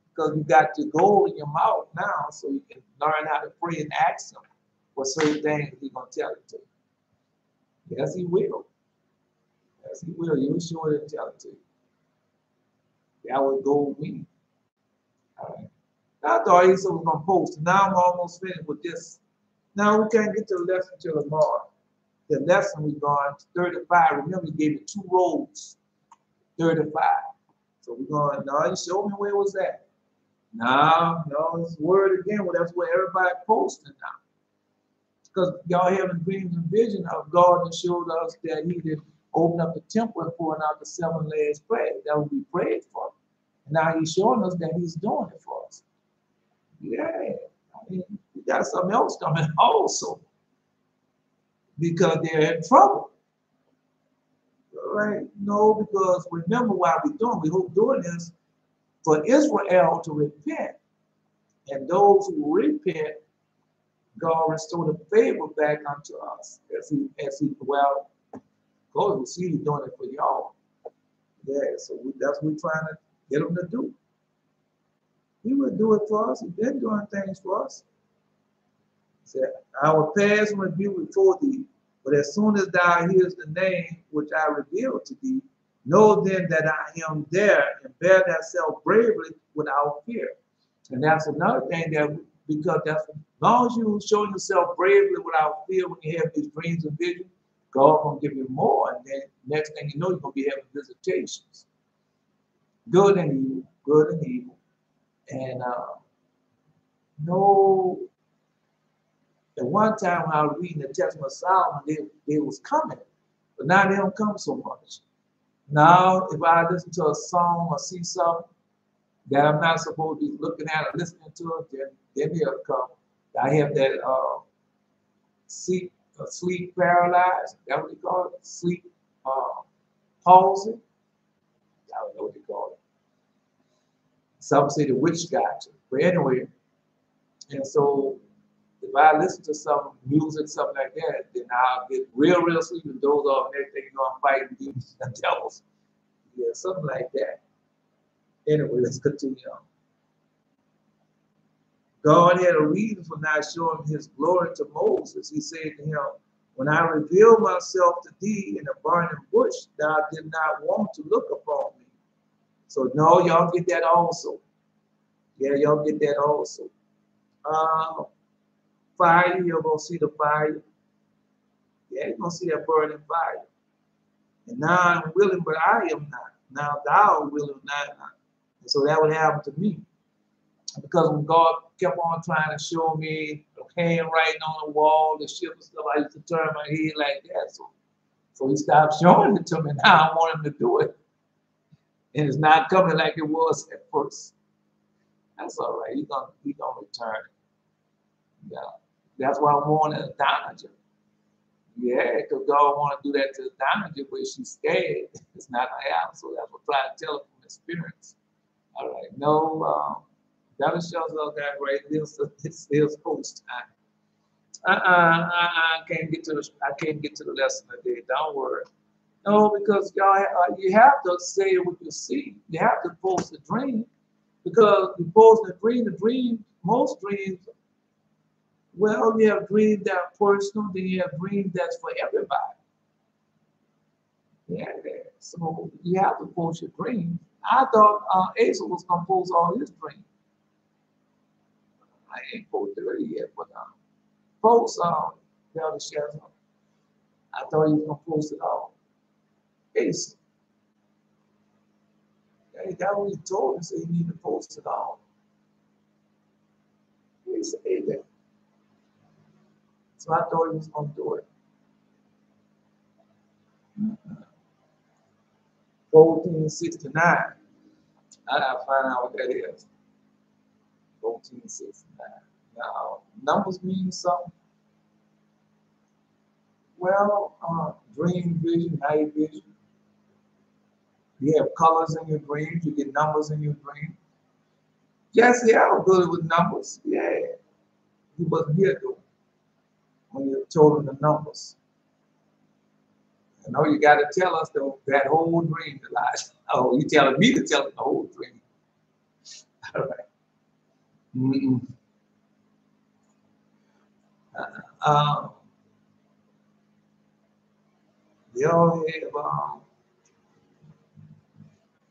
because you got the goal in your mouth now, so you can learn how to pray and ask Him for certain things. He's gonna tell it to you. Yes, He will. Yes, He will. You'll sure to tell it to you. That would go with me. All right. I thought he said we was gonna post. Now I'm almost finished with this. Now we can't get to the lesson till tomorrow. The lesson we gone to 35. Remember, he gave you 2 roads, 35. So we're going, no, you show me where it was at. No, it's word again. Well, that's where everybody posting now. Because y'all having dreams and vision of God and showed us that He did open up the temple and pouring out the 7 layers prayer that will be prayed for. And now He's showing us that He's doing it for us. Yeah, I mean, we got something else coming also because they're in trouble. Right? No, because remember why we're doing. We hope doing this for Israel to repent, and those who repent, God restore the favor back unto us as He well. God will see He's doing it for y'all. Yeah, so that's what we're trying to get Him to do. He will do it for us. He's been doing things for us. He said, our past review before thee, but as soon as thou hearest the name which I revealed to thee, know then that I am there, and bear thyself bravely without fear. And that's another thing that, because that's as long as you show yourself bravely without fear when you have these dreams and visions, God gonna give you more. And then next thing you know, you're gonna be having visitations. Good and evil, good and evil. And no, at one time when I was reading the Testament of Solomon, they was coming, but now they don't come so much. Now, if I listen to a song or see something that I'm not supposed to be looking at or listening to, then they'll come. I have that sleep paralyzed. That's what they call it. Sleep palsy. I don't know what they call it. Some say the witch got you. But anyway, and so if I listen to some music, something like that, then I'll get real sleep and doze off and everything, I'm fighting demons and devils. Yeah, something like that. Anyway, let's continue on. God had a reason for not showing His glory to Moses. He said to him, when I revealed myself to thee in a burning bush, thou did not want to look upon me. So no, y'all get that also. Yeah, y'all get that also. Fire, you're going to see the fire. Yeah, you're going to see that burning fire. And now I'm willing, but I am not. Now thou art willing, not. And so that would happen to me. Because when God kept on trying to show me the handwriting on the wall, the ship and stuff, I used to turn my head like that. So He stopped showing it to me. Now I want Him to do it. And it's not coming like it was at first. That's all right. He's gonna return it. Yeah. That's why I'm wanting to damage her. Yeah, because God want to do that to damage her, but she's scared. It's not gonna happen. So that's what I try to tell her from experience. All right. No, that was shows us that right. This is post time. I can't get to the lesson today. Don't worry. No, because y'all, you have to say what you see. You have to post the dream, because you post the dream. Most dreams, well, you have dreams that are personal. Then you have dreams that's for everybody. Yeah. So you have to post your dreams. I thought Asa was gonna post all his dreams. I ain't posted it yet, but post Elder Shazam. I thought he was gonna post it all. Asa. Yeah, that what he told him, so he needed to post it all. He said that. So I thought he was gonna do it. 1469. I gotta find out what that is. 1469. Now, numbers mean something. Well, dream, vision, night vision. You have colors in your dreams. You get numbers in your dream. Jesse, I was good with numbers. Yeah. He wasn't here though when you told him the numbers. You know, you got to tell us though, that whole dream, Elijah. Oh, you telling me to tell him the whole dream. All right. Mm-mm. Um, they all have,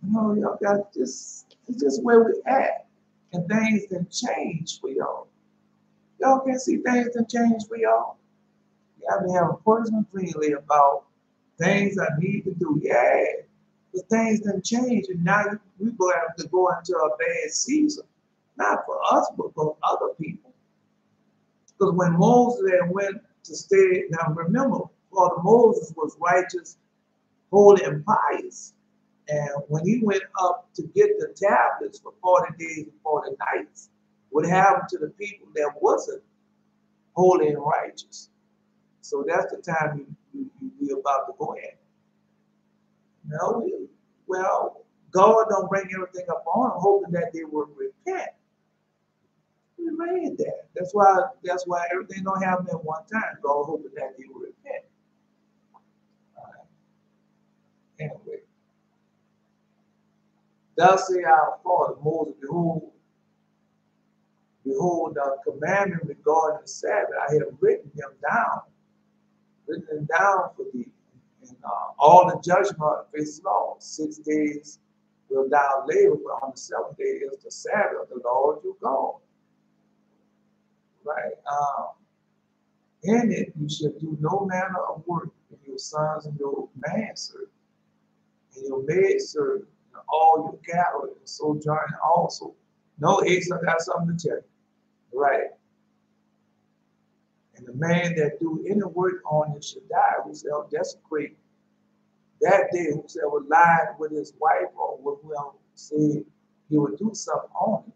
y'all got this, it's just where we at. And things can change for y'all. Y'all can see things can change for y'all. Y'all been having personal cleanly about things I need to do. Yeah, but things can change, and now we go have to go into a bad season. Not for us, but for other people. Because when Moses had went to stay, now remember, Father Moses was righteous, holy, and pious. And when he went up to get the tablets for 40 days and 40 nights, what happened to the people that wasn't holy and righteous? So that's the time you be about to go in. No, well, God don't bring everything up on them, hoping that they will repent. We read that. That's why everything don't happen at one time. God hoping that they will repent. Anyway, thus say our Father Moses, behold the commandment regarding the Sabbath, I have written them for thee. And all the judgment of this law, 6 days will thou labor, but on the 7th day is the Sabbath of the Lord your God. Right? In it you shall do no manner of work, and your sons and your manservants, and your maidservants, and all your cattle, and sojourn also. No, Ace, I got something to tell you. Right? And the man that do any work on it shall die, who shall desecrate that day, whosoever lied with his wife or whoever said he would do something on it,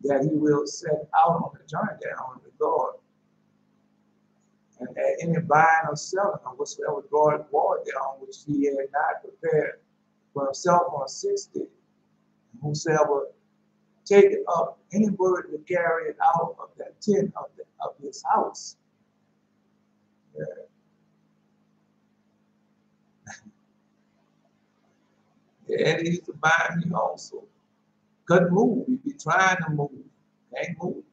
that he will set out on the journey down the God. And at any buying or selling, or whatsoever draweth water down, which he had not prepared for himself on 6 days, and whosoever taketh up any bird to carry it out of that tent of his house. Yeah. And he used to bind me also. Couldn't move. He'd be trying to move. Can't move.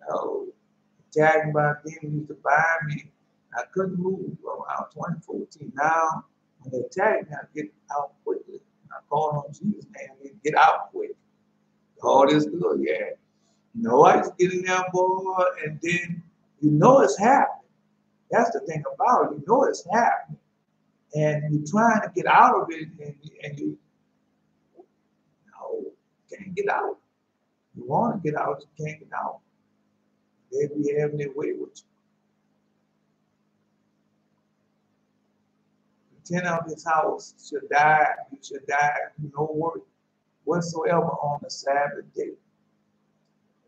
No. Tagging by demons used to bind me. I couldn't move around 2014. Now, when they tag me, I get out quickly. I call on Jesus' name and get out quick. All this good, yeah. I just get in there, boy, and then it's happening. That's the thing about it. It's happening. And you're trying to get out of it, and you can't get out. You want to get out, you can't get out. They be having their way with you. The tenant of his house should die, you should die, no work whatsoever on the Sabbath day.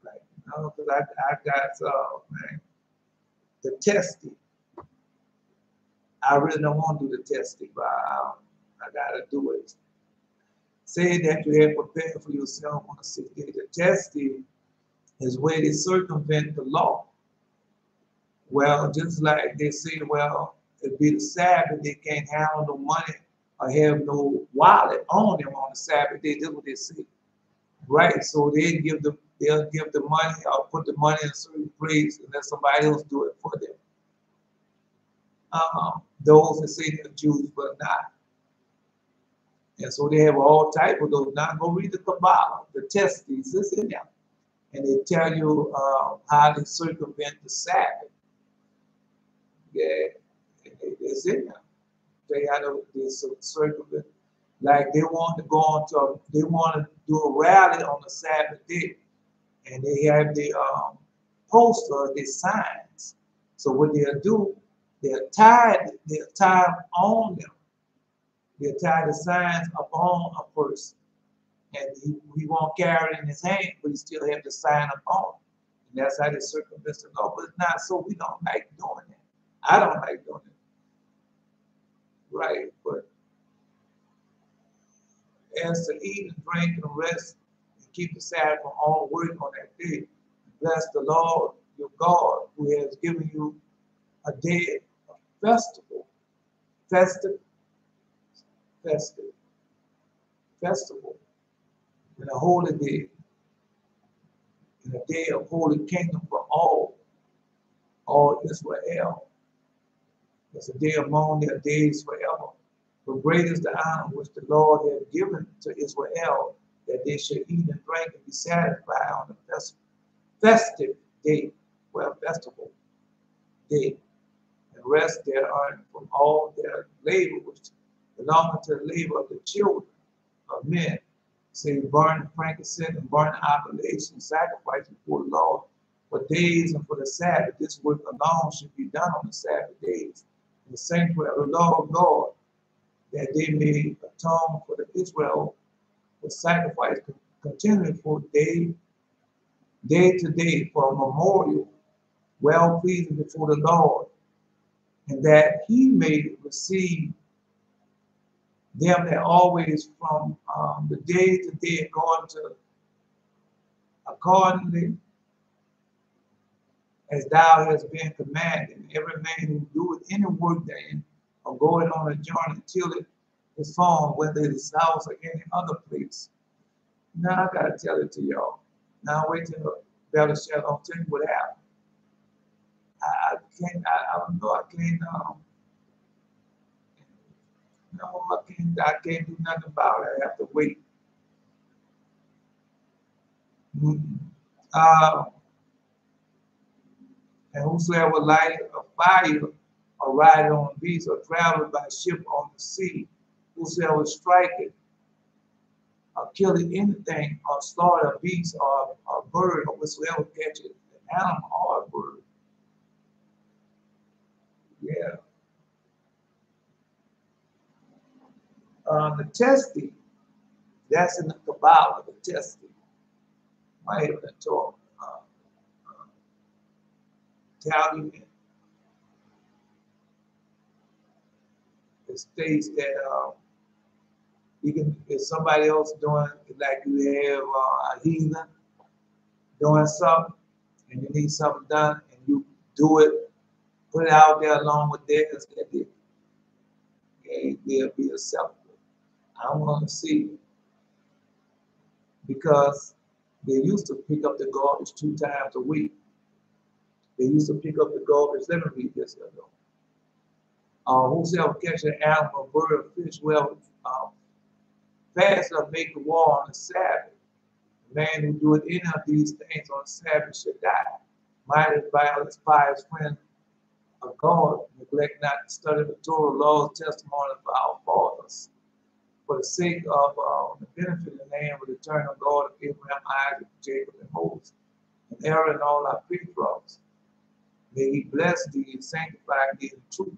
Like, because I got, man, the testing. I really don't want to do the testing, but I got to do it. Say that you have prepared for yourself on the 6th day. The testing is where they circumvent the law. Well, just like they say, well, it'd be the Sabbath, they can't handle no money or have no wallet on them on the Sabbath day. That's what they say. Right? So they'll give the money or put the money in a certain place and let somebody else do it for them. Those that say they're Jews but not. And so they have all type of those. Now go read the Kabbalah, the testes is in there. And they tell you how to circumvent the Sabbath. Yeah, it's in there. They had to circumvent. Like they want to do a rally on the Sabbath day. And they have the posters, the signs. So what they'll do, they'll tie on them. They'll tie the signs upon a person. And he won't carry it in his hand, but he still have the sign upon him. And that's how they circumvent the law. But it's not so we don't like doing it. I don't like doing it. Right, but as to eat and drink and rest keep the Sabbath from all work on that day. Bless the Lord your God, who has given you a day of festival, festive, festival, and a holy day, and a day of holy kingdom for all Israel. It's a day among their days forever. For great is the honor which the Lord has given to Israel, that they should eat and drink and be satisfied on the festive day, festival day, and rest thereon from all their labor which belongeth to the labor of the children of men. Say, burn frankincense and burn oblation, sacrifice before the Lord for days and for the Sabbath. This work alone should be done on the Sabbath days in the sanctuary of the Lord God, that they may atone for the Israel with sacrifice continually for day to day, for a memorial, well pleasing before the Lord, and that he may receive them that always from the day to day accordingly as thou hast been commanded. Every man who doeth any work therein, or going on a journey till it is found, whether it is house or any other place. Now I gotta tell it to y'all. Now wait till the Bellashell, I'll tell you what happened. I don't know, I can't no, I can't do nothing about it. I have to wait. And whosoever lighted a fire, or ride on a beast, or travel by ship on the sea, whosoever striketh, or killeth anything, or slaughter a beast, or a bird, or whatsoever catcheth an animal or a bird. Yeah. The testing, that's in the Kabbalah, the testing. I even talk. Italian. It states that you can, if somebody else doing, like you have a heathen doing something, and you need something done, and you do it, put it out there along with theirs, that they'll be acceptable. I want to see, because they used to pick up the garbage 2 times a week. They used to pick up the garbage. Let me read this. Whosoever catch an animal, bird, or fish, well, fast or make the war on the Sabbath. The man who doeth any of these things on the Sabbath should die. Mighty violence, pious friend of God, neglect not to study the Torah, laws, testimony of our fathers, for the sake of the benefit of the name of the eternal God of Abraham, Isaac, Jacob, and Moses, and Aaron and all our patriarchs. May he bless thee and sanctify thee in truth,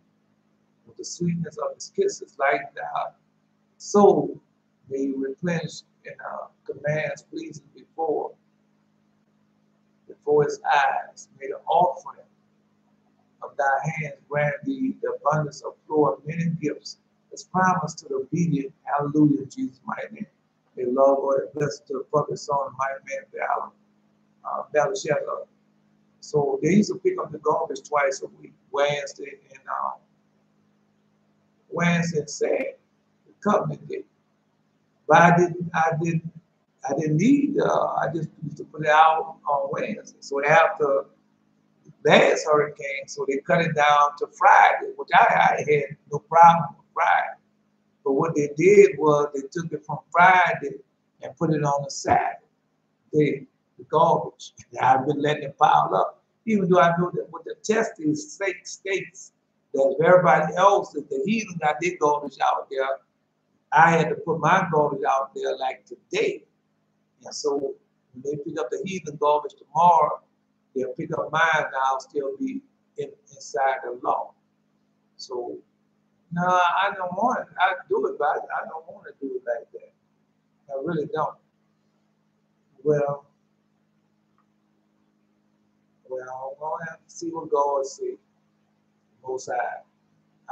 with the sweetness of his kisses, like thy soul may he replenish in commands pleasing before his eyes. May the offering of thy hands grant thee the abundance of flow of many gifts, as promised to the obedient. Hallelujah, in Jesus' mighty name. May the Lord God bless to the public son of mighty man, Bellashell. So they used to pick up the garbage twice a week, Wednesday and Saturday, the covenant day. But I didn't need. I just used to put it out on Wednesday. So after last hurricane, so they cut it down to Friday, which I had no problem with Friday. But what they did was they took it from Friday and put it on the Saturday, the garbage. And I've been letting it pile up, even though I know that what the testing states that if everybody else, if the heathen got their garbage out there, I had to put my garbage out there like today. And so when they pick up the heathen garbage tomorrow, they'll pick up mine and I'll still be inside the law. So, no, I don't want it. I do it, but I don't want to do it like that. I really don't. Well, I'm going to have to see what God says. Most High.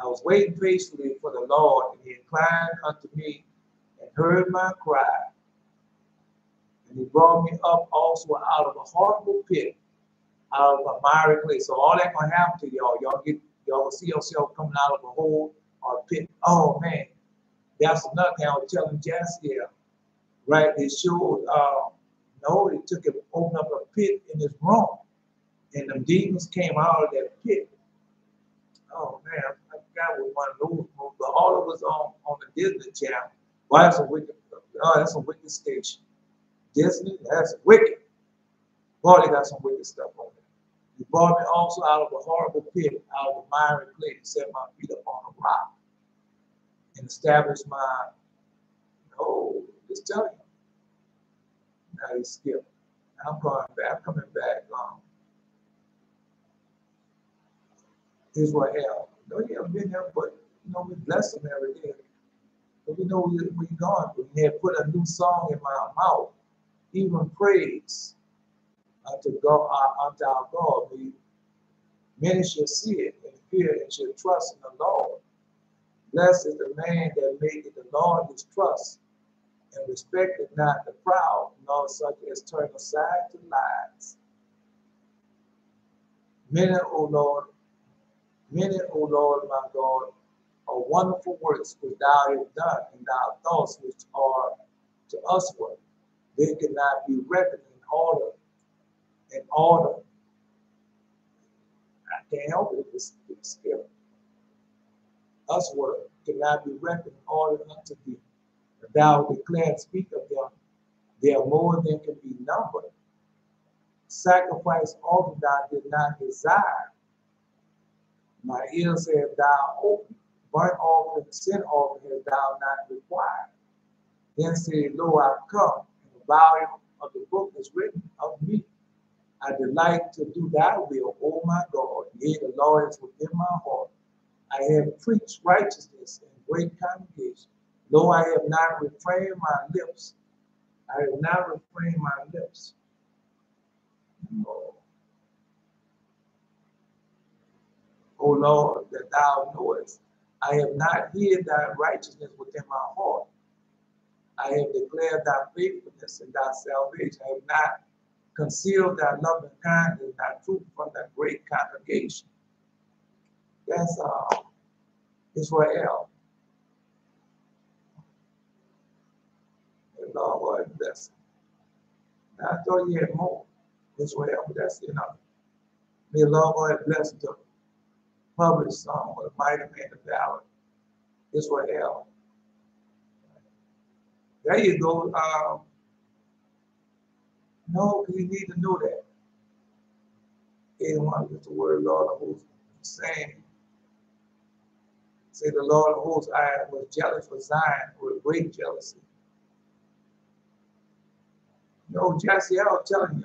I was waiting patiently for the Lord, and he inclined unto me and heard my cry. And He brought me up also out of a horrible pit, out of a miry clay. So all that gonna happen to y'all. Y'all will see yourself coming out of a hole or a pit. Oh man, that's another thing I was telling Jess here. Right? They showed no, they took him, opened up a pit in his room, and the demons came out of that pit. Oh man, I forgot what one of those movies, but all of us on the Disney Channel. Well, that's a wicked. Oh, that's a wicked station. Disney, that's wicked. Boy, they got some wicked stuff on there. He brought me also out of a horrible pit, out of the miry clay, and set my feet upon a rock, and established my. Oh, just telling you. Now he skipped. I'm going back. I'm coming back. Israel. No, he haven't been there, but we bless him every day. But we know where you're going. He had put a new song in my mouth, even praise unto God, unto our God. Many shall see it and fear and shall trust in the Lord. Blessed is the man that maketh the Lord his trust, and respecteth not the proud, nor such as turn aside to lies. Many, O Lord, my God, are wonderful works which thou hast done, and thy thoughts which are to usward. They cannot be reckoned in order. I can't help it, it's skill. Usward cannot be reckoned in order unto thee. Thou declared, speak of them, they are more than can be numbered. Sacrifice often thou did not desire. My ears have thou opened. Burnt offering, sin offering have thou not required. Then said, Lo, I come, and the volume of the book is written of me. I delight to do thy will, O my God. Yea, the Lord is within my heart. I have preached righteousness in great congregation. Lo, I have not refrained my lips. I have not refrained my lips. No. O Lord, that thou knowest, I have not hid thy righteousness within my heart. I have declared thy faithfulness and thy salvation. I have not concealed thy loving kindness and thy truth from thy great congregation. That's Israel. The Lord bless him. Now, I thought you had more Israel, but that's enough. May the Lord bless the published song of the mighty man of valor, Israel. There you go. No, because you need to know that. Anyone with the word Lord of hosts saying, say the Lord of hosts, I was jealous for Zion with great jealousy. No, Jesse, I was telling you,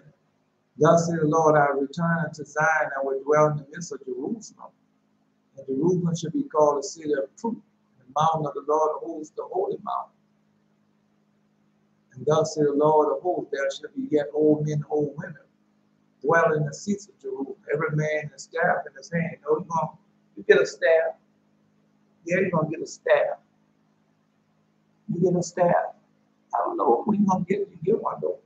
thus said the Lord, I return unto Zion, I will dwell in the midst of Jerusalem. And Jerusalem should be called the city of truth, the mountain of the Lord of hosts, the holy mountain. And thus said the Lord of hosts, there shall be yet old men, old women, dwell in the seats of Jerusalem, every man a staff in his hand. You get a staff. Yeah, you're going to get a staff. You get a staff. I don't know when you're going to get it. You get one, though.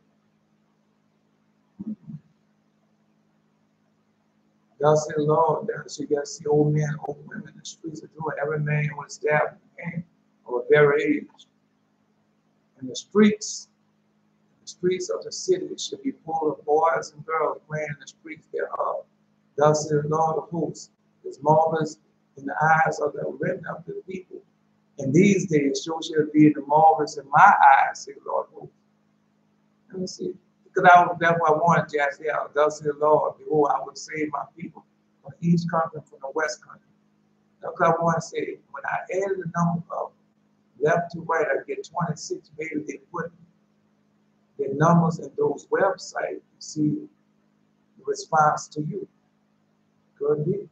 Thus said the Lord, there shall you see old men, old women in the streets of Jerusalem, every man with a staff in his hand, of a very age. And the streets of the city should be full of boys and girls playing in the streets thereof. Thus said the Lord of hosts, is marvelous in the eyes of the remnant of the people. In these days, so shall it be the marvelous in my eyes, said the Lord of hosts. Let me see. Because that's what I wanted to ask you. Thus said the Lord, behold, I will save my people from the east country and from the west country. That's what I want to say. When I added the number of left to right, I get 26. Maybe they put the numbers in those websites to see the response to you. Could be.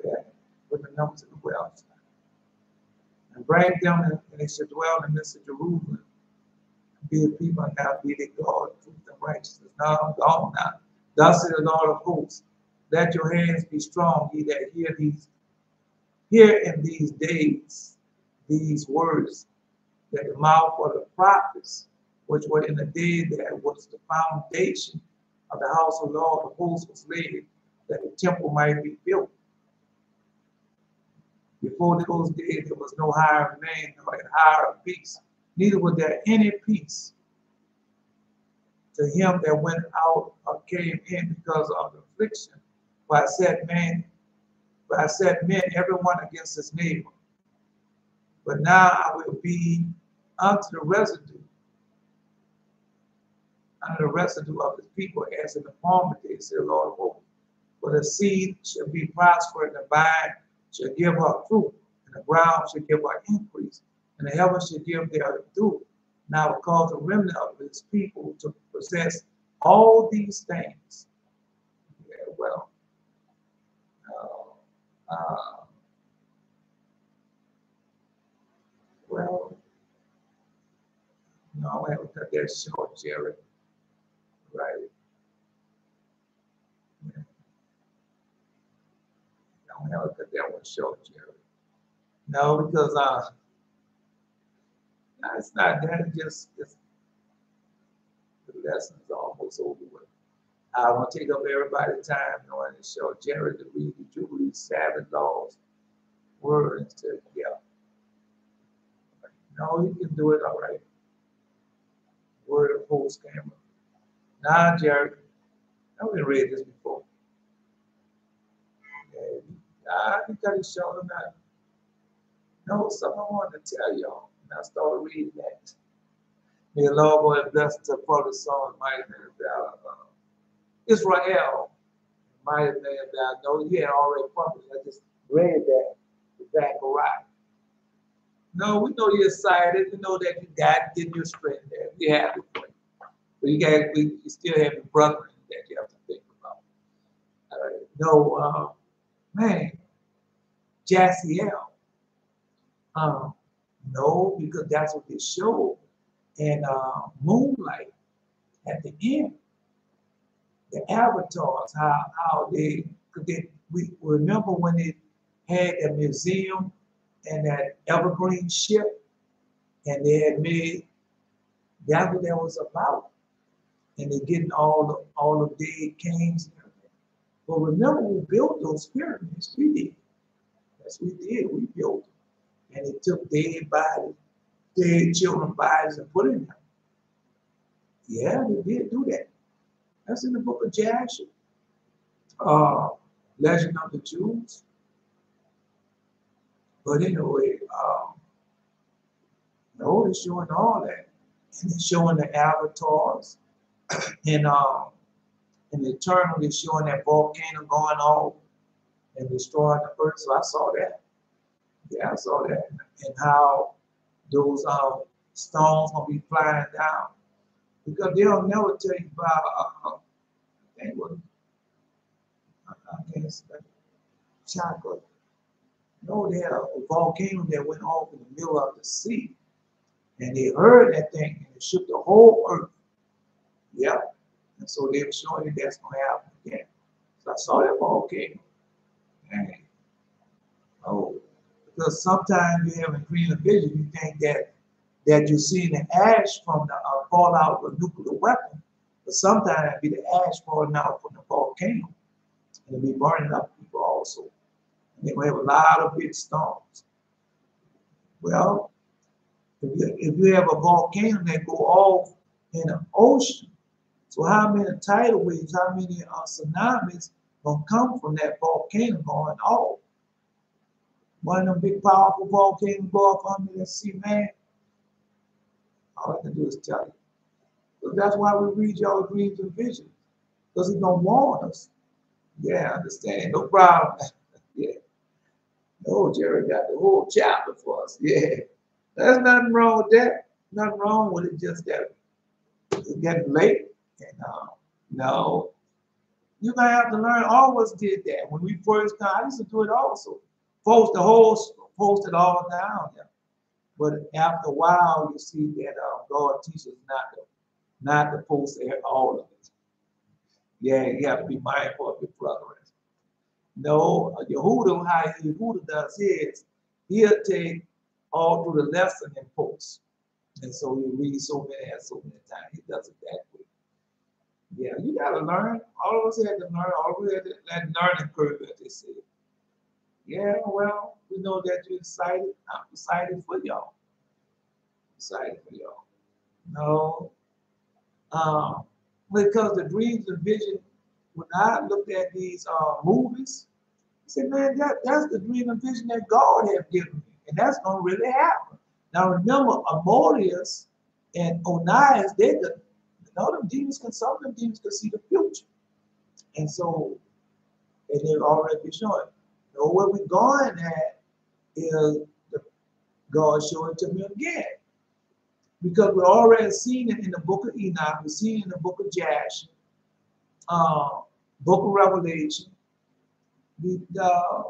Yeah, put the numbers in the website. And bring them, and they should dwell in the midst of Jerusalem. Be the people and now be the God, truth and righteousness. Now I'm gone now. Thus said the Lord of hosts, let your hands be strong, ye that hear in these days these words, that the mouth of the prophets which was in the day that was the foundation of the house of the Lord, the post was laid, that the temple might be built. Before those days, there was no higher man, nor higher peace. Neither was there any peace to him that went out or came in because of the affliction. For I set men, every one against his neighbor. But now I will be unto the residue of his people, as in the former days, said the Lord of hosts. For the seed shall be prosperous, and the vine shall give her fruit, and the ground shall give her increase, and the heavens shall give their dew. And I will cause the remnant of his people to possess all these things. Yeah, well, no, I haven't cut that short, Jerry. Right. Yeah. I haven't cut that one short, Jerry. No, because it's not that. It's the lesson's almost over with. I want to take up everybody's time knowing to show Jerry to read the Jubilee Sabbath laws, words to No, he can do it all right. Word of post camera. Nah, Jerry, I've read this before. Yeah, I think I just showed him that. No, something I wanted to tell y'all. And I started reading that. May the Lord God bless the brother song, mighty man of Israel, mighty man of God. I know he had already published. I just read that with Zechariah. No, we know you're excited. We know that you got getting your strength there. We happy for you. But you still have your brethren that you have to think about. All right. No, man, Jassiel. No, because that's what they showed. And Moonlight at the end, the avatars, how we remember when they had the museum and that evergreen ship, and they had made that's what that was about. And they're getting all of dead kings and everything. But remember, we built those pyramids. We did. Yes, we did. We built them. And they took dead bodies, dead children's bodies, and put in them. Yeah, they did do that. That's in the book of Jasher. Legend of the Jews. But anyway, no, they're showing all that. And they're showing the avatars. And the Eternal, they're showing that volcano going off and destroying the earth. So I saw that. Yeah, I saw that. And how those stones gonna be flying down. Because they'll never tell you about I can't say chocolate. No, they had a volcano that went off in the middle of the sea. And they heard that thing and it shook the whole earth. Yep. And so they were showing you that's gonna happen again. So I saw that volcano. And because sometimes you have a dream of vision, you think that you're seeing the ash from the fallout of a nuclear weapon, but sometimes it be the ash falling out from the volcano, and it'll be burning up people also. And they will have a lot of big storms. Well, if you have a volcano that go off in the ocean, so how many tidal waves, how many tsunamis gonna come from that volcano going off? One of them big powerful volcanoes go off under the sea, man. All I can do is tell you. So that's why we read y'all dreams and visions. Because he's gonna warn us. Yeah, I understand. No problem. Yeah. No, Jerry got the whole chapter for us. Yeah. There's nothing wrong with that. Nothing wrong with it, just that it's getting late. And no. You're gonna have to learn. All of us did that. When we first come, I used to do it also. Post it all down there. But after a while, you see that God teaches not to post all of it. Yeah, you have to be mindful of your brethren. No, Yehuda, how Yehuda does his, he'll take all through the lesson and post. And so he reads so many times. He does it that way. Yeah, you gotta learn. All of us had to learn. All of us had that learning curve, as they say. Yeah, well, we know that you're excited. I'm excited for y'all. Excited for y'all. No, um, because the dreams and vision. When I looked at these movies, I said, man, that's the dream and vision that God has given me, and that's gonna really happen. Now remember, Amorius and Onias, they could, them demons can, some of them demons could see the future, and so, and they've already been showing. So where we're going at is the, God showing it to me again, because we already seen it in the book of Enoch, we've seen it in the book of Jasher, book of Revelation, the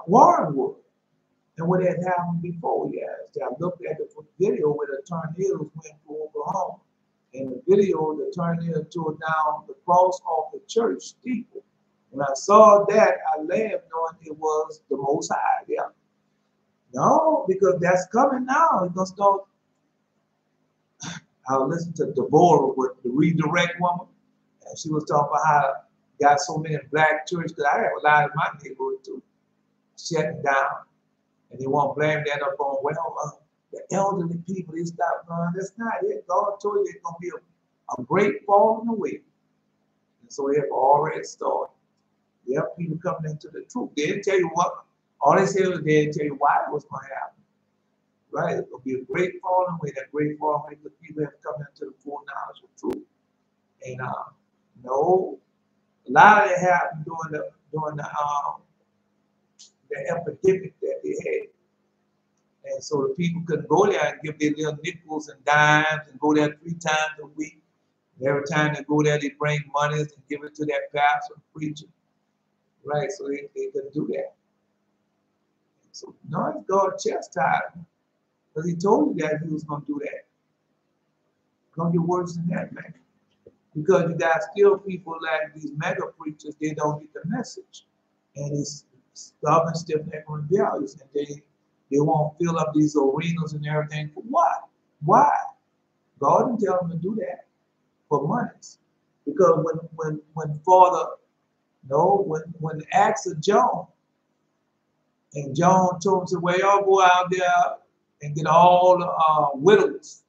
Warrenwood, and what had happened before. Yes, I looked at the video where the tornadoes went through Oklahoma. In the video, the tornado tore down the cross off the church steeple. When I saw that, I laughed knowing it was the Most High. Yeah. No, because that's coming now. It's gonna start. I listened to Deborah with the redirect woman, and she was talking about how got so many black churches, because I have a lot in my neighborhood too, shutting down. And they won't blame that up on, well, the elderly people, they stop going. That's not it. God told you it's going to be a great falling away. And so they have already started. They have people coming into the truth. They didn't tell you what. All they said was they didn't tell you why it was going to happen. Right? It's going to be a great falling away. That great falling away, because people have come into the full knowledge of truth. And no, a lot of it happened during the epidemic that they had. And so the people couldn't go there and give their little nickels and dimes and go there 3 times a week. And every time they go there, they bring monies and give it to that pastor and preacher. Right? So they couldn't do that. So no, God chastised them, because he told you that he was going to do that. It's going to get worse than that, man. Because you got still people like these mega preachers, they don't get the message. And it's stubborn, stiff-necked, rebellious, and they won't fill up these arenas and everything. For what? Why? God didn't tell them to do that for monies. Because when Father, when Acts of John, and John told him, said, well, y'all go out there and get all the widows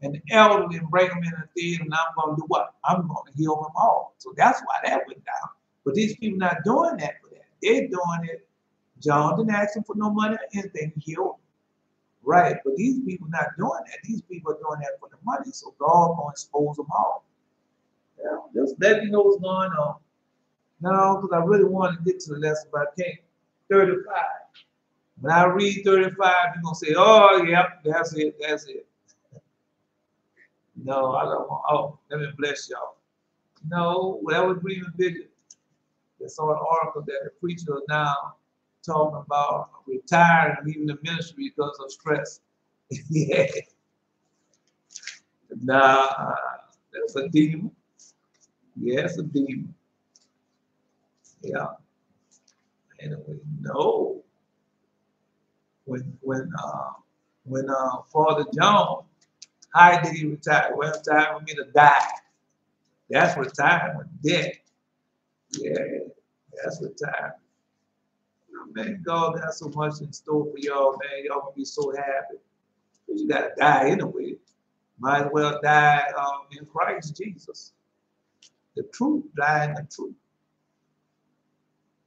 and the elderly and bring them in the theater, and I'm going to do what? I'm going to heal them all. So that's why that went down. But these people not doing that for that. They're doing it. John didn't ask them for no money or anything. He healed them. Right. But these people not doing that. These people are doing that for the money. So God going to expose them all. Yeah, just let me know what's going on. No, because I really want to get to the lesson, but I can't. 35. When I read 35, you're going to say, oh, yep, that's it, that's it. No, I don't want, oh, let me bless y'all. No, whatever dream and vision. I saw an article that the preacher is now talking about retiring and leaving the ministry because of stress. Yeah. Nah, that's a demon. Yeah, it's a demon. Yeah. Anyway, no. When Father John, how did he retire? Well, it's time for me to die. That's retirement, death. Yeah, that's retirement. Man, God got so much in store for y'all, man. Y'all gonna be so happy. But you gotta die anyway. Might as well die in Christ Jesus. The truth, die in the truth.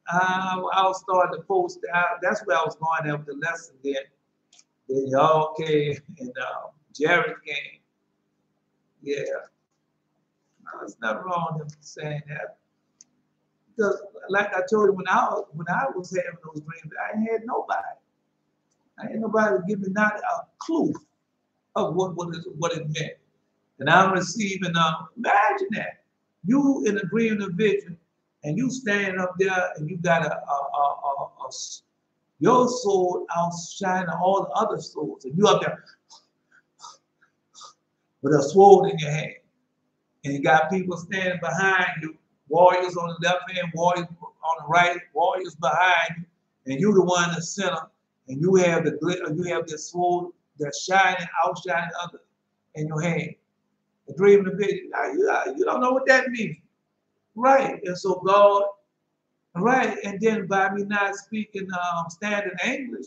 I'll start to post out. That's where I was going at with the lesson then. Then y'all came and Jared came. Yeah. No, it's not wrong in saying that. Because like I told you, when I was having those dreams, I had nobody. I had nobody to give me not a clue of what it meant. And I'm receiving, imagine that. You in a dream and a vision, and you standing up there and you got your soul outshining all the other souls. And you up there with a sword in your hand. And you got people standing behind you, warriors on the left hand, warriors on the right, warriors behind you, and you the one in the center, and you have the glitter, you have this sword the shining, outshining other in your hand. The dream of the vision. Now, you don't know what that means. Right. And so God, right, and then by me not speaking standard English,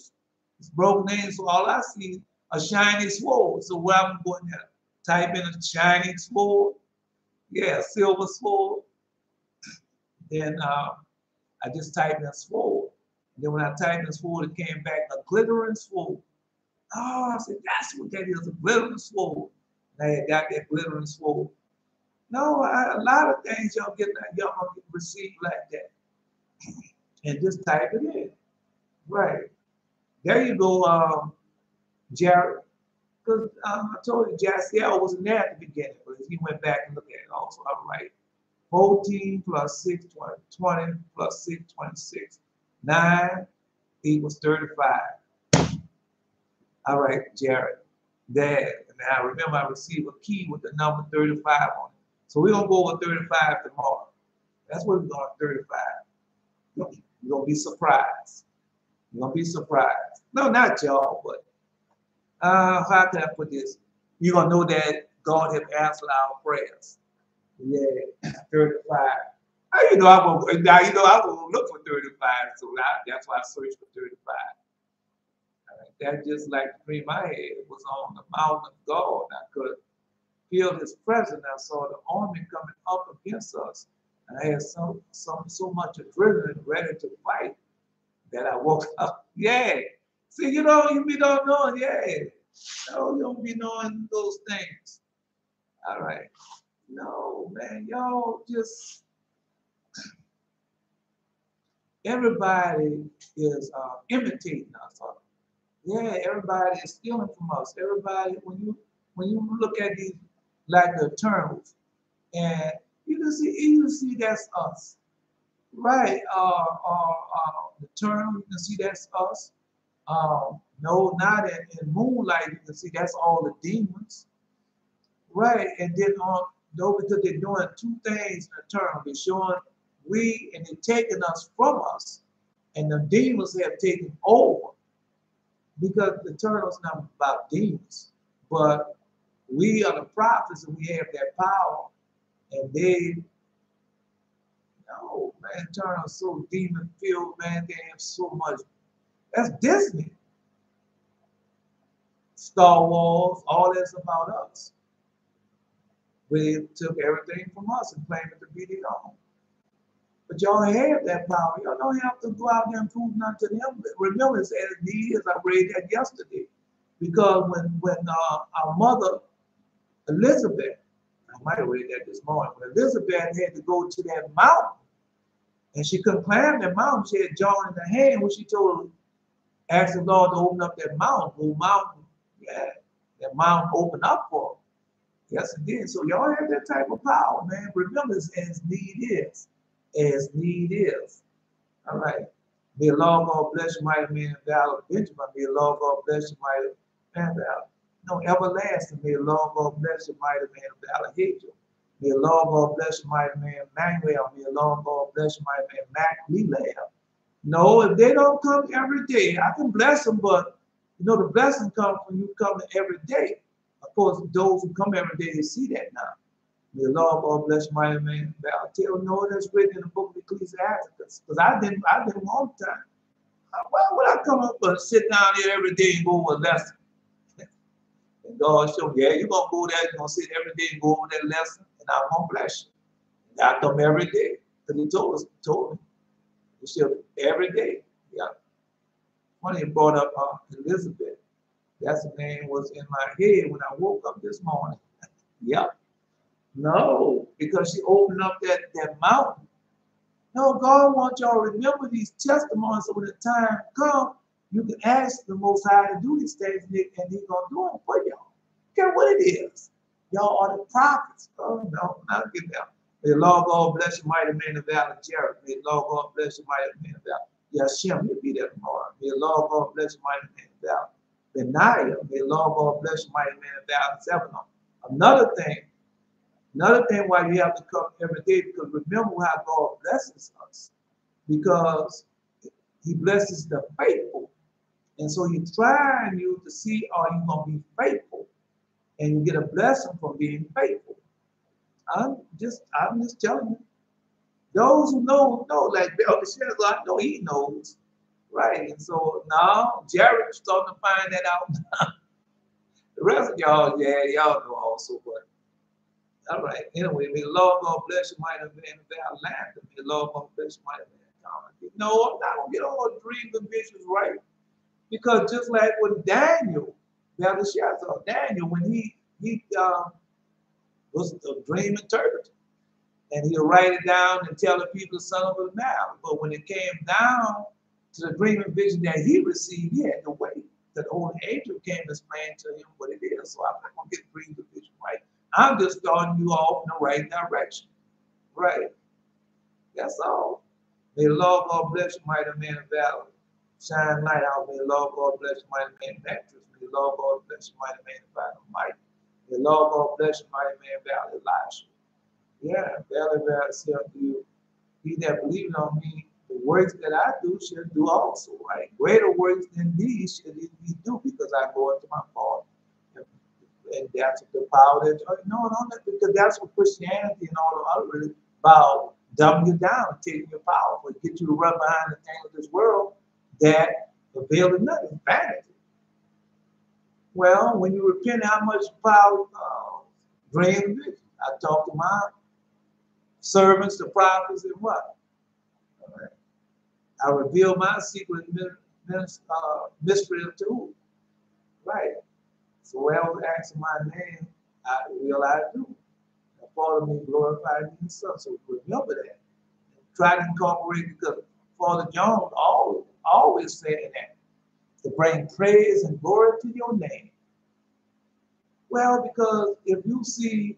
it's broken in, so all I see a shiny sword. So where I'm going to type in a shiny sword, yeah, silver sword. Then I just typed in sword. And then when I typed in sword, it came back a glittering sword. Oh, I said, that's what that is, a glittering sword. And I had got that glittering sword. No, a lot of things y'all gonna receive like that. And just type it in. Right. There you go, Jared. Because I told you, Jaciel wasn't there at the beginning, but he went back and looked at it also. All right. 14 plus 6, 20 plus 6, 26. 9 equals 35. All right, Jared. There. And I remember I received a key with the number 35 on it. So we're going to go over 35 tomorrow. That's what we're going to 35. You're going to be surprised. You're going to be surprised. No, not y'all, but how can I put this? You're going to know that God has answered our prayers. Yeah, 35. You know, I'm going to look for 35, so that's why I searched for 35. That just like the dream I had. It was on the mountain of God. I could feel his presence. I saw the army coming up against us. And I had so much adrenaline ready to fight that I woke up. Yeah. See, you be don't know, yeah. No, you don't be knowing those things. All right. No, man, y'all just, everybody is imitating us. Yeah, everybody is stealing from us. Everybody, when you look at these, like the Eternals, and you can see that's us. Right. The Eternal, you can see that's us. No, not in Moonlight, you can see that's all the demons. Right. And then because they're doing two things in Eternal. They're showing and they're taking us from us. And the demons have taken over. Because the Eternal is not about demons. But we are the prophets and we have that power. And no, man, Eternal is so demon filled, man. They have so much. That's Disney. Star Wars, all that's about us. They took everything from us and claimed it to be their own. But y'all have that power. Y'all don't have to go out there and prove nothing to them. Remember, it's as neat as I read that yesterday. Because when our mother, Elizabeth, I might have read that this morning, when Elizabeth had to go to that mountain, and she couldn't climb that mountain, she had John in the hand, when she told her, asked the Lord to open up that mountain. Yeah, that mountain opened up for her. Yes, it did. So y'all have that type of power, man. Remember, it's as need is. As need is. All right. May the Lord God bless you, mighty man of valor, Benjamin. May the Lord God bless you, mighty man of valor. No, everlasting. May the Lord God bless you, mighty man of valor, Hagel. May the Lord God bless you, mighty man, Manuel. May the Lord God bless you, mighty man, Mac Lelab. No, if they don't come every day, I can bless them, but the blessing comes when you come every day. Of course, those who come every day, they see that now. May the Lord God bless you, mighty man. I'll tell you, that's written in the book of Ecclesiastes. Because I didn't want time. Why would I come up and sit down here every day and go over a lesson? And God showed me, yeah, you're going to go there, you're going to sit every day and go over that lesson, and I'm going to bless you. And I come every day. Because he told me. He said, every day. Yeah. Funny, he brought up Elizabeth. That's the name was in my head when I woke up this morning. Yep. No, because she opened up that mountain. No, God wants y'all to remember these testimonies so when the time comes, you can ask the Most High to do these things and He's going to do them for y'all. Care what it is. Y'all are the prophets. Oh, no, not get down. May the Lord God bless you, mighty man of valor, Jared. May the Lord God bless you, mighty man of valor. Yashim, you'll be there tomorrow. May the Lord God bless you, mighty man of valor. Benaiah, may the Lord God bless you, mighty man of valor, Zebulon. Another thing why you have to come every day, because remember how God blesses us. Because He blesses the faithful. And so he's trying you to see, are you going to be faithful? And you get a blessing from being faithful. I'm just telling you. Those who know, like Elder Shazar, I know he knows. Right. And so now Jared's starting to find that out. The rest of y'all, yeah, y'all know also, but all right. Anyway, may the Lord God bless you, mighty man of our land. May the Lord God bless you, mighty man of our land. No, I'm not gonna get all dreams and visions right. Because just like with Daniel, Elder Shazar, Daniel, when he was a dream interpreter. And he'll write it down and tell the people the son of a man. But when it came down to the dream and vision that he received, he had to wait. The old angel came and explained to him what it is. So I'm not going to get dream and vision right. I'm just starting you off in the right direction. Right. That's all. May the Lord God bless you, mighty man of valor. Shine light out. May the Lord God bless you, mighty man of actress. May the Lord God bless you, mighty man of valor. Mighty. May the Lord God bless you, mighty man of valor. Elisha. Yeah, verily, verily, I say unto you, he that believeth on me, the works that I do shall do also, right? Greater works than these shall he do, because I go unto my Father. And that's the power that, no, because that's what Christianity and all the other really about, dumbing you down, taking your power, but get you to run behind the things of this world that avail to nothing, vanity. Well, when you repent, how much power drain vision? I talk to my servants, the prophets, and what? Right. I reveal my secret mystery to who? Right. So whoever asks in my name, I will I do. And Father may glorify me in the Son. So remember that. Try to incorporate, because Father John always saying that, to bring praise and glory to your name. Well, because if you see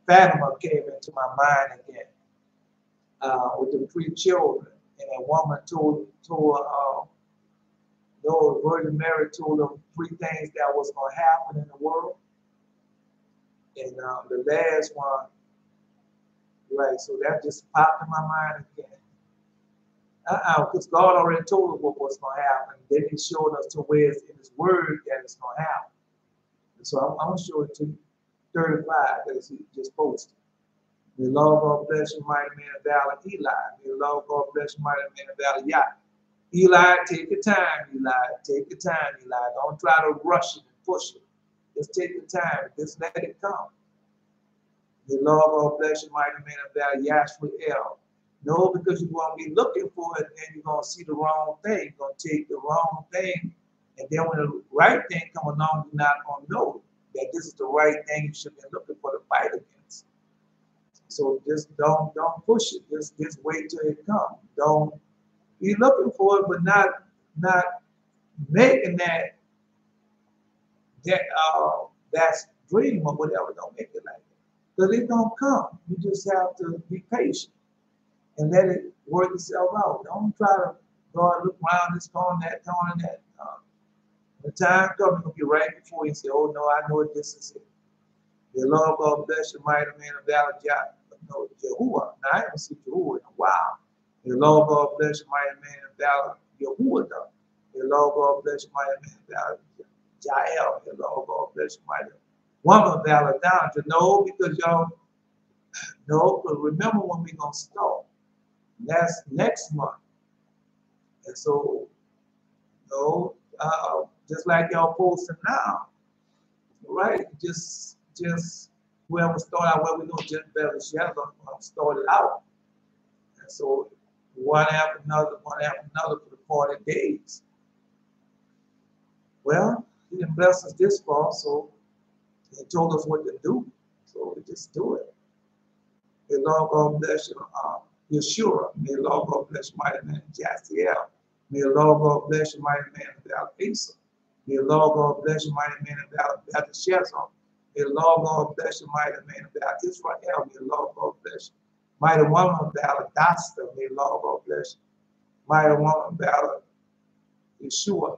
fathom came into my mind again with the 3 children, and a woman told the Virgin Mary told them 3 things that was going to happen in the world, and the last one, right? So that just popped in my mind again. Because God already told us what was going to happen. Then He showed us to where it's in His Word that it's going to happen. And so I'm going to show it to you. 35, as He just posted. May the Lord God bless you, mighty man of valor, Eli. May the Lord God bless you, mighty man of valor, Yah. Eli, take your time, Eli. Take your time, Eli. Don't try to rush it and push it. Just take the time. Just let it come. May the Lord God bless you, mighty man of valor, Yashua. No, because you're going to be looking for it, and then you're going to see the wrong thing. You're going to take the wrong thing, and then when the right thing comes along, you're not going to know that this is the right thing you should be looking for to fight against. So just don't push it. Just wait till it comes. Don't be looking for it, but not making that's dream or whatever. Don't make it like that, because it's gonna come. You just have to be patient and let it work itself out. Don't try to go and look around this corner, that corner, that. The time comes, you'll be right before you say, "Oh no, I know what this is." The Lord God bless you, mighty man of valor, Yahuwah. Now I haven't seen Yahuwah in a while. The Lord God bless you, mighty man of valor, Yahuwah. The Lord God bless you, mighty man of valor, Jael. The Lord God bless you, mighty woman of valor, down to know, because y'all know. But remember when we're gonna start. That's next month. And so, just like y'all posting now, right? Just whoever start out, where we know just better started out. And so one after another for the 40 days. Well, He didn't bless us this far, so He told us what to do. So we just do it. May the Lord God bless you, Yeshua. May the Lord God bless you, mighty man Jastiel. May the Lord God bless you, mighty man of Asa. May the Lord God bless you, mighty man of Shazam. May the Lord God bless you, mighty man of Israel. May the Lord God bless you. Mighty woman of valor, Dasta. May the Lord God bless you. Mighty woman of valor, Yeshua.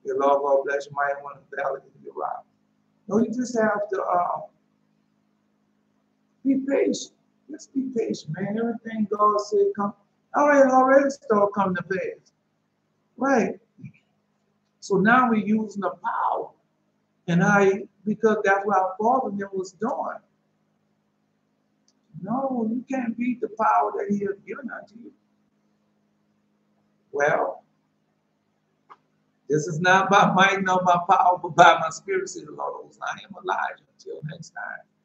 May the Lord God bless you, mighty woman of valor, Uriah. No, you just have to Be patient. Just be patient, man. Everything God said come. Already start coming to pass. Right. So now we're using the power. And because that's what our father was doing. No, you can't beat the power that he has given unto you. Well, this is not by might nor by power, but by my spirit, says the Lord. I am Elijah. Until next time.